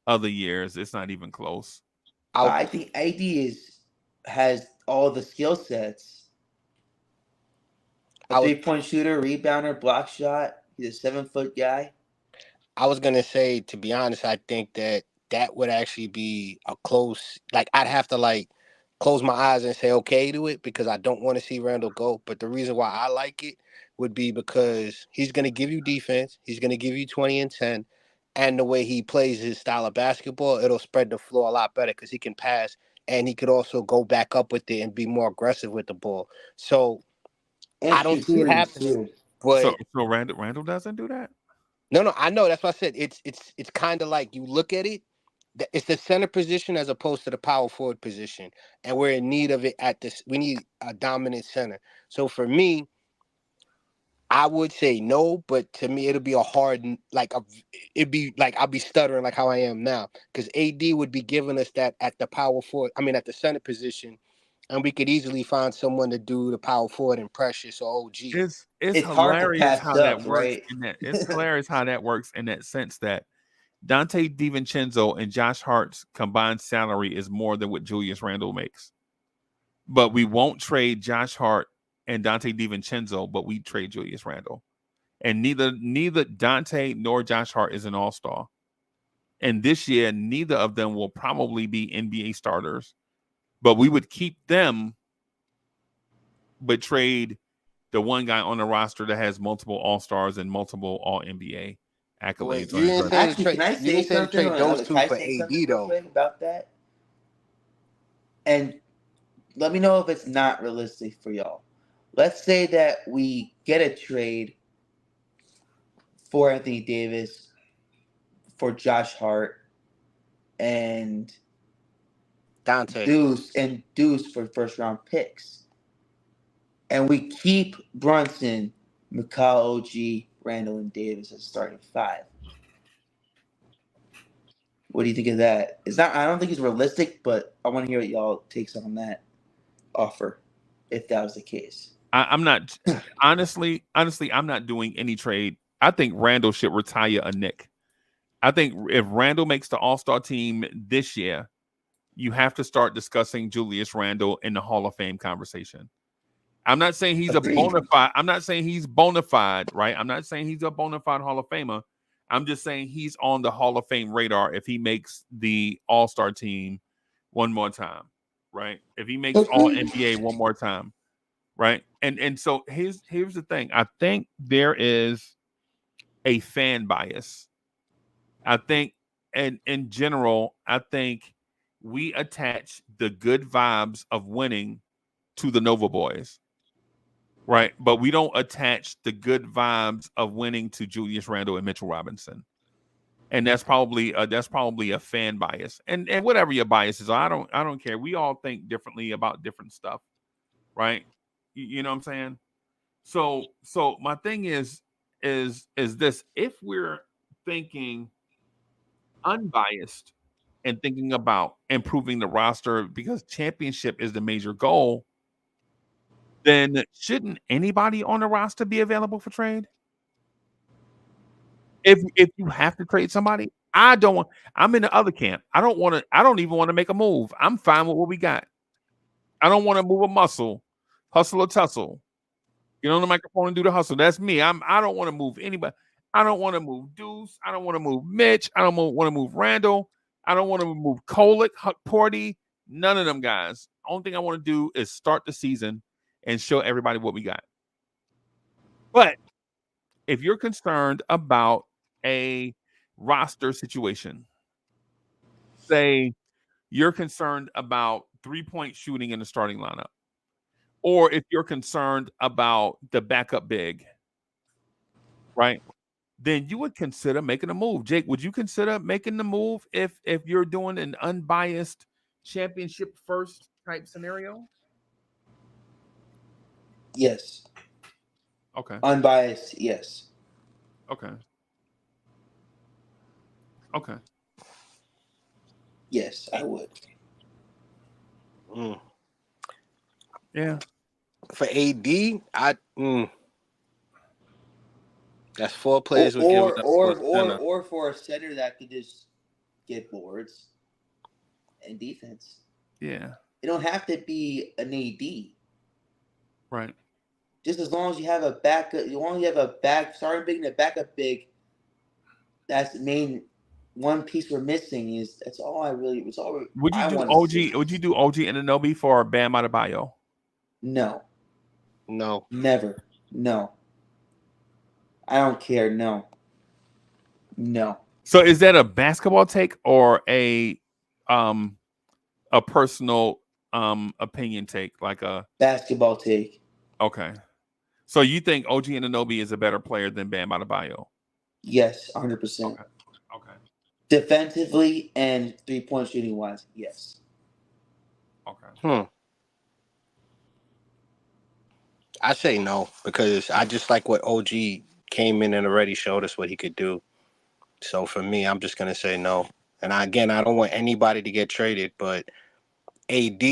other years it's not even close. But I think AD has all the skill sets. A 3-point shooter, rebounder, block shot. He's a 7-foot guy. I was gonna say, to be honest, I think that would actually be a close. Like I'd have to like close my eyes and say okay to it because I don't want to see Randall go. But the reason why I like it would be because he's gonna give you defense. He's gonna give you 20 and 10, and the way he plays his style of basketball, it'll spread the floor a lot better because he can pass and he could also go back up with it and be more aggressive with the ball. So And I don't shoot see it threes happening. too. But So Randall doesn't do that? no, I know. That's what I said. It's kind of like you look at it. It's the center position as opposed to the power forward position, and we're in need of it at this. We need a dominant center. So for me, I would say no, but to me, it'll be a hard it'd be like I'll be stuttering like how I am now because AD would be giving us that at the power forward. I mean, at the center position, and we could easily find someone to do the power forward and Precious or OG. It's hard to hilarious pass how that up, works right? in that it's hilarious how that works in that sense that Dante DiVincenzo and Josh Hart's combined salary is more than what Julius Randle makes. But we won't trade Josh Hart and Dante DiVincenzo, but we trade Julius Randle. And neither Dante nor Josh Hart is an all-star. And this year, neither of them will probably be NBA starters. But we would keep them but trade the one guy on the roster that has multiple All-Stars and multiple All-NBA accolades. Wait, you didn't say Actually, can I say something? trade those Can two I for say AD something real though. quick about that? And let me know if it's not realistic for y'all. Let's say that we get a trade for Anthony Davis, for Josh Hart, and Dante. Deuce for first round picks. And we keep Brunson, McCall, OG, Randall, and Davis as starting five. What do you think of that? I don't think it's realistic, but I want to hear what y'all takes on that offer, if that was the case. I'm not honestly, I'm not doing any trade. I think Randall should retire a Knick. I think if Randall makes the All-Star team this year, you have to start discussing Julius Randle in the Hall of Fame conversation. I'm not saying he's Agreed. a bona fide. I'm not saying he's bona fide, right? I'm not saying he's a bona fide Hall of Famer. I'm just saying he's on the Hall of Fame radar if he makes the All-Star team one more time, right? If he makes All NBA one more time, right? And so here's the thing. I think there is a fan bias. I think, and in general, I think we attach the good vibes of winning to the Nova Boys, right? But we don't attach the good vibes of winning to Julius Randle and Mitchell Robinson, and that's probably a fan bias. And whatever your biases are, I don't care. We all think differently about different stuff, right? You know what I'm saying? So my thing is this: if we're thinking unbiased and thinking about improving the roster because championship is the major goal, then shouldn't anybody on the roster be available for trade? If you have to trade somebody, I'm in the other camp. I don't even want to make a move. I'm fine with what we got. I don't want to move a muscle, hustle or tussle. Get on the microphone and do the hustle. That's me. I don't want to move anybody. I don't want to move Deuce. I don't want to move Mitch. I don't want to move Randall. I don't want to move Kolick, Huck Porty. None of them guys. Only thing I want to do is start the season and show everybody what we got. But if you're concerned about a roster situation, say you're concerned about 3-point shooting in the starting lineup, or if you're concerned about the backup big, right? Then you would consider making a move. Jake, would you consider making the move if you're doing an unbiased championship first type scenario? Yes. Okay. Unbiased, yes. Okay. Okay. Yes, I would. Yeah. For AD, that's 4 players we're giving up or for a center that could just get boards and defense. Yeah. It don't have to be an AD. Right. Just as long as you have a backup, starting big and a backup big. That's the main one piece we're missing. That's all I really. It's all. Would you do OG? Would you do OG Anunoby for Bam Adebayo? No. No. Never. No. I don't care. No. So is that a basketball take or a personal opinion take, like a basketball take? Okay. So you think OG Anunoby is a better player than Bam Adebayo? Yes, 100%. Okay. Defensively and 3-point shooting wise, yes. Okay. I say no because I just like what OG came in and already showed us what he could do. So for me, I'm just gonna say no. And I don't want anybody to get traded, but AD,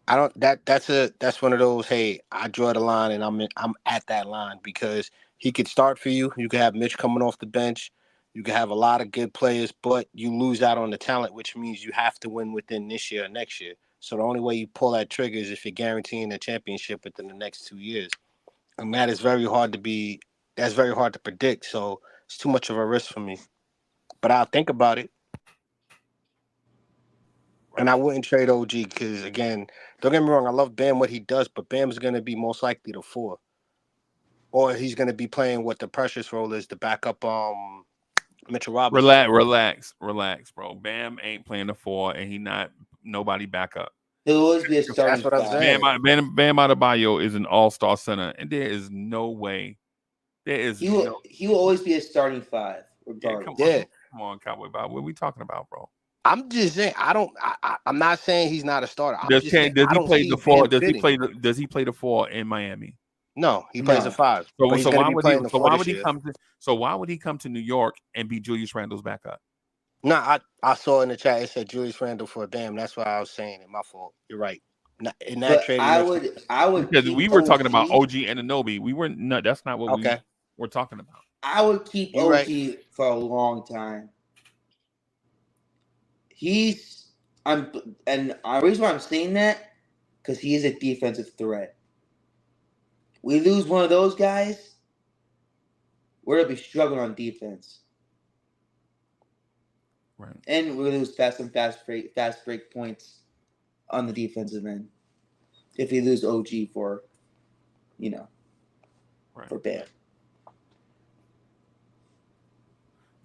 I don't. That's one of those. Hey, I draw the line, and I'm at that line because he could start for you. You could have Mitch coming off the bench. You could have a lot of good players, but you lose out on the talent, which means you have to win within this year or next year. So the only way you pull that trigger is if you're guaranteeing a championship within the next 2 years, and that is very hard to That's very hard to predict. So it's too much of a risk for me. But I'll think about it. And I wouldn't trade OG because, again, don't get me wrong, I love Bam what he does, but Bam's going to be most likely the 4. Or he's going to be playing what the precious role is to back up Mitchell Robinson. Relax, bro. Bam ain't playing the 4, and he not nobody backup. He'll always be a starting That's what I'm 5. saying. Bam Adebayo is an all-star center, and there is no way. He will always be a starting 5, regardless. Come on, Cowboy Bob. What are we talking about, bro? I'm just saying. I'm not saying he's not a starter. Does he play the 4? Does he play the 4 in Miami? No, he plays a 5. So why would he come to New York and be Julius Randle's backup? No, I saw in the chat it said Julius Randle for Bam. That's what I was saying. My fault. You're right. In that trade, I would because we were talking about OG Anunoby. We were not. That's not what we were talking about. I would keep OG for a long time. And the reason why I'm saying that, because he is a defensive threat. We lose one of those guys, we're gonna be struggling on defense. Right. And we're gonna lose fast break points on the defensive end. If we lose OG for Bam.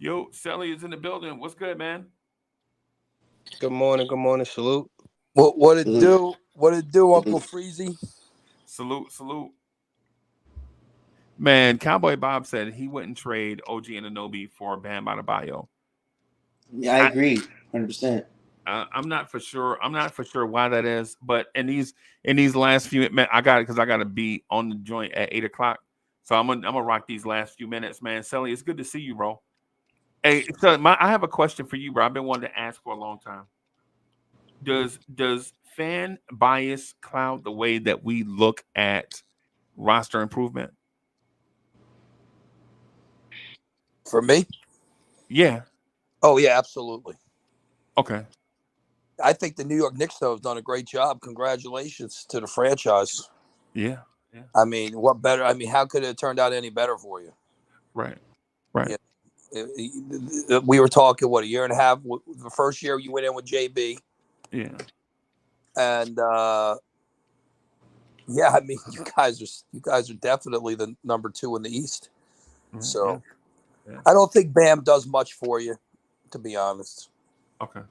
Yo, Sally is in the building. What's good, man? Good morning. Salute. What it do? What it do, Uncle Freezy? Salute. Man, Cowboy Bob said he wouldn't trade OG Anunoby for Bam Adebayo. Yeah, I agree, 100%. I'm not for sure. Why that is, but in these last few minutes, I got to be on the joint at 8:00. So I'm gonna rock these last few minutes, man. Sally, it's good to see you, bro. Hey, so I have a question for you, bro. I've been wanting to ask for a long time. Does fan bias cloud the way that we look at roster improvement? For me? Yeah. Oh, yeah, absolutely. Okay. I think the New York Knicks, though, have done a great job. Congratulations to the franchise. Yeah. I mean, what better? I mean, how could it have turned out any better for you? Right. Yeah. We were talking, a year and a half? The first year you went in with JB. Yeah. And, yeah, I mean, you guys are definitely the number 2 in the East. So yeah. I don't think Bam does much for you, to be honest. Okay.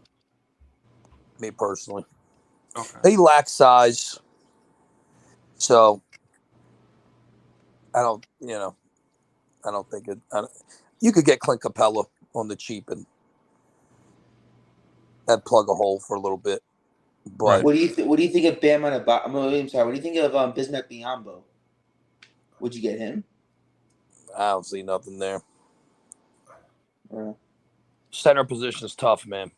Me personally. Okay. He lacks size. So I don't think it. You could get Clint Capella on the cheap and plug a hole for a little bit. But what do you think of Bam Adebayo? I'm sorry. What do you think of Bismack Biyombo? Would you get him? I don't see nothing there. Center position is tough, man.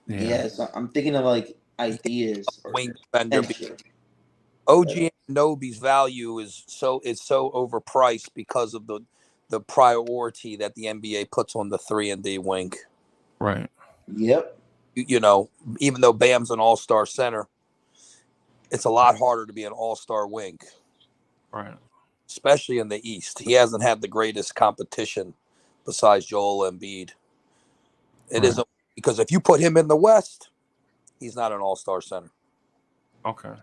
Yeah, so I'm thinking of ideas. Wing defender. OG Anunoby's value is so overpriced because of the priority that the NBA puts on the 3-and-D wing. Right. Yep. Even though Bam's an all-star center, it's a lot harder to be an all-star wing. Right. Especially in the East. He hasn't had the greatest competition besides Joel Embiid. It isn't, because if you put him in the West, he's not an all-star center. Okay.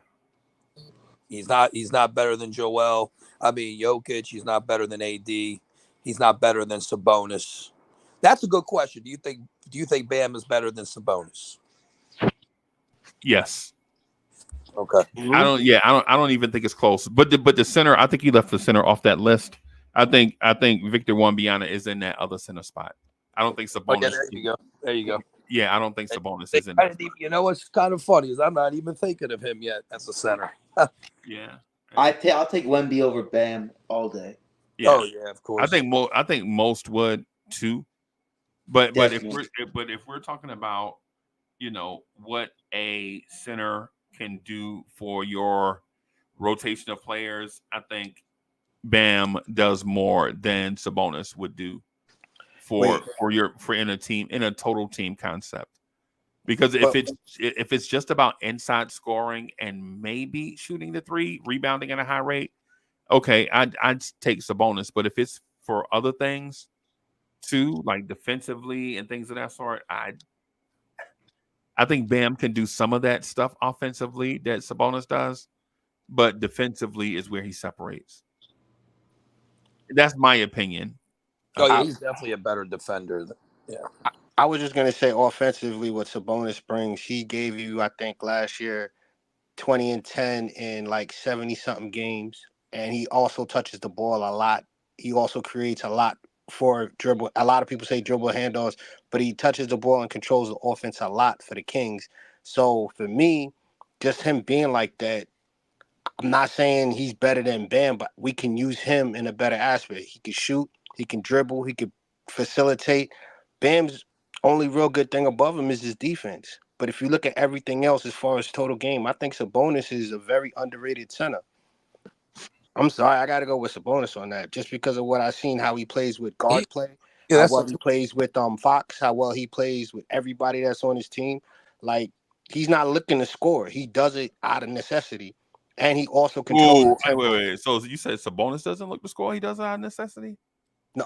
He's not better than Joel. I mean, Jokic. He's not better than AD. He's not better than Sabonis. That's a good question. Do you think Bam is better than Sabonis? Yes. Okay. I don't even think it's close. But the center, I think he left the center off that list. I think Victor Wembanyama is in that other center spot. I don't think Sabonis. There you go. Yeah, I don't think Sabonis is in that. What's kind of funny is I'm not even thinking of him yet as a center. Yeah. I'll take Wemby over Bam all day. Yeah. Oh yeah, of course. I think most would too. But if we're talking about, what a center can do for your rotation of players, I think Bam does more than Sabonis would do for in a total team concept. Because if it's just about inside scoring and maybe shooting the 3, rebounding at a high rate, okay, I'd take Sabonis. But if it's for other things too, like defensively and things of that sort, I think Bam can do some of that stuff offensively that Sabonis does, but defensively is where he separates. That's my opinion. Oh yeah, I, he's definitely a better defender. Yeah. I was just gonna say offensively, what Sabonis brings, he gave you, I think, last year 20 and 10 in like 70 something games, and he also touches the ball a lot. He also creates a lot for dribble. A lot of people say dribble handoffs, but he touches the ball and controls the offense a lot for the Kings. So for me, just him being like that, I'm not saying he's better than Bam, but we can use him in a better aspect. He can shoot, he can dribble, he can facilitate. Bam's only real good thing above him is his defense. But if you look at everything else as far as total game, I think Sabonis is a very underrated center. I'm sorry, I got to go with Sabonis on that, just because of what I've seen, how he plays with He, guard play, yeah, how that's well he plays with Fox, how well he plays with everybody that's on his team. Like, he's not looking to score; he does it out of necessity, and he also controls the Oh, wait, tempo. wait. So you said Sabonis doesn't look to score? He does it out of necessity? No,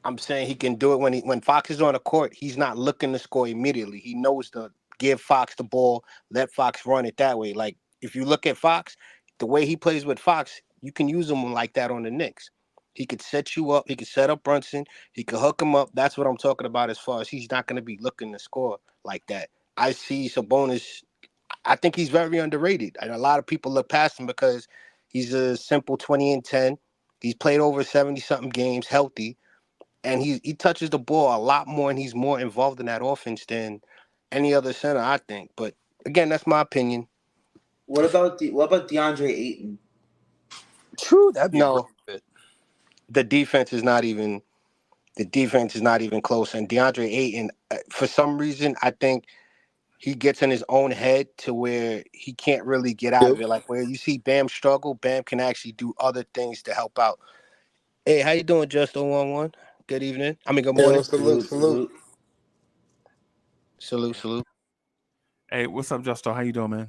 I'm saying he can do it when Fox is on the court. He's not looking to score immediately. He knows to give Fox the ball, let Fox run it that way. Like, if you look at Fox, the way he plays with Fox, you can use him like that on the Knicks. He could set you up. He could set up Brunson. He could hook him up. That's what I'm talking about as far as he's not going to be looking to score like that. I see Sabonis. I think he's very underrated. And a lot of people look past him because he's a simple 20 and 10. He's played over 70-something games healthy, and he touches the ball a lot more, and he's more involved in that offense than any other center, I think. But again, that's my opinion. What about DeAndre Ayton? true. That'd be a great No, fit. the defense is not even close. And DeAndre Ayton, for some reason, I think he gets in his own head to where he can't really get out Yep. of it. Like where you see Bam struggle, Bam can actually do other things to help out. Hey, how you doing, Just 011? Good evening. I mean, good Yo, morning. salute, salute. Salute, salute. Hey, what's up, Justo? How you doing, man?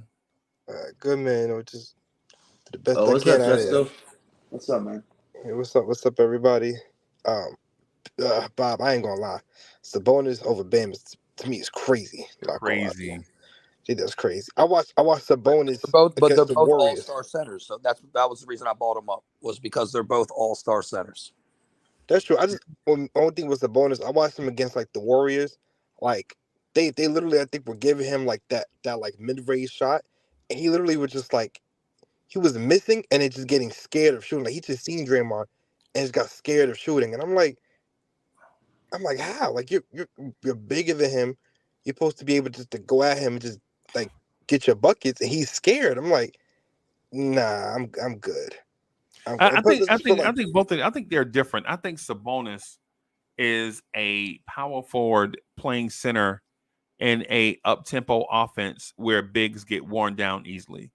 Good man, or just do the best Oh, I what's can up, out here. Justo? What's up, man? Hey, what's up, everybody? Um, Bob, I ain't gonna lie. Sabonis over Bam is, to me, is crazy. Not gonna lie to you. Crazy. See, that's crazy. I watched Sabonis But they're against the both all Warriors. star centers. So that was the reason I bought them up, was because they're both all star centers. That's true. Only thing was Sabonis. I watched him against like the Warriors. Like they literally, I think, were giving him like that like mid range shot, and he literally was just like, he was missing and then just getting scared of shooting. Like he just seen Draymond and just got scared of shooting. And I'm like, how? Like you're bigger than him. You're supposed to be able just to go at him and just like get your buckets, and he's scared. I'm like, nah, I'm good. I Plus, think I I just feel think I like think both. I think they're different. I think Sabonis is a power forward playing center in a up tempo offense where bigs get worn down easily,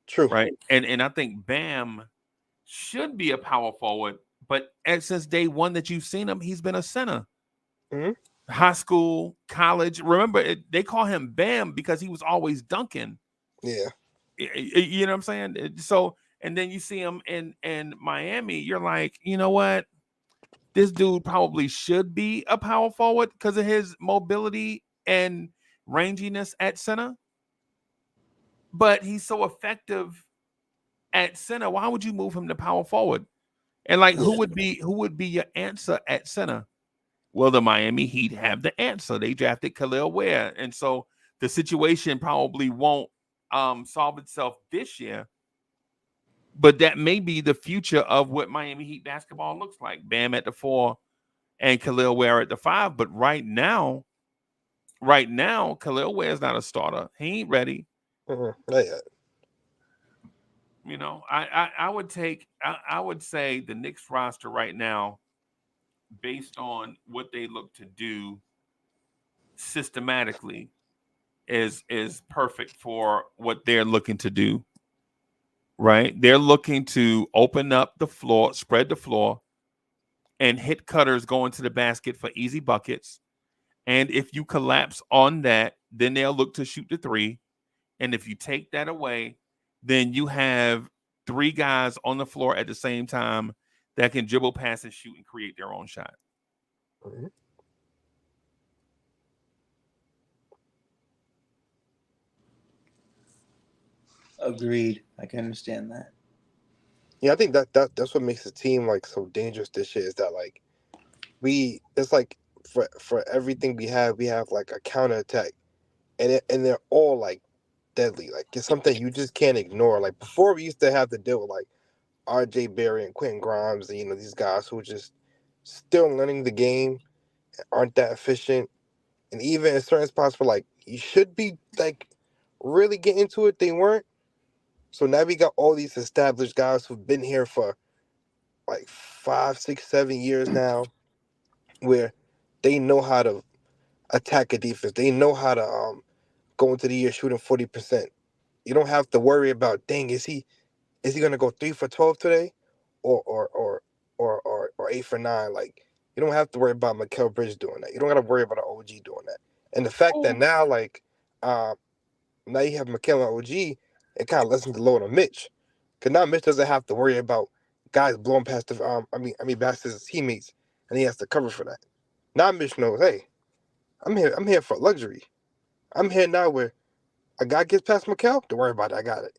true. right? And I think Bam should be a power forward, but since day one that you've seen him, he's been a center. Hmm. High school, college. Remember, they call him Bam because he was always dunking. Yeah. You know what I'm saying? So, and then you see him in Miami. You're like, you know what? This dude probably should be a power forward because of his mobility and ranginess at center. But he's so effective at center. Why would you move him to power forward? And like, Yeah. who would be your answer at center? Well, the Miami Heat have the answer. They drafted Khalil Ware, and so the situation probably won't solve itself this year. But that may be the future of what Miami Heat basketball looks like. Bam at the 4 and Khalil Ware at the 5. But right now, Khalil Ware is not a starter. He ain't ready. Not yet. You know, I would say the Knicks roster right now, based on what they look to do systematically, is perfect for what they're looking to do. Right? They're looking to open up the floor, spread the floor, and hit cutters going to the basket for easy buckets. And if you collapse on that, then they'll look to shoot the 3. And if you take that away, then you have 3 guys on the floor at the same time that can dribble, pass, and shoot and create their own shot. Mhm. Agreed. I can understand that. Yeah, I think that's what makes the team like so dangerous this year is that like it's like for everything we have like a counterattack, and they're all like deadly. Like it's something you just can't ignore. Like before, we used to have to deal with like R.J. Barry and Quentin Grimes, and these guys who just still learning the game, aren't that efficient, and even in certain spots where like you should be like really getting into it, they weren't. So now we got all these established guys who've been here for like 5, 6, 7 years now, where they know how to attack a defense. They know how to go into the year shooting 40%. You don't have to worry about, dang, is he gonna go 3 for 12 today, or 8 for 9? Like you don't have to worry about Mikal Bridges doing that. You don't got to worry about an OG doing that. And the fact that now like now you have Mikal and OG, it kind of lessens the load on Mitch, because now Mitch doesn't have to worry about guys blowing past the past his teammates, and he has to cover for that. Now Mitch knows, hey, I'm here for luxury. I'm here now where a guy gets past Mikal, don't worry about it. I got it.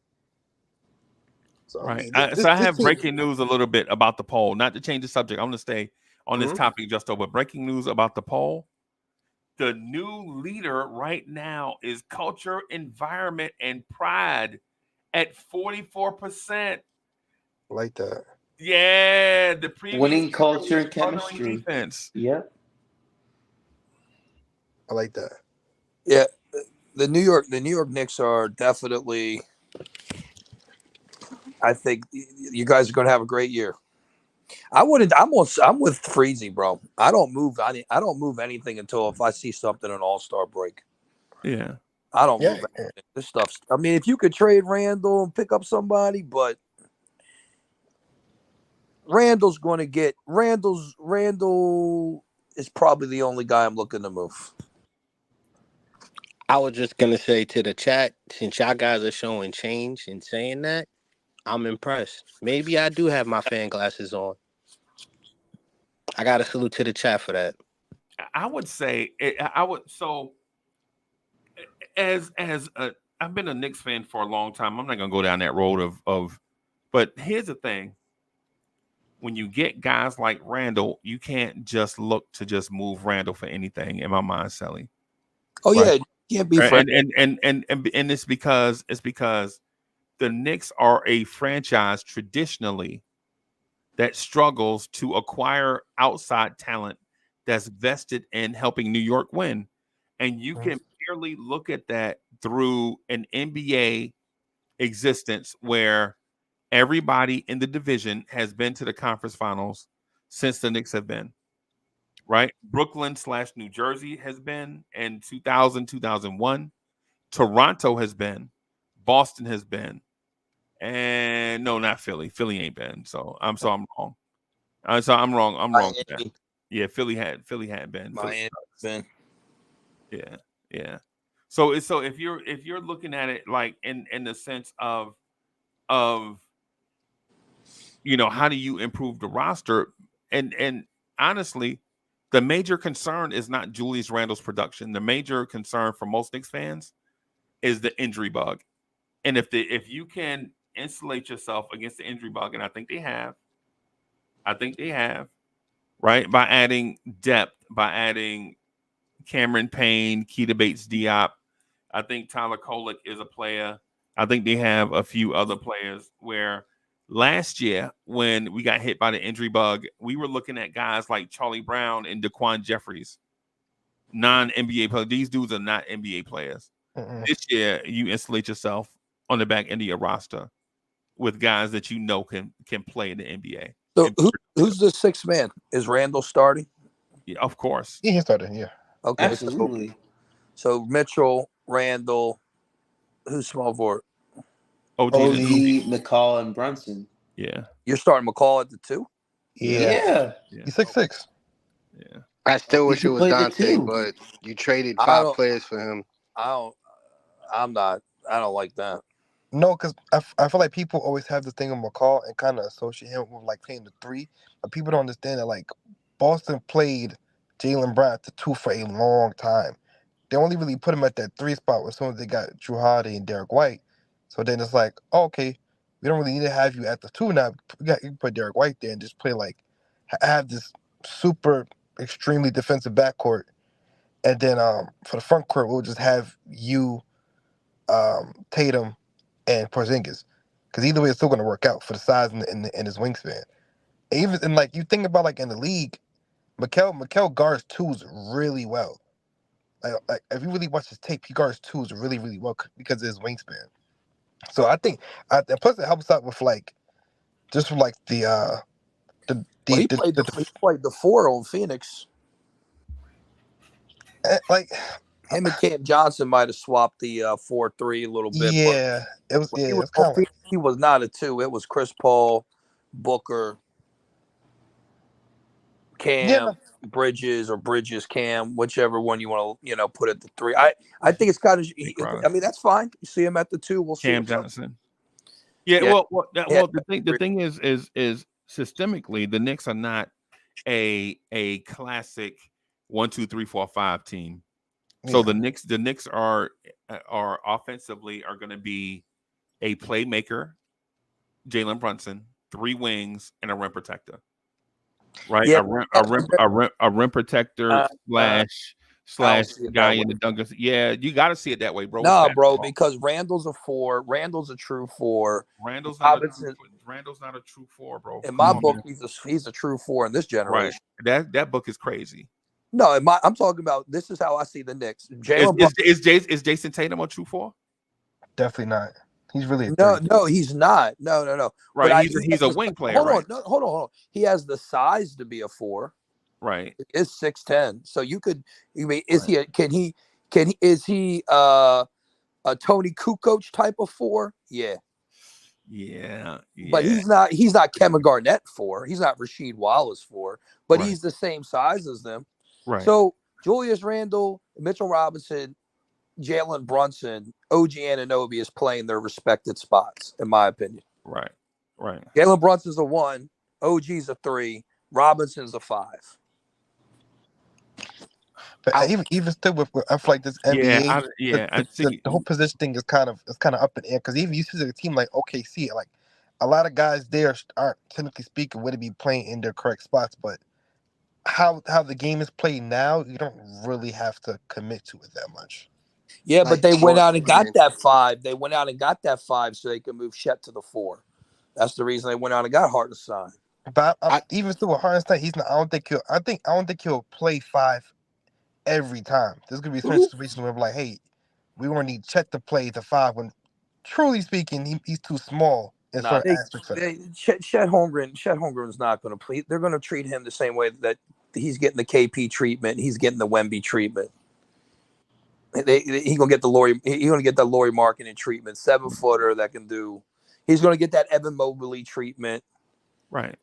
So I Right. mean, So I this have team. breaking news a little bit about the poll. Not to change the subject, I'm going to stay on this topic just over. Breaking news about the poll. The new leader right now is culture, environment, and pride at 44%. Like that. Yeah, the previous Winning culture and struggling chemistry. defense. Yep. I like that. Yeah, the New York Knicks are definitely. I think you guys are going to have a great year. I'm with Freezy, bro. I don't move. I don't move anything until if I see something on All-Star break. Yeah. I don't Yeah. move anything. This stuff's. I mean, if you could trade Randall and pick up somebody, but Randall is probably the only guy I'm looking to move. I was just gonna say to the chat, since y'all guys are showing change and saying that, I'm impressed. Maybe I do have my fan glasses on. I got to salute to the chat for that. I would say I would. So as a, I've been a Knicks fan for a long time. I'm not going to go down that road of. But here's the thing: when you get guys like Randall, you can't just look to just move Randall for anything. In my mind, Sally. Oh Right? yeah, you can't be friends. And it's because the Knicks are a franchise traditionally that struggles to acquire outside talent that's vested in helping New York win. And you can merely look at that through an NBA existence where everybody in the division has been to the conference finals since the Knicks have been. Right? Brooklyn/New Jersey has been in 2000, 2001. Toronto has been. Boston has been. And no, not Philly. Philly ain't been. So I'm wrong. So I'm wrong. I'm wrong. Yeah, Philly had been. Miami been. Yeah, yeah. So if you're looking at it like in the sense of how do you improve the roster, and honestly, the major concern is not Julius Randle's production. The major concern for most Knicks fans is the injury bug. And if you can insulate yourself against the injury bug, and I think they have, right, by adding depth, by adding Cameron Payne, Keita Bates-Diop. I think Tyler Kolek is a player. I think they have a few other players where last year when we got hit by the injury bug, we were looking at guys like Charlie Brown and Daquan Jeffries, non-NBA players. These dudes are not NBA players. This year, you insulate yourself on the back end of your roster with guys that you know can play in the NBA. So who's the sixth man? Is Randall starting? Yeah, of course. Yeah, he started. Yeah. Okay. Absolutely. So Mitchell, Randall, who's small forward? OG, McCall, and Brunson. Yeah. You're starting McCall at the 2? Yeah. He's 6'6". Yeah. I still wish can it was play the Dante, two. but you traded I 5 don't- players for him. I don't like that. No, because I feel like people always have this thing with McCall and kind of associate him with like playing the 3, but people don't understand that like Boston played Jaylen Brown at the 2 for a long time. They only really put him at that 3 spot as soon as they got Drew Holiday and Derek White. So then it's like, oh, okay, we don't really need to have you at the 2 now. You can put Derek White there and just play like have this super extremely defensive backcourt, and then for the front court we'll just have you, Tatum, and Porzingis, because either way it's still going to work out for the size and his wingspan. Even and like you think about like in the league, Mikal guards twos really well. Like if you really watch his tape, he guards twos really well because of his wingspan. So I think, and plus it helps out with like just for like Well, he played the 4 on Phoenix. like Him and Cam Johnson might have swapped the 4-3 a little bit, but yeah, it was he was kind of like he was not a 2. It was Chris Paul, Booker, yeah. Cam, No, Bridges, Cam, whichever one you want to put at the 3. I think it's kind of. I mean, that's fine. You see him at the 2. We'll see Cam him. Johnson. Yeah, Yeah. well, the thing is systemically, the Knicks are not a classic 1, 2, 3, 4, 5 team. So yeah. the Knicks are offensively are going to be a playmaker, Jalen Brunson, 3 wings, and a rim protector. Right, Yeah. a rim protector slash guy in the dunkers. Yeah, you got to see it that way, bro. No, bro, because Randall's a 4. Randall's a true 4. Randall's not a true 4, bro. In Come my on, book, man. he's a true 4 in this generation. Right. That book is crazy. No, I'm talking about this is how I see the Knicks. Is Jason Tatum a true 4? Definitely not. He's really a 3. No, he's not. No. Right, But he's a wing player. Hold right? on, hold on. He has the size to be a 4. Right. It's 6'10". So you could. I mean, is he? Is he a Tony Kukoc type of 4? Yeah. Yeah. But he's not Kevin Garnett 4. He's not Rasheed Wallace 4. But he's the same size as them. Right. So Julius Randle, Mitchell Robinson, Jalen Brunson, OG Anunoby is playing their respected spots, in my opinion. Right. Jalen Brunson's a 1, OG's a 3, Robinson's a 5. But even still with I feel like this NBA, the whole position thing is kind of up in the air, because even you see a team like OKC, like a lot of guys there aren't technically speaking would be playing in their correct spots, but how the game is played now, you don't really have to commit to it that much. Yeah, but they went out and got that 5. They went out and got that 5 so they could move Chet to the 4. That's the reason they went out and got Hartenstein. But even still with Hartenstein, he's not. I don't think he'll play 5 every time. There's gonna be certain situations where I'm like, hey, we want to need Chet to play the 5 when, truly speaking, he's too small in certain aspects of it. Chet Holmgren's not going to play. They're going to treat him the same way that he's getting the KP treatment. He's getting the Wemby treatment. He's gonna get the Laurie Markkinen treatment. 7-footer that can do. He's gonna get that Evan Mobley treatment. Right.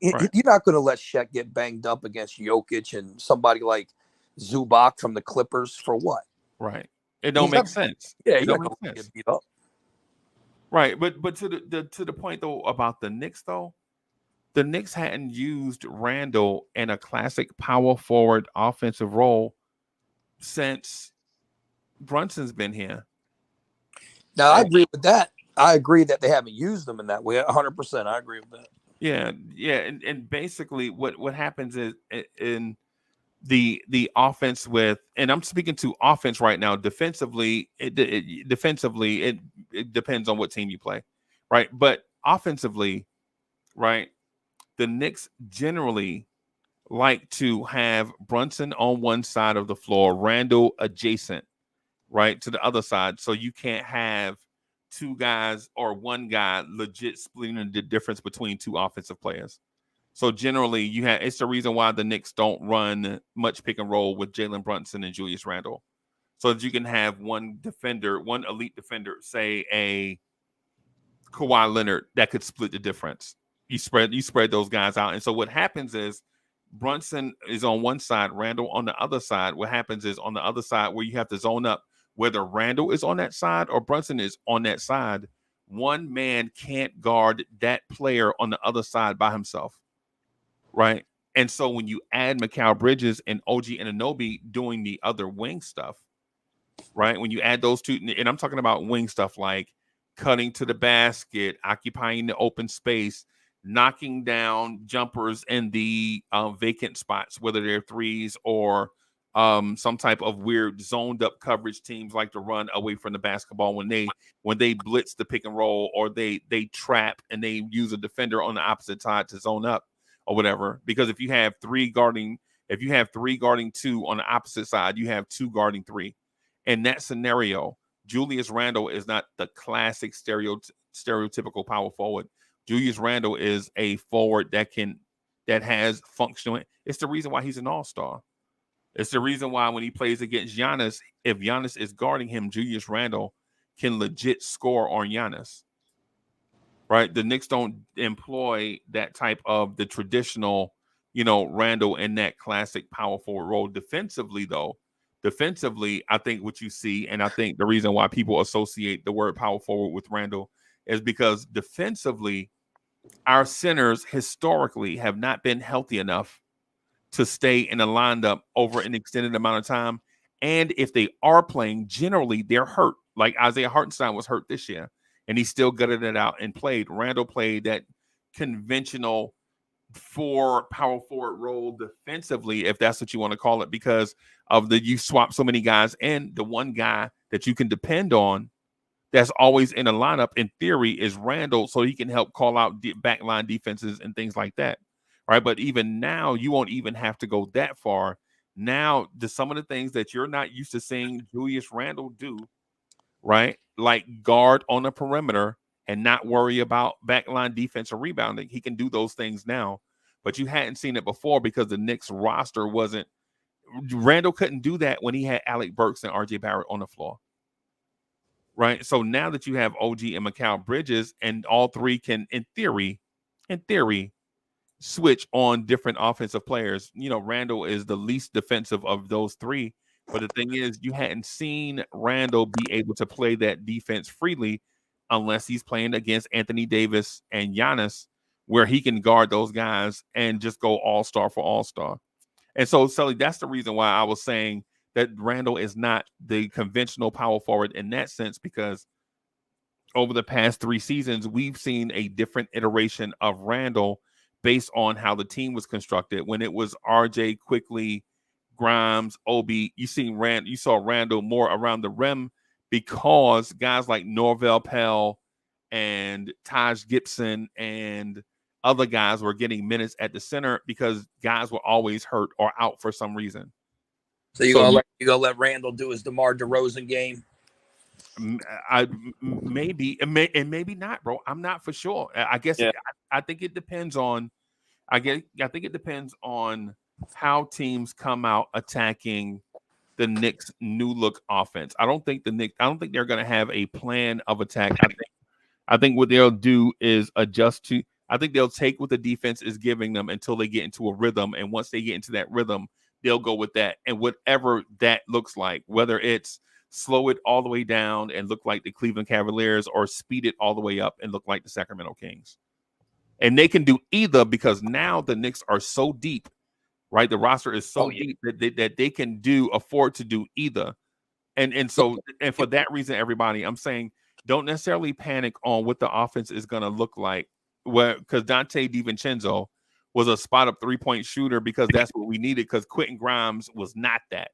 You're not gonna let Chet get banged up against Jokic and somebody like Zubac from the Clippers for what? Right. It don't make sense. Yeah, it don't make sense. Get beat up. Right, but to the point though about the Knicks though, the Knicks hadn't used Randall in a classic power forward offensive role since Brunson's been here. Now I agree with that. I agree that they haven't used them in that way. 100%. I agree with that. Yeah, and basically what happens is in the offense with, and I'm speaking to offense right now. Defensively, it depends on what team you play, right? But offensively, right, the Knicks generally like to have Brunson on one side of the floor, Randall adjacent, right, to the other side, so you can't have 2 guys or 1 guy legit splitting the difference between 2 offensive players. So generally, it's the reason why the Knicks don't run much pick and roll with Jalen Brunson and Julius Randle, so that you can have one elite defender, say a Kawhi Leonard, that could split the difference. You spread those guys out, and so what happens is Brunson is on one side, Randle on the other side. What happens is on the other side where you have to zone up, whether Randle is on that side or Brunson is on that side, one man can't guard that player on the other side by himself. Right. And so when you add Mikal Bridges and OG Anunoby doing the other wing stuff, right? When you add those 2, and I'm talking about wing stuff like cutting to the basket, occupying the open space, knocking down jumpers in the vacant spots, whether they're threes or some type of weird zoned up coverage teams like to run away from the basketball when they blitz the pick and roll, or they trap and they use a defender on the opposite side to zone up or whatever. Because if you have three guarding two on the opposite side, you have two guarding three. In that scenario, Julius Randle is not the classic stereotypical power forward. Julius Randle is a forward that has functional. It's the reason why he's an all-star. It's the reason why when he plays against Giannis, if Giannis is guarding him, Julius Randle can legit score on Giannis. Right? The Knicks don't employ that type of the traditional, Randle in that classic power forward role. Defensively, I think what you see, and I think the reason why people associate the word power forward with Randle is because defensively, our centers historically have not been healthy enough to stay in a lineup over an extended amount of time. And if they are playing, generally they're hurt. Like Isaiah Hartenstein was hurt this year, and he still gutted it out and played. Randle played that conventional power forward role defensively, if that's what you want to call it, because of you swap so many guys in. The one guy that you can depend on that's always in a lineup, in theory, is Randle, so he can help call out backline defenses and things like that. Right. But even now, you won't even have to go that far. Now, some of the things that you're not used to seeing Julius Randle do, right? Like guard on the perimeter and not worry about backline defense or rebounding. He can do those things now, but you hadn't seen it before because the Knicks roster wasn't. Randle couldn't do that when he had Alec Burks and RJ Barrett on the floor. Right. So now that you have OG and Mikal Bridges, and all three can, in theory, switch on different offensive players. Randle is the least defensive of those three. But the thing is, you hadn't seen Randle be able to play that defense freely unless he's playing against Anthony Davis and Giannis, where he can guard those guys and just go all-star for all-star. And so, Sully, that's the reason why I was saying that Randle is not the conventional power forward in that sense, because over the past 3 seasons, we've seen a different iteration of Randle based on how the team was constructed. When it was RJ, Quickly, Grimes, Obi, you saw Randle more around the rim because guys like Norvell Pell and Taj Gibson and other guys were getting minutes at the center because guys were always hurt or out for some reason. So you're gonna let Randle do his DeMar DeRozan game? Maybe not, bro. I'm not for sure. I guess I think it depends on. I think it depends on how teams come out attacking the Knicks' new look offense. I don't think they're going to have a plan of attack. I think what they'll do is adjust to. I think they'll take what the defense is giving them until they get into a rhythm, and once they get into that rhythm, they'll go with that. And whatever that looks like, whether it's slow it all the way down and look like the Cleveland Cavaliers, or speed it all the way up and look like the Sacramento Kings. And they can do either, because now the Knicks are so deep, right? The roster is so deep that they can afford to do either. And so for that reason, everybody, I'm saying don't necessarily panic on what the offense is going to look like. Because Dante DiVincenzo was a spot-up three-point shooter because that's what we needed, because Quentin Grimes was not that.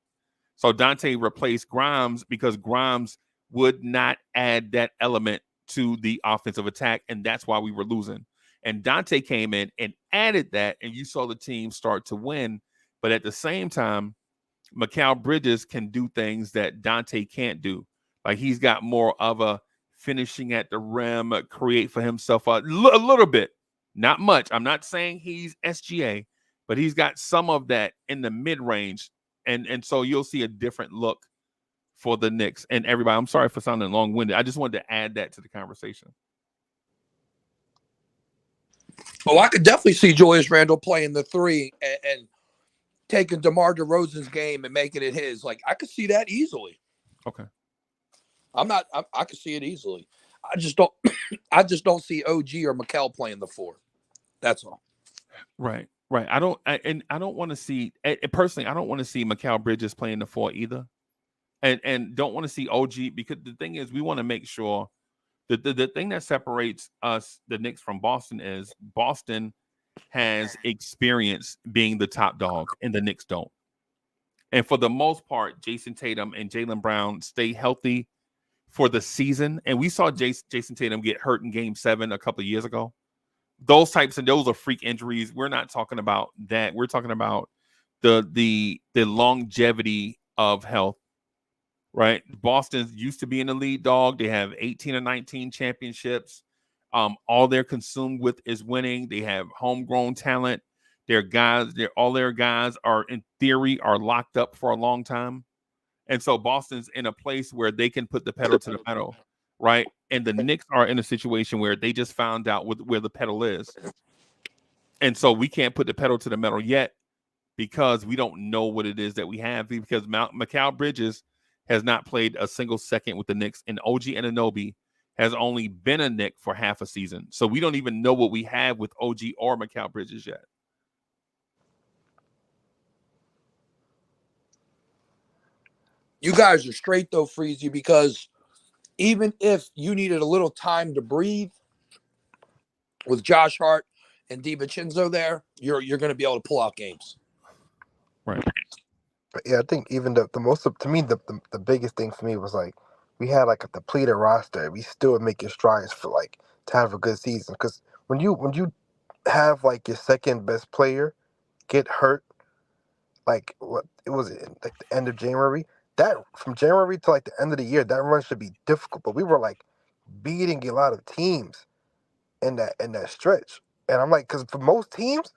So Dante replaced Grimes because Grimes would not add that element to the offensive attack, and that's why we were losing. And Dante came in and added that, and you saw the team start to win. But at the same time, Mikal Bridges can do things that Dante can't do. Like, he's got more of a finishing at the rim, create for himself a little bit. Not much. I'm not saying he's SGA, but he's got some of that in the mid-range. And so you'll see a different look for the Knicks. And everybody, I'm sorry for sounding long-winded. I just wanted to add that to the conversation. Well, I could definitely see Julius Randle playing the three and taking DeMar DeRozan's game and making it his. Like, I could see that easily. Okay. I could see it easily. I just don't see OG or Mikal playing the four. That's all. Right. I don't want to see, personally, I don't want to see Mikal Bridges playing the four either. And don't want to see OG, because the thing is, we want to make sure The thing that separates us, the Knicks, from Boston is Boston has experience being the top dog, and the Knicks don't. And for the most part, Jason Tatum and Jaylen Brown stay healthy for the season. And we saw Jason Tatum get hurt in Game 7 a couple of years ago. Those are freak injuries. We're not talking about that. We're talking about the longevity of health, right? Boston used to be an elite dog. They have 18 or 19 championships. All they're consumed with is winning. They have homegrown talent. All their guys are, in theory, are locked up for a long time. And so Boston's in a place where they can put the pedal to the metal, right? And the Knicks are in a situation where they just found out where the pedal is. And so we can't put the pedal to the metal yet because we don't know what it is that we have, because Mikal Bridges has not played a single second with the Knicks, and OG Anunoby has only been a Knick for half a season. So we don't even know what we have with OG or Mikal Bridges yet. You guys are straight though, Freezy, because even if you needed a little time to breathe with Josh Hart and DiVincenzo there, you're going to be able to pull out games. Right. But yeah, I think even the most to me the biggest thing for me was like we had like a depleted roster. We still were making strides for like to have a good season. Because when you have like your second best player get hurt, like what it was like the end of January. That from January to like the end of the year, that run should be difficult. But we were like beating a lot of teams in that stretch. And I'm like, because for most teams,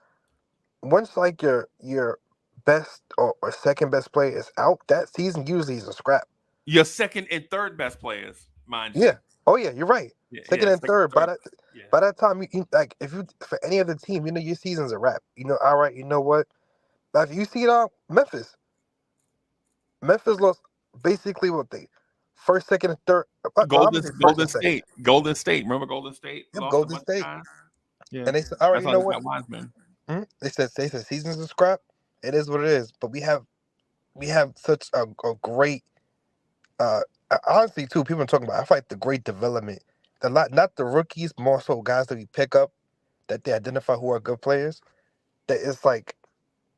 once like your best or second best player is out, that season usually is a scrap. Your second and third best players, mind you. Yeah. Oh yeah, you're right. Second and third. By that time, like if you for any other team, your season's a wrap. All right. You know what? Now, if you see it on Memphis lost basically what they first, second, and third. Golden State. Golden State. Remember Golden State? Yep, Golden State. Yeah. And they said, all right, That's you know what? Wiseman. They said season's a scrap. It is what it is. But we have such a great honestly too, people are talking about I feel like the great development. Not the rookies, more so guys that we pick up that they identify who are good players. That it's like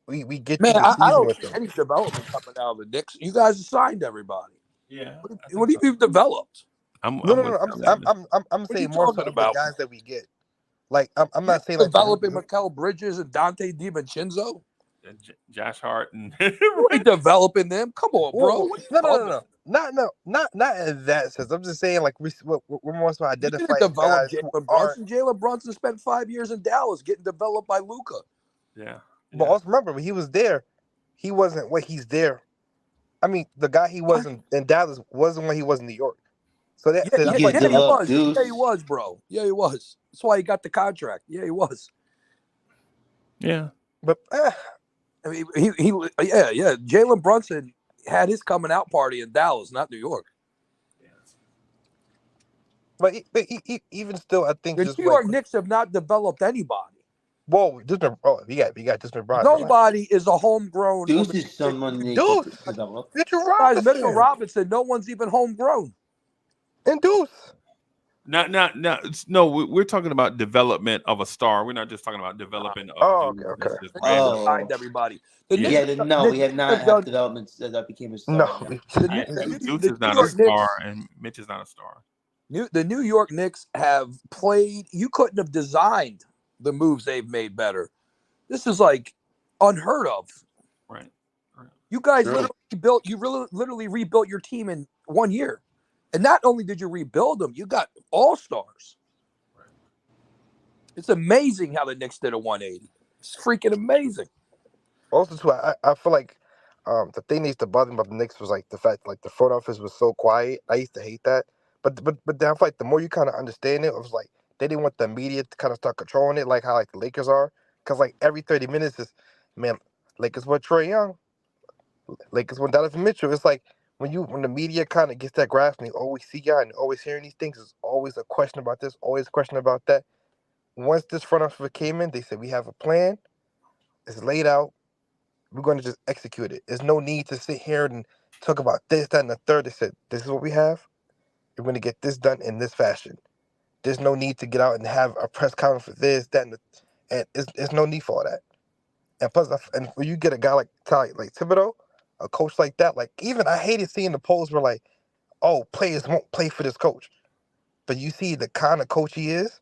we get Man, through the I season don't with see them. any development coming out of the Knicks. You guys assigned everybody. Yeah. What do you developed? I'm What are you saying more so talking of the about? guys that we get. Like I'm not saying like developing Mikal Bridges and Dante DiVincenzo. Josh Hart and You ain't developing them. Come on, bro. No. Not in that sense. I'm just saying like we're more so You identifying didn't develop guys who Jalen aren't. Brunson. Jalen Brunson spent 5 years in Dallas getting developed by Luka. Yeah. But also remember when he was there, he wasn't what he's there. I mean, the guy he was in Dallas wasn't what he was in New York. So that Yeah, that's You like could he develop was. Deuce. Yeah, he was, bro. Yeah, he was. That's why he got the contract. Yeah, he was. Yeah. But I mean, he yeah. Jalen Brunson had his coming out party in Dallas, not New York. but even still, I think The just New like York Knicks have not developed anybody. whoa, we got Disney Bronson. Nobody is a homegrown. Deuce is someone they Deuce. could develop. Mitchell Guys, Robinson. Mitchell Robinson. No one's even homegrown. And Deuce. No, we're talking about development of a star. We're not just talking about development of Okay. just Oh. Signed everybody. We have not had developments that became a star. No. Deuce is not a star, and Mitch is not a star. The New York Knicks have played. You couldn't have designed the moves they've made better. This is like unheard of. Right. You guys literally rebuilt your team in 1 year. And not only did you rebuild them, you got all-stars. Right. It's amazing how the Knicks did a 180. It's freaking amazing. Also, too, I feel like the thing that used to bother me about the Knicks was like the fact like the front office was so quiet. I used to hate that. But then I feel like the more you kind of understand it, it was like they didn't want the media to kind of start controlling it, like how like the Lakers are. Because like every 30 minutes is, man, Lakers with Trae Young, Lakers with Donovan Mitchell. It's like when the media kind of gets that grasp and they always see y'all and always hearing these things, there's always a question about this, always a question about that. Once this front office came in, they said we have a plan. It's laid out. We're going to just execute it. There's no need to sit here and talk about this, that, and the third. They said this is what we have. You're going to get this done in this fashion. There's no need to get out and have a press conference for this, that, and it's no need for all that. And plus, and when you get a guy like Thibodeau, a coach like that, like even I hated seeing the polls where like, oh, players won't play for this coach. But you see the kind of coach he is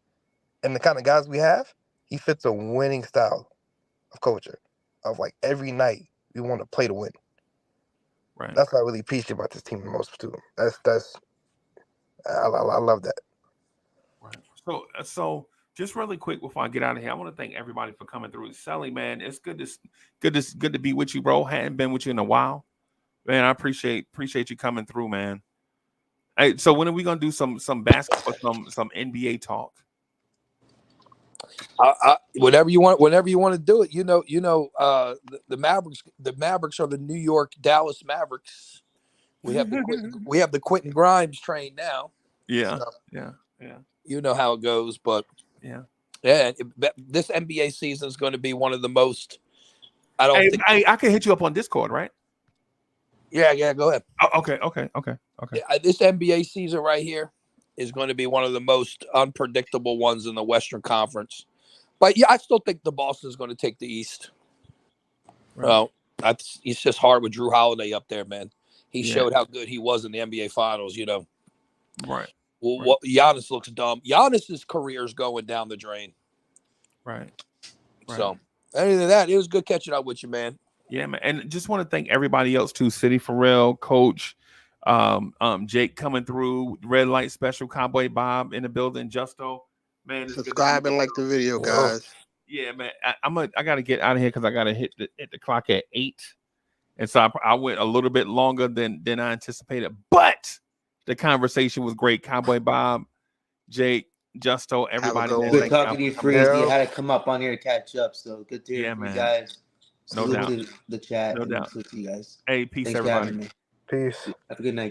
and the kind of guys we have, he fits a winning style of coaching. Of like every night we want to play to win. Right. That's what I really appreciate about this team the most too. I love that. Right. So just really quick before I get out of here, I want to thank everybody for coming through. Sully, man, it's good to be with you, bro. Hadn't been with you in a while, man. I appreciate you coming through, man. Hey, so when are we gonna do some basketball, some NBA talk? Whenever you want to do it. The Mavericks are the New York Dallas Mavericks. We have the Quentin Grimes train now. Yeah, so, yeah. You know how it goes, but yeah. This NBA season is going to be one of the most. I can hit you up on Discord, right? Yeah. Go ahead. Oh, okay. This NBA season right here is going to be one of the most unpredictable ones in the Western Conference. But yeah, I still think the Boston is going to take the East. Right. Well, it's just hard with Drew Holiday up there, man. He showed how good he was in the NBA Finals. Right. Well, Giannis looks dumb. Giannis's career is going down the drain. Right. So, other than that, it was good catching up with you, man. Yeah, man. And just want to thank everybody else too. City Pharrell, Coach, Jake coming through, Red Light Special, Cowboy Bob in the building, Justo. Man, subscribe and like the video, guys. Yeah, man. I gotta get out of here because I gotta hit the clock at 8. And so I went a little bit longer than I anticipated. But the conversation was great. Cowboy Bob, Jake, Justo, everybody. Good talking to you, Freeze. You had to come up on here to catch up. So good to hear from you guys. No doubt. To the chat. No doubt. Salute to you guys. Hey, peace, Thanks everybody. for having me. Peace. Have a good night.